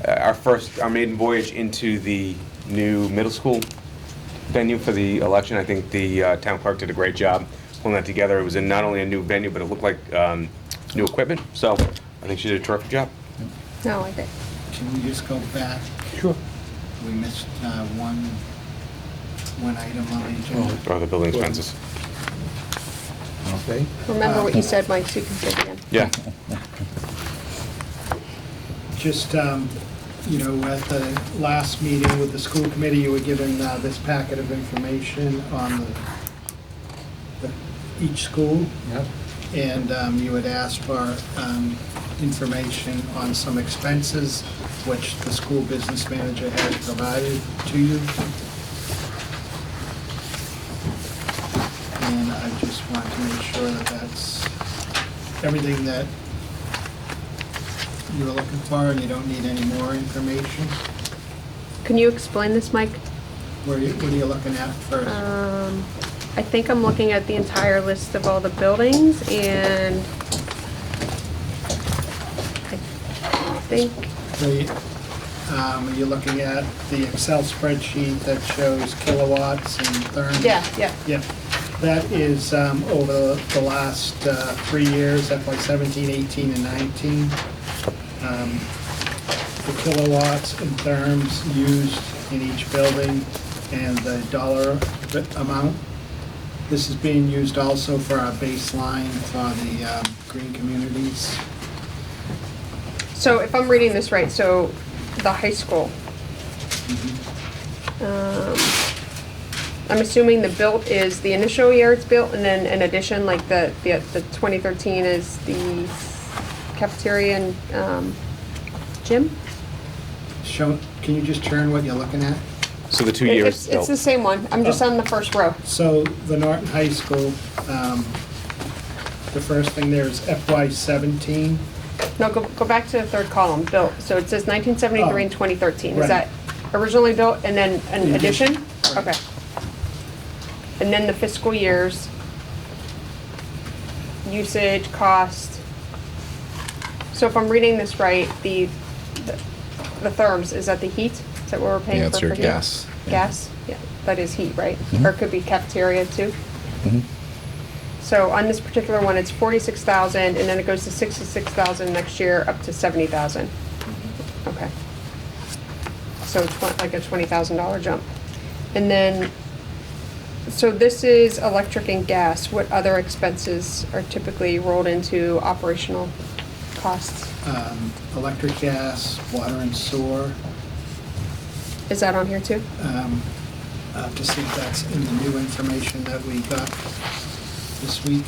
our maiden voyage into the new middle school venue for the election, I think the town clerk did a great job pulling that together. It was in not only a new venue, but it looked like new equipment, so I think she did a terrific job. No, I did. Can we just go back? Sure. We missed one item on the agenda. Or the building expenses. Okay. Remember what you said, Mike, so you can say it again. Yeah. Just, you know, at the last meeting with the school committee, you were given this packet of information on each school. Yep. And you had asked for information on some expenses, which the school business manager had provided to you. And I just want to make sure that that's everything that you were looking for, and you don't need any more information. Can you explain this, Mike? What are you looking at first? I think I'm looking at the entire list of all the buildings, and I think, You're looking at the Excel spreadsheet that shows kilowatts and therms? yeah. Yep. That is over the last 3 years, FY 17, 18, and 19. The kilowatts and therms used in each building and the dollar amount. This is being used also for our baseline for the green communities. So if I'm reading this right, so the high school, I'm assuming the built is the initial year it's built, and then in addition, like the 2013 is the cafeteria and gym? Can you just turn what you're looking at? So the 2 years It's the same one. I'm just on the first row. So the Norton High School, the first thing there is FY 17. No, go back to the third column, built. So it says 1973 and 2013. Is Right. that originally built and then an addition? Right. Okay. And then the fiscal years, usage, cost. So if I'm reading this right, the therms, is that the heat? Is that what we're paying for? Yeah, it's your for heat? gas. Yeah. Gas? Yeah, that is heat, right? Mhm. Or it could be cafeteria too? Mhm. So on this particular one, it's 46,000, and then it goes to 66,000 next year, up to 70,000. Okay. So it's like a $20,000 jump. And then, so this is electric and gas. What other expenses are typically rolled into operational costs? Electric, gas, water and sewer. Is that on here too? I'll have to see if that's in the new information that we got this week.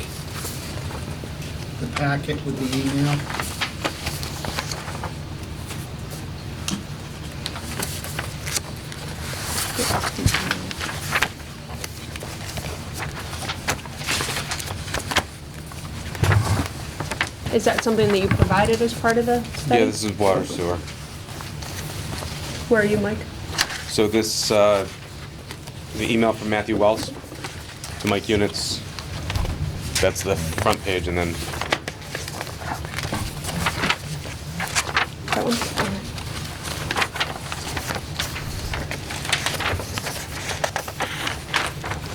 the packet with the email. Is that something that you provided as part of the study? Yeah, this is water sewer. Where are you, Mike? So this, the email from Matthew Wells, to Mike Units, that's the front page, and then That one? Okay.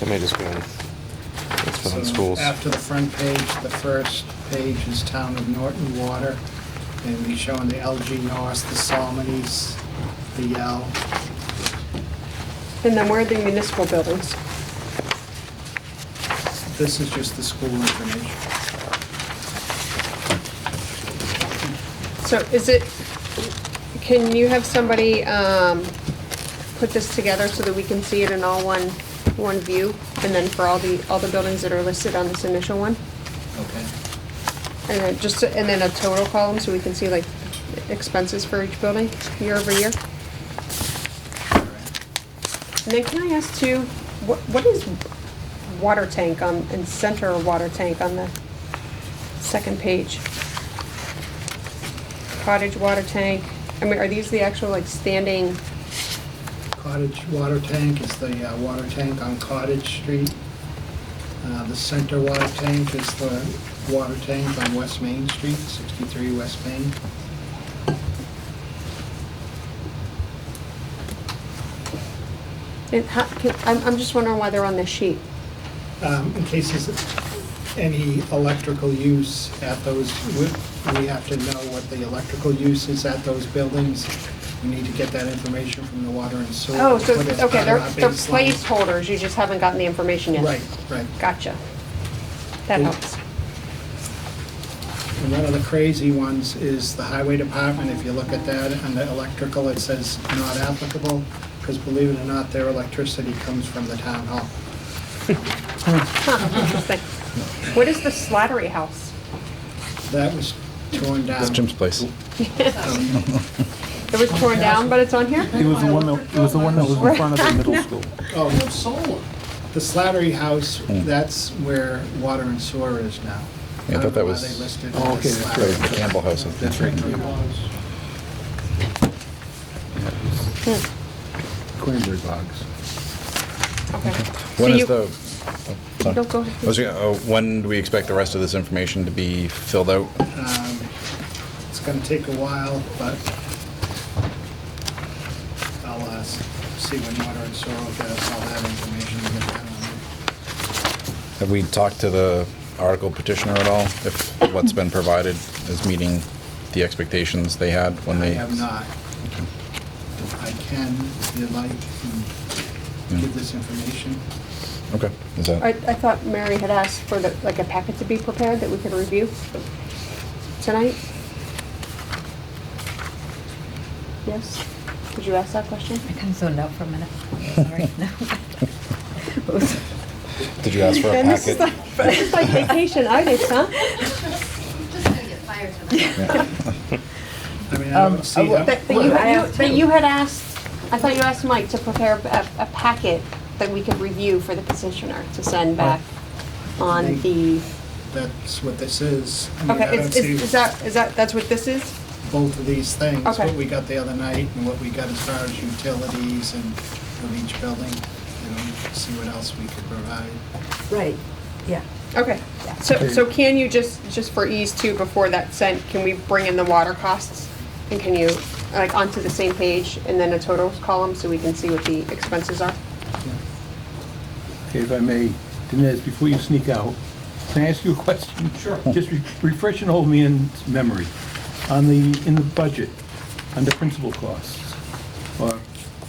that may just be on, it's been on schools. After the front page, the first page is Town of Norton Water, and we showing the LG North, the Salmonies, the Yell. And then where are the municipal buildings? This is just the school information. So is it, can you have somebody put this together so that we can see it in all one view? And then for all the buildings that are listed on this initial one? Okay. And then and then a total column so we can see like expenses for each building year over year? And then can I ask too, what is water tank and center water tank on the second page? Cottage water tank, I mean, are these the actual like standing? Cottage water tank is the water tank on Cottage Street. The center water tank is the water tank on West Main Street, 63 West Main. I'm just wondering why they're on this sheet. In case there's any electrical use at those, we have to know what the electrical use is at those buildings. We need to get that information from the water and sewer. Oh, so, put it okay, on they're our baseline. placeholders, you just haven't gotten the information yet? Right, right. Gotcha. That Yeah. helps. And one of the crazy ones is the highway department. If you look at that, under electrical, it says not applicable, because believe it or not, their electricity comes from the town hall. Huh, interesting. What is the Slattery House? That was torn down. That's Jim's place. It was torn down, but it's on here? It was the one that was in front of the middle school. Oh, solar. The Slattery House, that's where water and sewer is now. Yeah, I thought that don't know why was- they listed Oh, it okay, as that's Slattery. right. The Campbell House. That's right. Cranberry bogs. Okay. When So is you- the? sorry. No, go ahead. I was gonna- when do we expect the rest of this information to be filled out? It's gonna take a while, but I'll see when water and sewer will get us all that information and get that on there. Have we talked to the article petitioner at all? If what's been provided is meeting the expectations they had when I they? have not. I can, if you'd like, give this information. Okay, is that? I thought Mary had asked for like a packet to be prepared that we could review tonight? Yes? Did you ask that question? I kind of zoned out for a minute. Sorry. No. What was it? Did you ask for a And this is packet? like, this is like vacation artists, huh? Just gonna get fired tonight. I mean, I don't see how. That you had asked, I thought you asked Mike to prepare a packet that we could review for the petitioner to send back on the, That's what this is. I mean, I okay, don't see is that's what this is? both of these things, Okay. what we got the other night and what we got as far as utilities and of each building, see what else we could provide. Right, yeah. Okay, so can you just for ease too, before that's sent, can we bring in the water costs? And can you, like, onto the same page and then a totals column so we can see what the expenses are? Okay, if I may, Dinesh, before you sneak out, can I ask you a question? Sure. Just refresh and hold me in memory. In the budget, under principal costs, or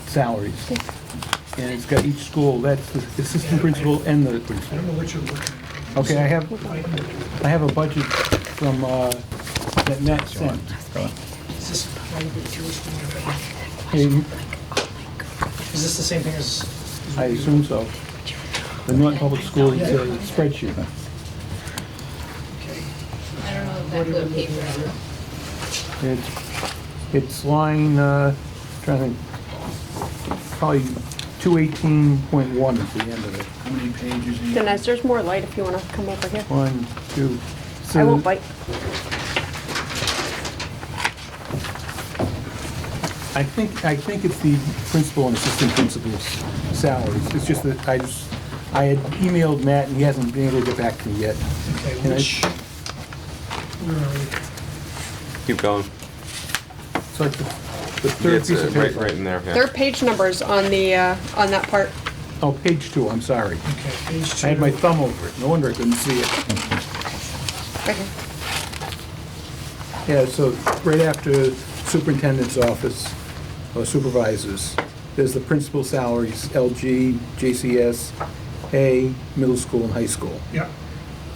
salaries, and it's got each school, that's the assistant principal and the I principal. don't know what you're looking at. Okay, I have a budget from, that Matt sent. Is this private tuition? Hey, Is this the same thing as? I assume so. The Norton Public School spreadsheet. Okay. blue paper. It's line, trying to think, probably 218.1 is the end of it. How many pages? Denez, there's more light if you want to come over here. 1, 2. I won't bite. I think it's the principal and assistant principal's salaries. It's just that I had emailed Matt and he hasn't been able to get back to me yet. Okay, And where are we? Keep going. It's like the third It's, piece of right, paper. right in there, yeah. Third page numbers on that part. Oh, page 2, I'm sorry. Okay, page 2. I had my thumb over it. No wonder I couldn't see it. Okay. Yeah, so right after superintendent's office, or supervisors, there's the principal salaries, LG, JCS, A, middle school and high school. Yeah.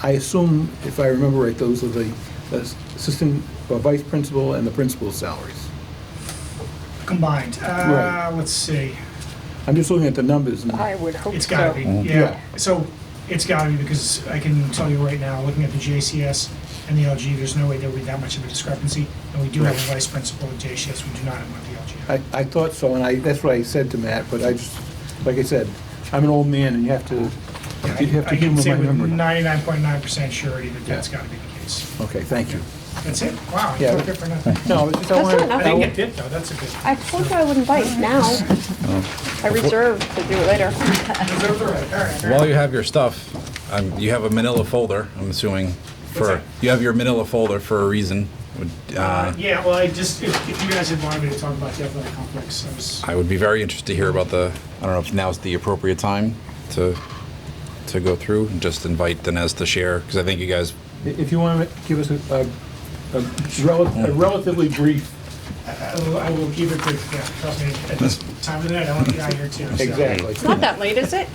I assume, if I remember right, those are the assistant or vice principal and the principal salaries. Combined. Right. Let's see. I'm just looking at the numbers. And I would hope It's gotta be, Mhm. yeah. Yeah. So it's gotta be, because I can tell you right now, looking at the JCS and the LG, there's no way there would be that much of a discrepancy. And we do have a vice principal at JCS, we do not have one at the LG. I thought so, and that's what I said to Matt, but I just, like I said, I'm an old man and you have to Yeah, give I him can say my with memory. 99.9% surety that that's gotta be the case. Okay, thank you. That's it? Wow, Yeah. you took it for nothing. No, it's just I That's wanted. not enough. I think it did though, that's a good. I told you I wouldn't bite now. I reserved to do it later. Reserve the right, all right. While you have your stuff, you have a manila folder, I'm assuming, What's you have your manila folder for a reason. Yeah, well, if you guys had wanted me to talk about the athletic complex, I would be very interested to hear about I don't know if now's the appropriate time to go through and just invite Dinesh to share, because I think you guys. If you want to give us a relatively brief. I will keep it quick, yeah, trust me, at this time of the night, I want to be out here too. so. Exactly. It's not that late, is it?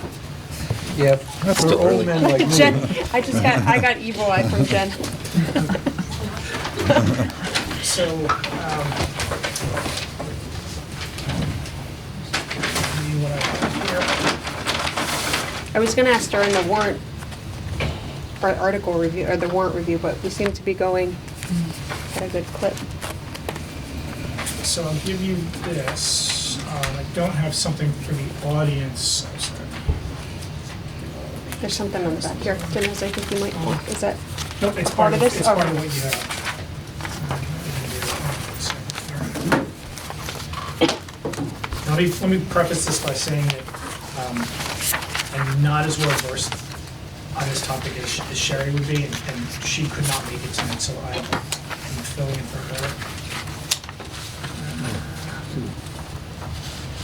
Yeah, That's for still old early. men like me. Jen, I got evil eye from Jen. So, what I have here. I was gonna ask during the warrant, or article review, or the warrant review, but we seem to be going at a good clip. So I'll give you this. I don't have something for the audience. I'm sorry. There's something on the back here, Dennis, I think you might want, is that? Nope, it's part of this? It's part Okay. of what you have. Let me preface this by saying that I'm not as well versed on this topic as Sherry would be, and she could not make it tonight, so I'm filling in for her.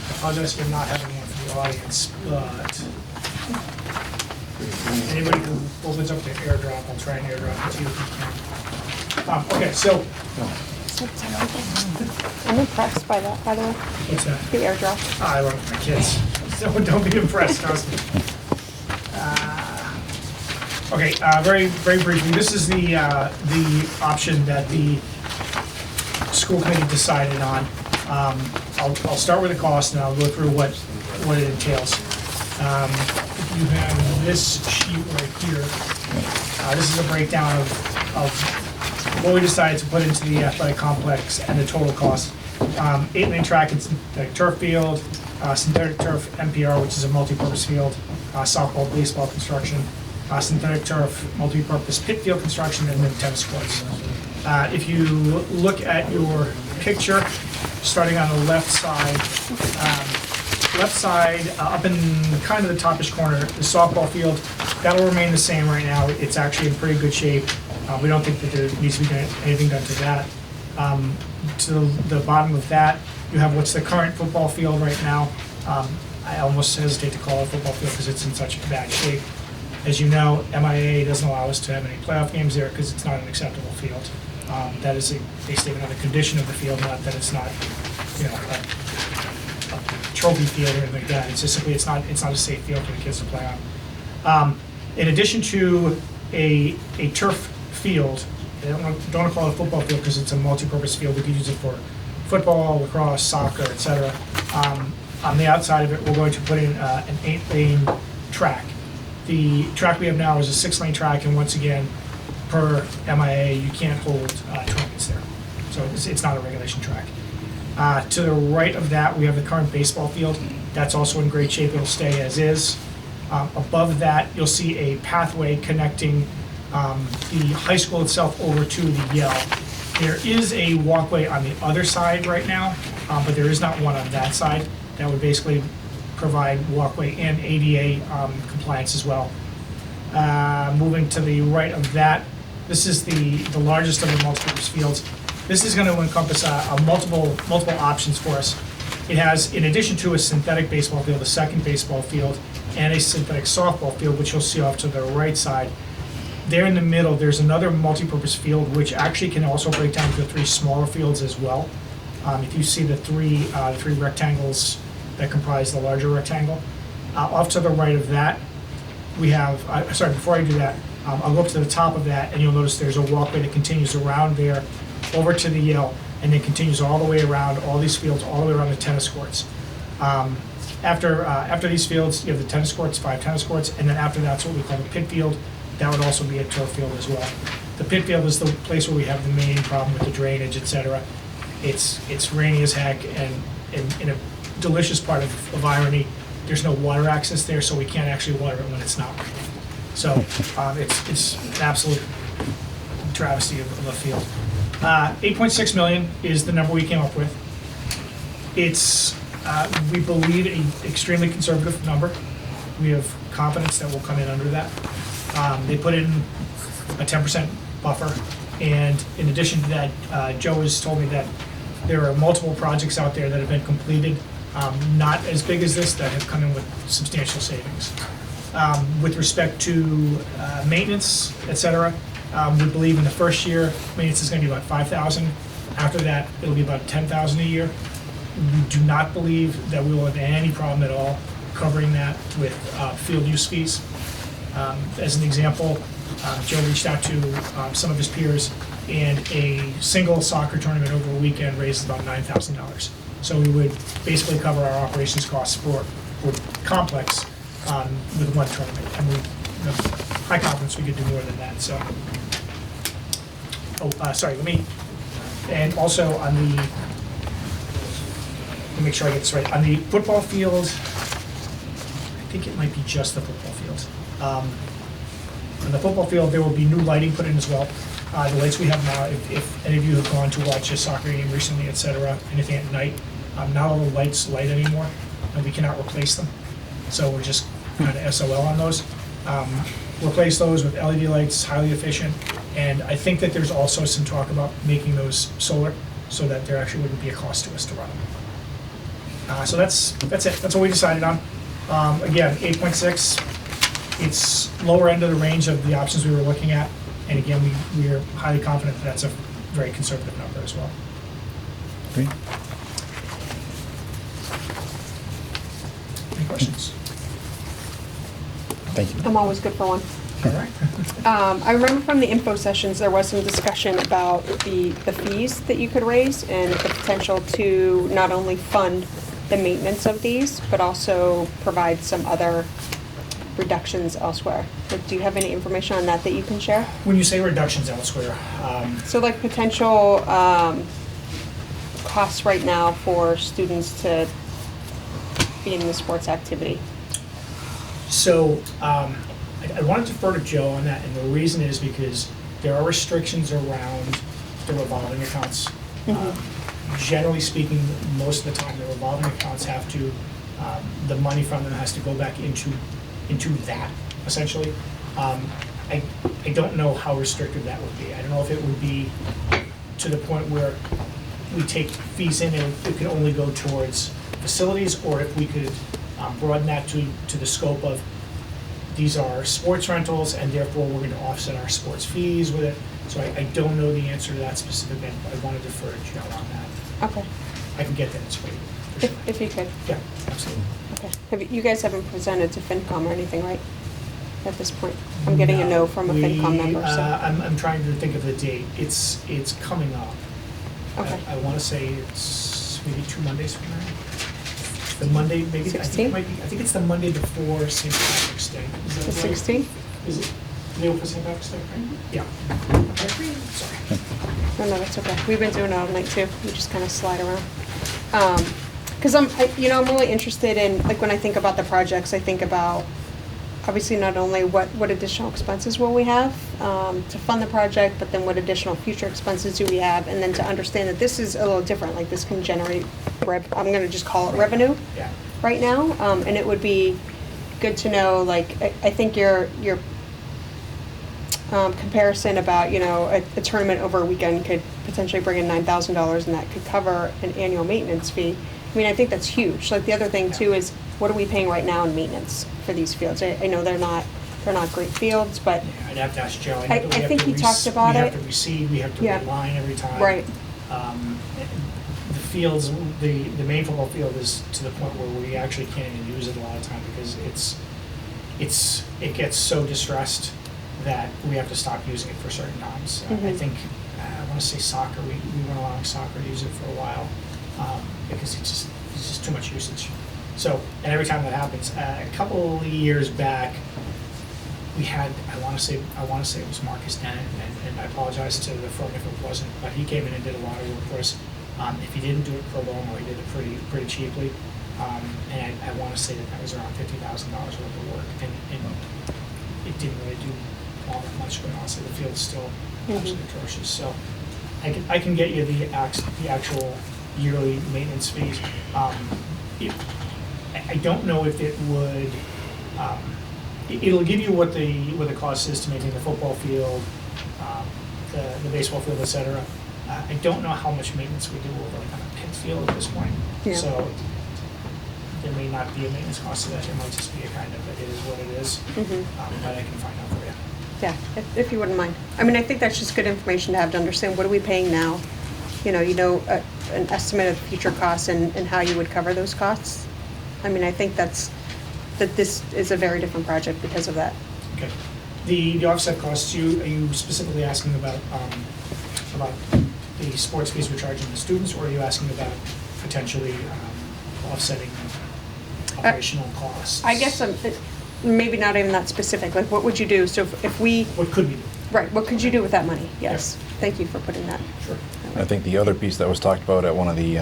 I apologize for not having one for the audience, but anybody who opens up their AirDrop, I'll try and AirDrop it to you if you can. Okay, so, I'm impressed by that, by the way, what's that? the airdrop. I love my kids, so don't be impressed, trust me. Okay, very briefly, this is the option that the school committee decided on. I'll start with the cost and I'll go through what it entails. You have this sheet right here. This is a breakdown of what we decided to put into the athletic complex and the total cost. 8-lane track and synthetic turf field, synthetic turf MPR, which is a multi-purpose field, softball, baseball construction, synthetic turf, multi-purpose pit field construction, and then tennis courts. If you look at your picture, starting on the left side, up in kind of the topish corner, the softball field, that'll remain the same right now. It's actually in pretty good shape. We don't think that there needs to be anything done to that. To the bottom of that, you have what's the current football field right now. I almost hesitate to call it a football field because it's in such bad shape. As you know, MIA doesn't allow us to have any playoff games there because it's not an acceptable field. That is a statement on the condition of the field, not that it's not, a trophy field or anything like that. It's just simply it's not a safe field for the kids to play on. In addition to a turf field, I don't want to call it a football field because it's a multi-purpose field. We could use it for football, lacrosse, soccer, etc. On the outside of it, we're going to put in an 8-lane track. The track we have now is a 6-lane track, and once again, per MIA, you can't hold tournaments there. So it's not a regulation track. To the right of that, we have the current baseball field. That's also in great shape. It'll stay as is. Above that, you'll see a pathway connecting the high school itself over to the Yale. There is a walkway on the other side right now, but there is not one on that side. That would basically provide walkway and ADA compliance as well. Moving to the right of that, this is the largest of the multi-purpose fields. This is going to encompass multiple options for us. It has, in addition to a synthetic baseball field, a second baseball field, and a synthetic softball field, which you'll see off to the right side. There in the middle, there's another multi-purpose field, which actually can also break down into 3 smaller fields as well. If you see the three rectangles that comprise the larger rectangle. Off to the right of that, we have, before I do that, I'll go up to the top of that, and you'll notice there's a walkway that continues around there, over to the Yale, and then continues all the way around all these fields, all the way around the tennis courts. After these fields, you have the tennis courts, 5 tennis courts, and then after that's what we call the pit field. That would also be a turf field as well. The pit field is the place where we have the main problem with the drainage, etc. It's rainy as heck, and in a delicious part of irony, there's no water access there, so we can't actually water it when it's not raining. So it's an absolute travesty of a field. 8.6 million is the number we came up with. It's, we believe, an extremely conservative number. We have confidence that we'll come in under that. They put in a 10% buffer, and in addition to that, Joe has told me that there are multiple projects out there that have been completed, not as big as this, that have come in with substantial savings. With respect to maintenance, et cetera, we believe in the first year, maintenance is going to be about $5,000. After that, it'll be about $10,000 a year. We do not believe that we will have any problem at all covering that with field use fees. As an example, Joe reached out to some of his peers, and a single soccer tournament over a weekend raises about $9,000. So we would basically cover our operations costs for complex with one tournament, and we have high confidence we could do more than that. So, and also on the, let me make sure I get this right. On the football field, I think it might be just the football field. On the football field, there will be new lighting put in as well. The lights we have now, if any of you have gone to watch a soccer game recently, et cetera, anything at night, not all the lights light anymore, and we cannot replace them. So we're just kind of SOL on those. Replace those with LED lights, highly efficient, and I think that there's also some talk about making those solar so that there actually wouldn't be a cost to us to run them. So that's it. That's what we decided on. Again, 8.6. It's lower end of the range of the options we were looking at, and again, we are highly confident that that's a very conservative number as well. Great. Any questions? Thank you. I'm always good for one. All right. I remember from the info sessions, there was some discussion about the fees that you could raise and the potential to not only fund the maintenance of these, but also provide some other reductions elsewhere. Like, do you have any information on that you can share? When you say reductions elsewhere, So like potential costs right now for students to be in the sports activity. so I want to defer to Joe on that, and the reason is because there are restrictions around the revolving accounts. Generally speaking, most of the time, the revolving accounts have to, the money from them has to go back into that, essentially. I don't know how restrictive that would be. I don't know if it would be to the point where we take fees in and it could only go towards facilities, or if we could broaden that to the scope of these are sports rentals, and therefore we're going to offset our sports fees with it. So I don't know the answer to that specific end, but I want to defer to Joe on that. Okay. I can get that answer for you. For sure. If you could. Yeah, absolutely. Okay. You guys haven't presented to FinCom or anything, right? At this point? I'm getting a no from a FinCom member, so. I'm trying to think of the date. It's coming up. Okay. I want to say it's maybe 2 Mondays from now. The Monday, maybe, I think it might be, I think it's the Monday before St. Patrick's Day. Is that The right? 16th? Is it? Leo for St. Patrick's Day, right? Yeah. Okay, sorry. No, that's okay. We've been doing it all night too. We just kind of slide around. Because I'm really interested in, like, when I think about the projects, I think about, obviously, not only what additional expenses will we have to fund the project, but then what additional future expenses do we have, and then to understand that this is a little different, like this can generate, I'm gonna just call it revenue Yeah. right now, and it would be good to know, like, I think your comparison about, a tournament over a weekend could potentially bring in $9,000, and that could cover an annual maintenance fee. I mean, I think that's huge. Like, the other thing too is, what are we paying right now in maintenance for these fields? I know they're not great fields, but Yeah, I'd have to ask Joe. I think he talked about We it. have to reseed, we have to Yeah. reline every time. Right. The fields, the main football field is to the point where we actually can't even use it a lot of time because it gets so distressed that we have to stop using it for certain times. I Mhm. think, I want to say soccer, we weren't allowing soccer to use it for a while because it's just too much usage. So, and every time that happens, a couple of years back, we had, I want to say it was Marcus Dennett, and I apologize to the firm if it wasn't, but he came in and did a lot of work for us. If he didn't do it pro bono, he did it pretty cheaply. And I want to say that was around $50,000 worth of work, and it didn't really do all that much, but honestly, the field's still absolutely atrocious. So I can get you the actual yearly maintenance fees. I don't know if it would, it'll give you what the cost is to maintain the football field, the baseball field, et cetera. I don't know how much maintenance we do over like on a pit field at this point. Yeah. So there may not be a maintenance cost to that. It might just be a kind of, it is what it is. But I can find out for you. Yeah, if you wouldn't mind. I mean, I think that's just good information to have to understand, what are we paying now? An estimate of future costs and how you would cover those costs. I mean, I think that this is a very different project because of that. Okay. The offset costs, are you specifically asking about the sports fees we're charging the students, or are you asking about potentially offsetting operational costs? I guess maybe not even that specific. Like, what would you do? So if we... What could we do? Right, what could you do with that money? Yes. Thank you for putting that. Sure. I think the other piece that was talked about at one of the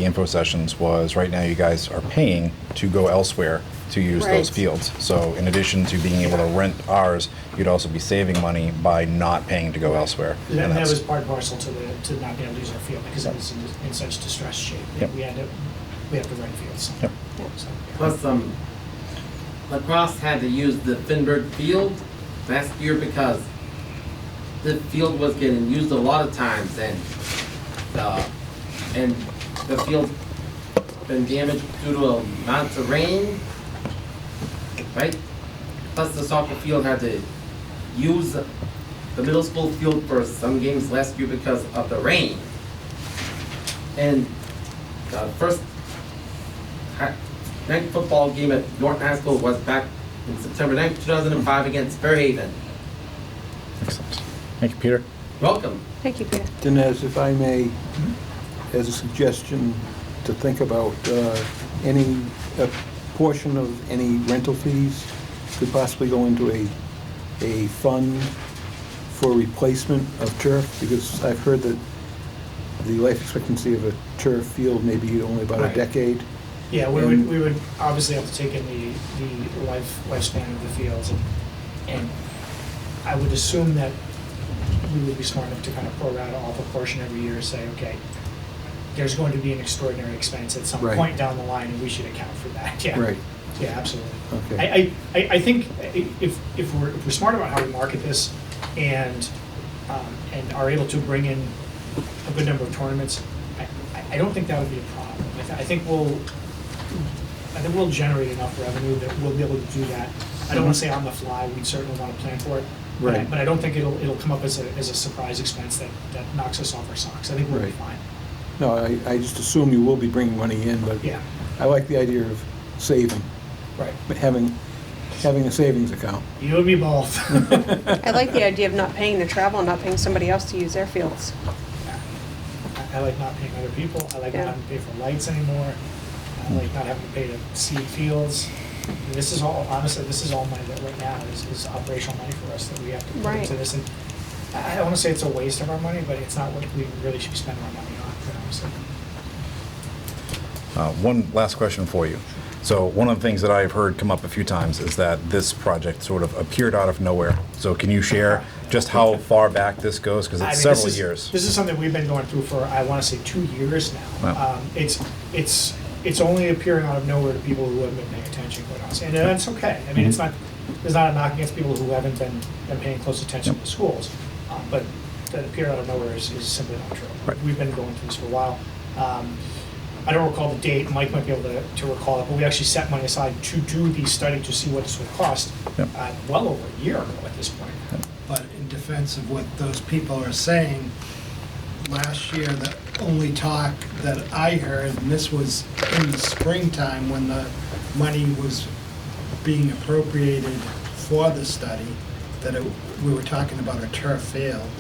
info sessions was, right now you guys are paying to go elsewhere to use those Right. fields. So in addition to being able to rent ours, you'd also be saving money by not paying to go elsewhere. That And that's- was part and parcel to not being able to use our field because it was in such distressed shape. Yep. We had to rent fields. Yep. So, Plus, lacrosse had to use the Finberg field last year because the field was getting used a lot of times, and the field been damaged due to amounts of rain, right? Plus, the soccer field had to use the middle school field for some games last year because of the rain. And the first night football game at Norton High School was back in September 9th, 2005 against Fairhaven. Excellent. Thank you, Peter. Welcome. Thank you, Peter. Dinesh, if I may, as a suggestion to think about any portion of any rental fees could possibly go into a fund for replacement of turf, because I've heard that the life expectancy of a turf field may be only about a Right. decade. Yeah, we would obviously have to take in the lifespan of the fields, and I would assume that we would be smart enough to kind of pro rata off a portion every year, say, okay, there's going to be an extraordinary expense at some Right. point down the line, and we should account for that. Yeah. Right. Yeah, absolutely. Okay. I think if we're smart about how we market this and are able to bring in a good number of tournaments, I don't think that would be a problem. I think we'll generate enough revenue that we'll be able to do that. I don't want to say on the fly. We'd certainly want to plan for it. Right. But I don't think it'll come up as a surprise expense that knocks us off our socks. I think we'll be Right. fine. No, I just assume you will be bringing money in, but Yeah. I like the idea of saving, Right. having a savings account. You and me both. I like the idea of not paying to travel and not paying somebody else to use their fields. I like not paying other people. I like Yeah. not having to pay for lights anymore. I like not having to pay to seed fields. This is all, honestly, this is all money that right now is operational money for us that we have to put Right. into this. And I don't want to say it's a waste of our money, but it's not what we really should be spending our money on, quite honestly. One last question for you. So one of the things that I've heard come up a few times is that this project sort of appeared out of nowhere. So can you share just how far back this goes? Because I it's mean, several years. This is something we've been going through for, I want to say, 2 years now. Wow. It's only appearing out of nowhere to people who haven't been paying attention, quite honestly. And that's okay. I mean, it's not, there's not a knock against people who haven't been paying close attention to schools. But that appear out of nowhere is simply not true. Right. We've been going through this for a while. I don't recall the date, Mike might be able to recall it, but we actually set money aside to do the study to see what this would cost Yep. well over a year ago at this point. But in defense of what those people are saying, last year, the only talk that I heard, and this was in the springtime when the money was being appropriated for the study, that we were talking about a turf field.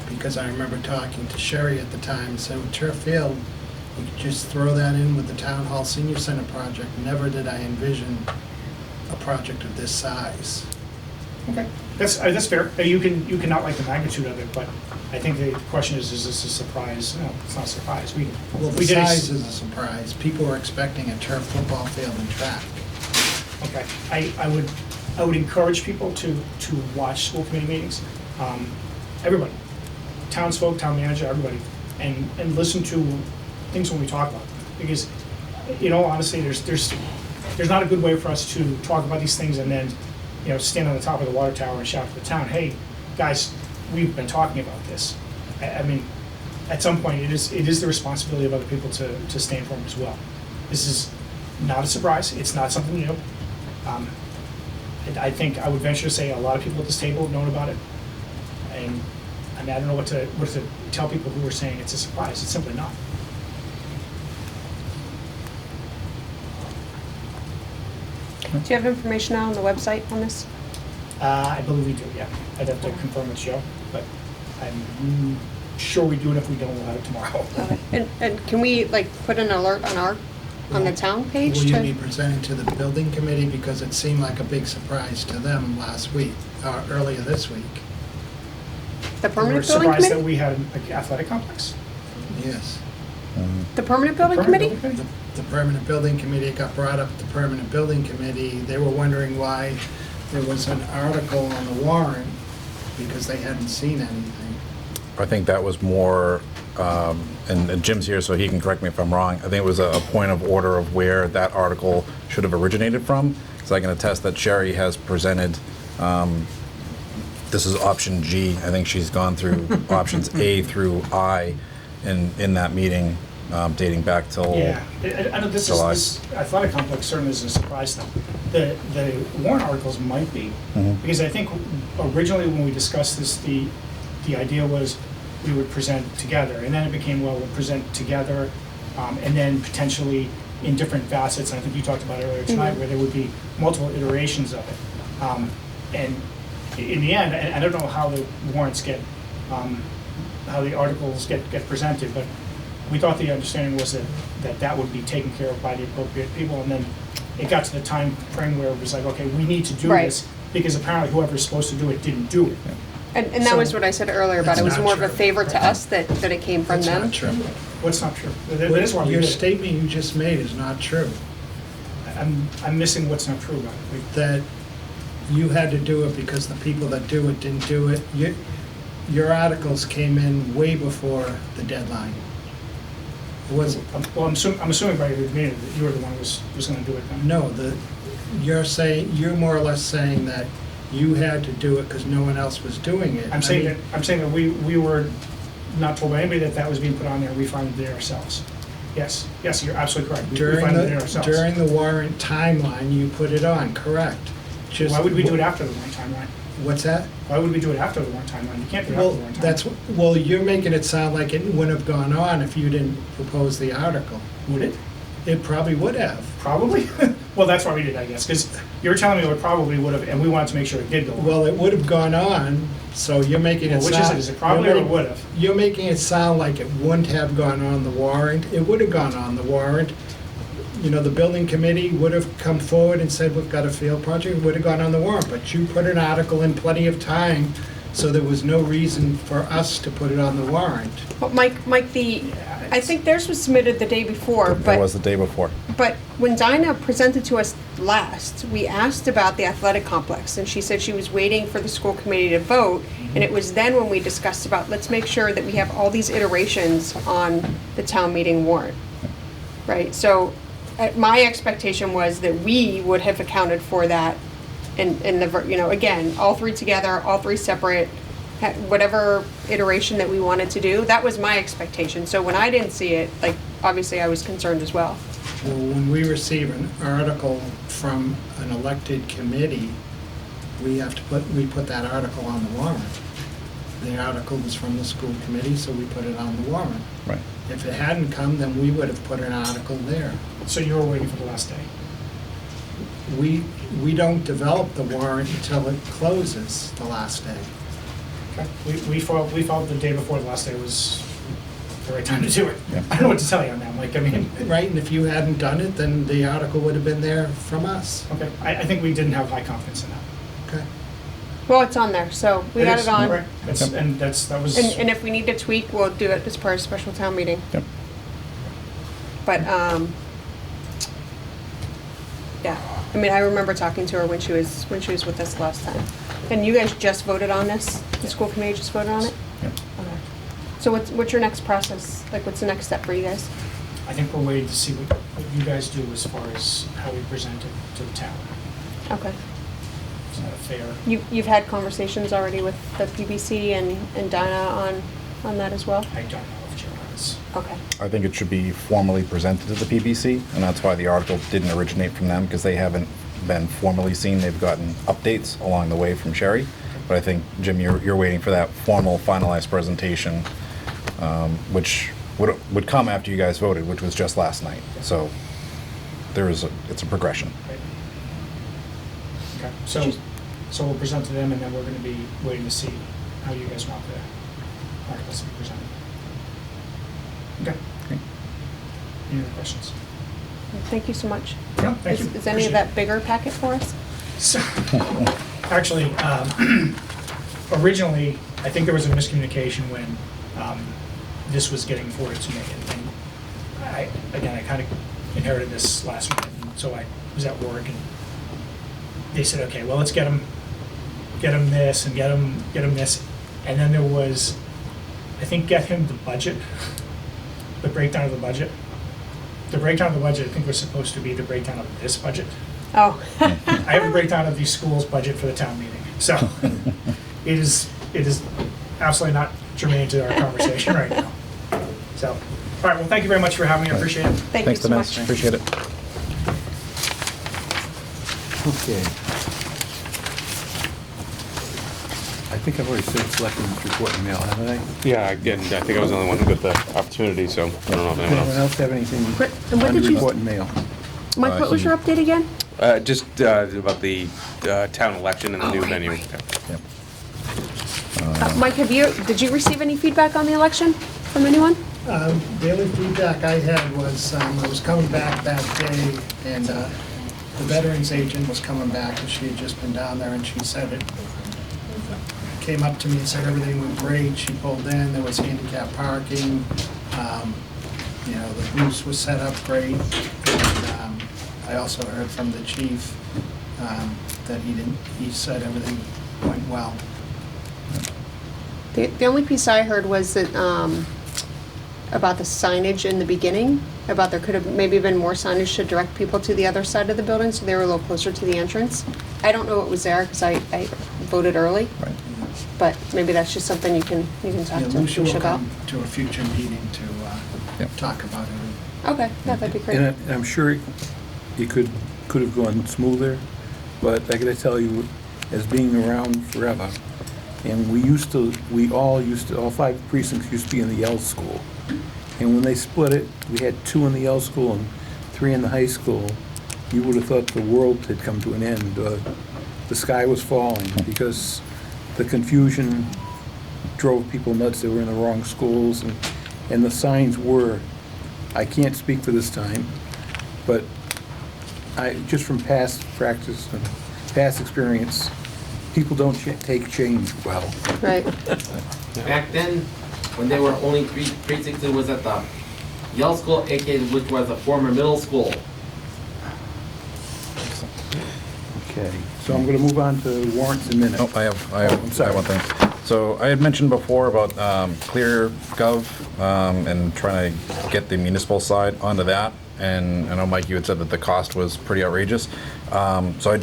Because I remember talking to Sherry at the time and said, with turf field, you could just throw that in with the Town Hall Senior Center project. Never did I envision a project of this size. Okay, that's fair. You can not like the magnitude of it, but I think the question is this a surprise? No, it's not a surprise. Well, the we did size is a surprise. People were expecting a turf football field and track. Okay, I would encourage people to watch school committee meetings. Everybody, townsfolk, town manager, everybody, and listen to things when we talk about them. Because, you know, honestly, there's not a good way for us to talk about these things and then, you know, stand on the top of the water tower and shout to the town, hey, guys, we've been talking about this. I mean, at some point, it is the responsibility of other people to stand for them as well. This is not a surprise. It's not something new. I think I would venture to say a lot of people at this table have known about it. And I mean, I don't know what to tell people who are saying it's a surprise. It's simply not. Do you have information now on the website on this? I believe we do, yeah. I'd have to confirm with Joe, but I'm sure we do, and if we don't, we'll have it tomorrow. And can we, like, put an alert on the town page? Will you be presenting to the building committee? Because it seemed like a big surprise to them last week, or earlier this week. The We're permanent building surprised that committee? we had an athletic complex. Yes. The permanent building committee? The permanent building committee, it got brought up at the permanent building committee. They were wondering why there was an article on the warrant, because they hadn't seen anything. I think that was more, and Jim's here, so he can correct me if I'm wrong. I think it was a point of order of where that article should have originated from. Because I can attest that Sherry has presented, this is option G. I think she's gone through options A through I in that meeting, dating back till Yeah, I know this July. this athletic complex certainly is a surprise to them. The warrant articles might be, because I think originally when we discussed this, the idea was we would present together, and then it became, well, we'll present together, and then potentially in different facets, and I think you talked about it earlier tonight, where there would be multiple iterations of it. And in the end, I don't know how the warrants get, how the articles get presented, but we thought the understanding was that would be taken care of by the appropriate people, and then it got to the time frame where it was like, okay, we need to do Right. this, because apparently whoever's supposed to do it didn't do it. And that So- was what I said earlier about it was That's more of not a true. favor to us that it came from That's them. not true. What's not true? That is why we Your did it. statement you just made is not true. I'm missing what's not true about it. That you had to do it because the people that do it didn't do it. Your articles came in way before the deadline. It was, Well, I'm assuming by your meeting that you were the one who was gonna do it then. no, you're more or less saying that you had to do it because no one else was doing it. I'm saying that we were not told by anybody that was being put on there, we found it ourselves. Yes, you're absolutely correct. We found it ourselves. During the warrant timeline, you put it on, correct? Just- Why would we do it after the warrant timeline? What's that? Why would we do it after the warrant timeline? You can't do it after the warrant timeline. Well, you're making it sound like it wouldn't have gone on if you didn't propose the article. Would it? It probably would have. Probably? Well, that's why we did, I guess, because you were telling me it probably would have, and we wanted to make sure it did go on. Well, it would have gone on, so you're making it Well, sound... which is it? Is it probably or it would have? You're making it sound like it wouldn't have gone on the warrant. It would have gone on the warrant. the building committee would have come forward and said, we've got a field project, would have gone on the warrant, but you put an article in plenty of time, so there was no reason for us to put it on the warrant. But Mike, I think theirs was submitted the day before, It but. was the day before. But when Dinah presented to us last, we asked about the athletic complex, and she said she was waiting for the school committee to vote, and it was then when we discussed about, let's make sure that we have all these iterations on the town meeting warrant, right? So, my expectation was that we would have accounted for that in the, again, all three together, all three separate, whatever iteration that we wanted to do, that was my expectation. So when I didn't see it, obviously I was concerned as well. Well, when we receive an article from an elected committee, we put that article on the warrant. The article was from the school committee, so we put it on the warrant. Right. If it hadn't come, then we would have put an article there. So you were waiting for the last day? We don't develop the warrant until it closes the last day. Okay. We felt the day before the last day was the right time to do it. I don't know what to tell you on that, Mike. Right, and if you hadn't done it, then the article would have been there from us. Okay, I think we didn't have high confidence in that. Okay. Well, it's on there, so we got it on. Right. That was. And if we need to tweak, we'll do it as part of special town meeting. Yep. But, yeah, I remember talking to her when she was with us last time. And you guys just voted on this? The school committee just voted on it? Yep. Okay. So what's your next process? What's the next step for you guys? I think we're waiting to see what you guys do as far as how we present it to the town. Okay. Is that a fair? You've had conversations already with the PBC and Dinah on that as well? I don't know if Joe has. Okay. I think it should be formally presented to the PBC, and that's why the article didn't originate from them, because they haven't been formally seen. They've gotten updates along the way from Sherry. But I think, Jim, you're waiting for that formal, finalized presentation, which would come after you guys voted, which was just last night. So it's a progression. Okay, so we'll present to them, and then we're going to be waiting to see how you guys want the articles to be presented. Okay. Any other questions? Thank you so much. Yeah, thank you. Is any of that bigger packet for us? So, actually, originally, I think there was a miscommunication when this was getting forwarded to me, and I kind of inherited this last minute, and so I was at work, and they said, okay, well, let's get them this and get them this, and then there was, I think, get him the budget, the breakdown of the budget. The breakdown of the budget, I think, was supposed to be the breakdown of this budget. Oh. I have a breakdown of the school's budget for the town meeting. So it is absolutely not germane to our conversation right now. So, all right, well, thank you very much for having me. I appreciate it. Thanks so much. Appreciate it. Okay. I think I've already said selectmen's report and mail, haven't I? Yeah, again, I think I was the only one who got the opportunity, so I don't know if anyone Anyone else. else have anything And what under did you- report and mail? Mike, what was your update again? Just about the town election and the new venue. Yep. Mike, did you receive any feedback on the election from anyone? The only feedback I had was, I was coming back that day, and the veterans agent was coming back, and she had just been down there, and she said it came up to me and said everything went great. She pulled in, there was handicap parking, the booths was set up great. And, I also heard from the chief that he said everything went well. The only piece I heard was that, about the signage in the beginning, about there could have maybe been more signage to direct people to the other side of the building, so they were a little closer to the entrance. I don't know what was there, because I voted early. Right. But maybe that's just something you can talk to Lucia will Lucia about. come to a future meeting to talk about it. Okay, yeah, that'd be great. And I'm sure it could have gone smoother, but I gotta tell you, as being around forever, and all 5 precincts used to be in the L school. And when they split it, we had 2 in the L school and 3 in the high school. You would have thought the world had come to an end. The sky was falling because the confusion drove people nuts. They were in the wrong schools, and the signs were, I can't speak for this time, but just from past practice and past experience, people don't take change well. Right. Back then, when they were only 360 was at the Yale School, aka which was a former middle school. Okay, so I'm gonna move on to warrants and minutes. Oh, I have one thing. So I had mentioned before about ClearGov and trying to get the municipal side onto that. And I know, Mike, you had said that the cost was pretty outrageous. So I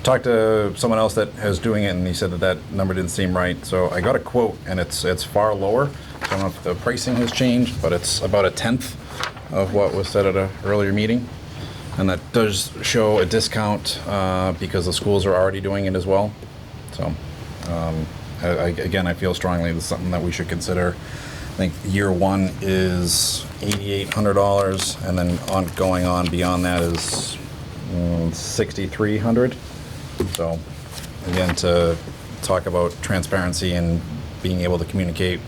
talked to someone else that is doing it, and he said that that number didn't seem right. So I got a quote, and it's far lower. I don't know if the pricing has changed, but it's about 1/10 of what was said at an earlier meeting. And that does show a discount because the schools are already doing it as well. So, again, I feel strongly this is something that we should consider. I think year one is $8,800, and then going on beyond that is $6,300. So, again, to talk about transparency and being able to communicate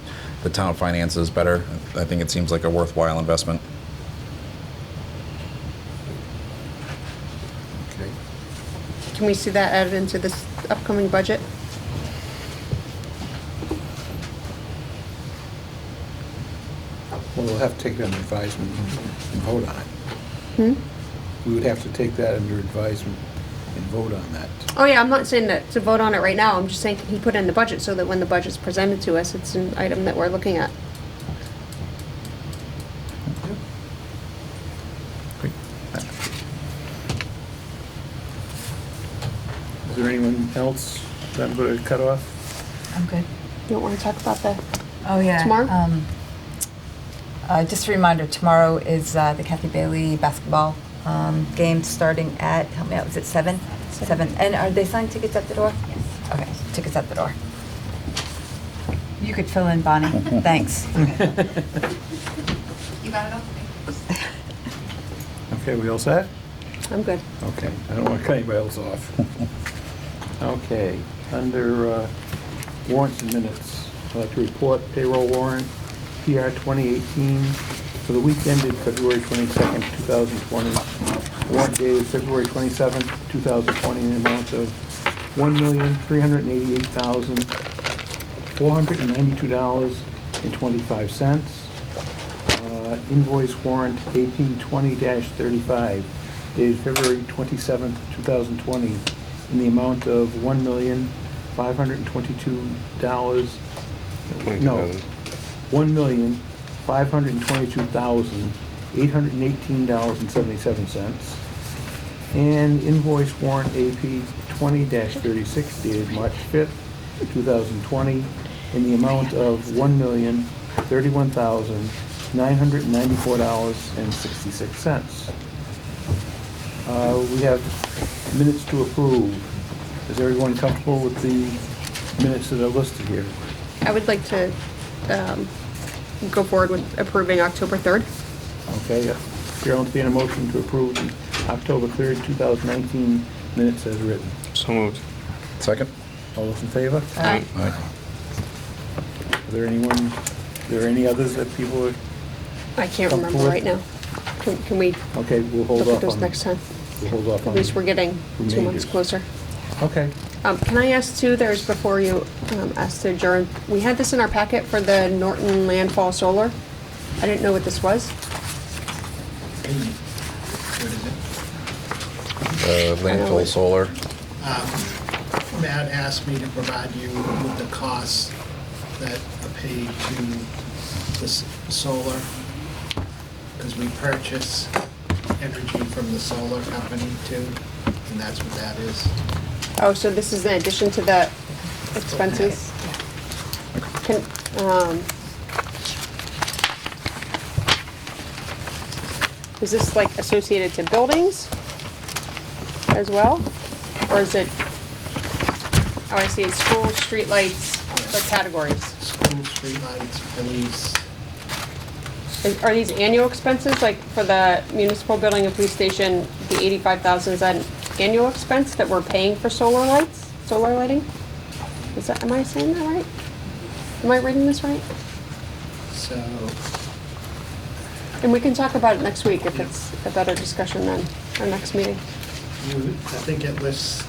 the town finances better, I think it seems like a worthwhile investment. Can we see that added into this upcoming budget? Well, we'll have to take it under advisement and vote on it. Hmm? We would have to take that under advisement and vote on that. Oh, yeah, I'm not saying that to vote on it right now. I'm just saying he put it in the budget so that when the budget's presented to us, it's an item that we're looking at. Is there anyone else that I'm going to cut off? I'm good. You don't want to talk about the Oh, yeah. tomorrow? Just a reminder, tomorrow is the Kathy Bailey basketball game starting at, help me out, was it 7? 7. And are they selling tickets at the door? Yes. Okay, tickets at the door. You could fill in, Bonnie. Thanks. You got it all? Okay, we all set? I'm good. Okay, I don't want to cut anybody else off. Okay, under warrants and minutes, I'd like to report payroll warrant PR 2018 for the week ended February 22nd, 2020. Warrant dated February 27th, 2020, in the amount of $1,388,492.25. Invoice warrant AP 20-35 dated February 27th, 2020, in the amount of $1,522. No, $1,522,818.77. And invoice warrant AP 20-36 dated March 5th, 2020, in the amount of $1,031,994.66. We have minutes to approve. Is everyone comfortable with the minutes that are listed here? I would like to go forward with approving October 3rd. Okay, Chair will entertain a motion to approve the October 3rd, 2019 minutes as written. So moved. Second? All those in favor? Aye. Aye. Are there any others that people are? I can't remember right now. Can we Okay, we'll hold look off at those on. next time? We'll hold off on. At least we're getting 2 months majors. closer. Okay. Can I ask too, there's before you asked to adjourn, we had this in our packet for the Norton landfall solar. I didn't know what this was. Landfill solar. Matt asked me to provide you with the costs that are paid to this solar, because we purchase energy from the solar company too, and that's what that is. Oh, so this is in addition to the expenses? Can, is this like associated to buildings as well? Or is it, oh, I see, it's school, streetlights, what categories? School, streetlights, police. Are these annual expenses, like for the municipal building and police station, the 85,000, is that an annual expense that we're paying for solar lights, solar lighting? Is that, am I saying that right? Am I reading this right? So, And we can talk about it next week if it's a better discussion than our next meeting. I think it lists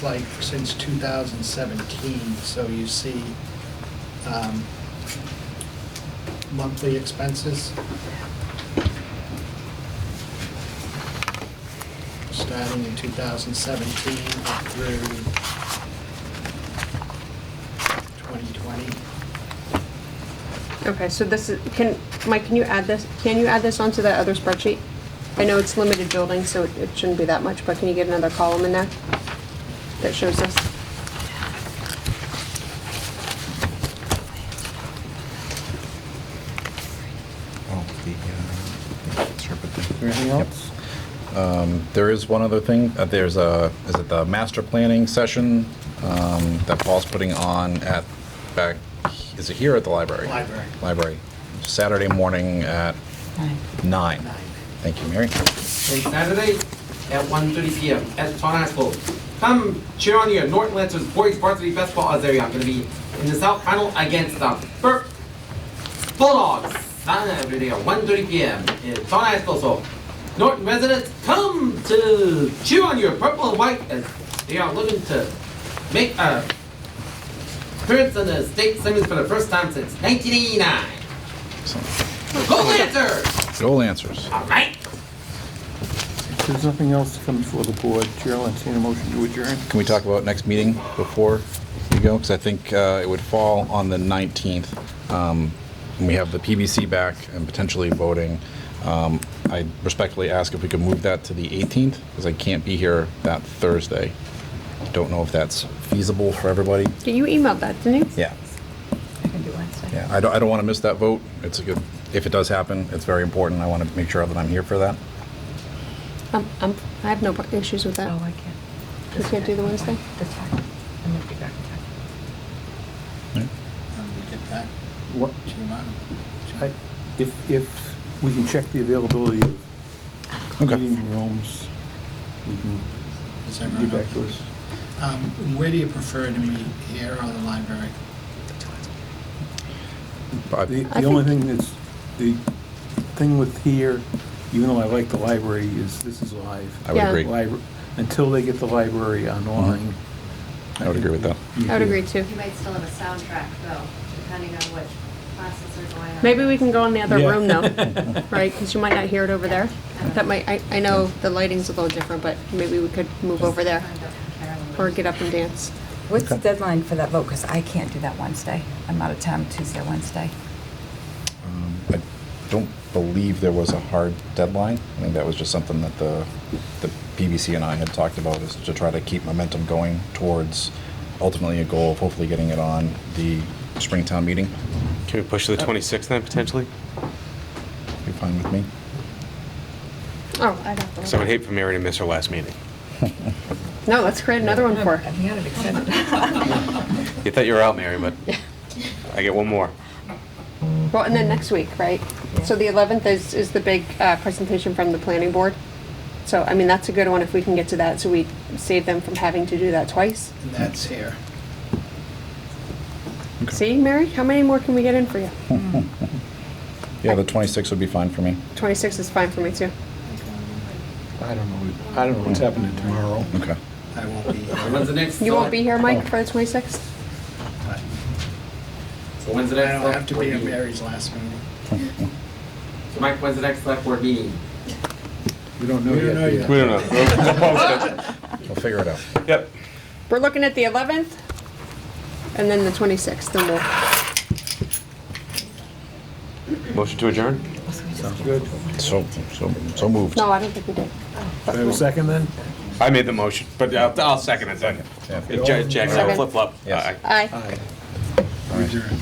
like since 2017, so you see monthly expenses. Starting in 2017 up through 2020. Okay, so this is, Mike, can you add this onto that other spreadsheet? I know it's limited buildings, so it shouldn't be that much, but can you get another column in there that shows this? Anything else? There is one other thing. There's is it the master planning session that Paul's putting on is it here or at the library? Library. Library. Saturday morning at 9. Thank you, Mary. And Saturday at 1:30 p.m. at Taunton High School. Come cheer on your Norton Lancers Boys Varsity Basketball Area. I'm going to be in the South Final against the Burke Bulldogs. Saturday at 1:30 p.m. in Taunton High School. So Norton residents, come to cheer on your purple and white as they are looking to make a appearance in the state semis for the first time since 1989. Go Lancers! Go Lancers. All right. If there's nothing else to come before the board, Chair will entertain a motion to adjourn. Can we talk about next meeting before we go? Because I think it would fall on the 19th. We have the PBC back and potentially voting. I respectfully ask if we could move that to the 18th, because I can't be here that Thursday. Don't know if that's feasible for everybody. You emailed that, didn't you? Yeah. I can do Wednesday. Yeah, I don't want to miss that vote. It's a good, if it does happen, it's very important. I want to make sure that I'm here for that. I have no issues with that. Oh, I can't. You can't do the Wednesday? That's fine. I'm gonna be back in time. We get that. What? To you, If we can check the availability of meeting rooms, we can Is get everyone back to us. Where do you prefer to meet, here or the library? The only thing is, the thing with here, even though I like the library, is this is live. I would agree. Until they get the library online. I would agree with that. I would agree too. You might still have a soundtrack though, depending on which classes are going on. Maybe we can go in the other Yeah. room though, right? Because you might not hear it over there. That might, I know the lighting's a little different, but maybe we could move over there or get up and dance. What's the deadline for that vote? Because I can't do that Wednesday. I'm out of town Tuesday or Wednesday. I don't believe there was a hard deadline. I think that was just something that the PBC and I had talked about, is to try to keep momentum going towards ultimately a goal of hopefully getting it on the Springtown meeting. Can we push to the 26th then, potentially? Be fine with me. Oh, I'd have to. Because I would hate for Mary to miss her last meeting. No, let's create another one for her. I'm kind of excited. You thought you were out, Mary, but I get one more. Well, and then next week, right? So the 11th is the big presentation from the planning board. So, I mean, that's a good one if we can get to that, so we save them from having to do that twice. And that's here. See, Mary, how many more can we get in for you? Yeah, the 26th would be fine for me. 26 is fine for me too. I don't know what's happening tomorrow. Okay. I won't be here. When's the next? You won't be here, Mike, for the 26th? So when's the I next? don't have to select be board at meeting? Mary's last meeting. So Mike, when's the next select board meeting? We don't know We don't yet. know yet. We don't know. We'll post it. We'll figure it out. Yep. We're looking at the 11th and then the 26th, and we'll, Motion to adjourn? Sounds good. So moved. no, I don't think we did. Do I have a second then? I made the motion, but I'll second it then. Yeah. Jack, Second. flip-flop. Yes. Aye. Aye. Adjourn.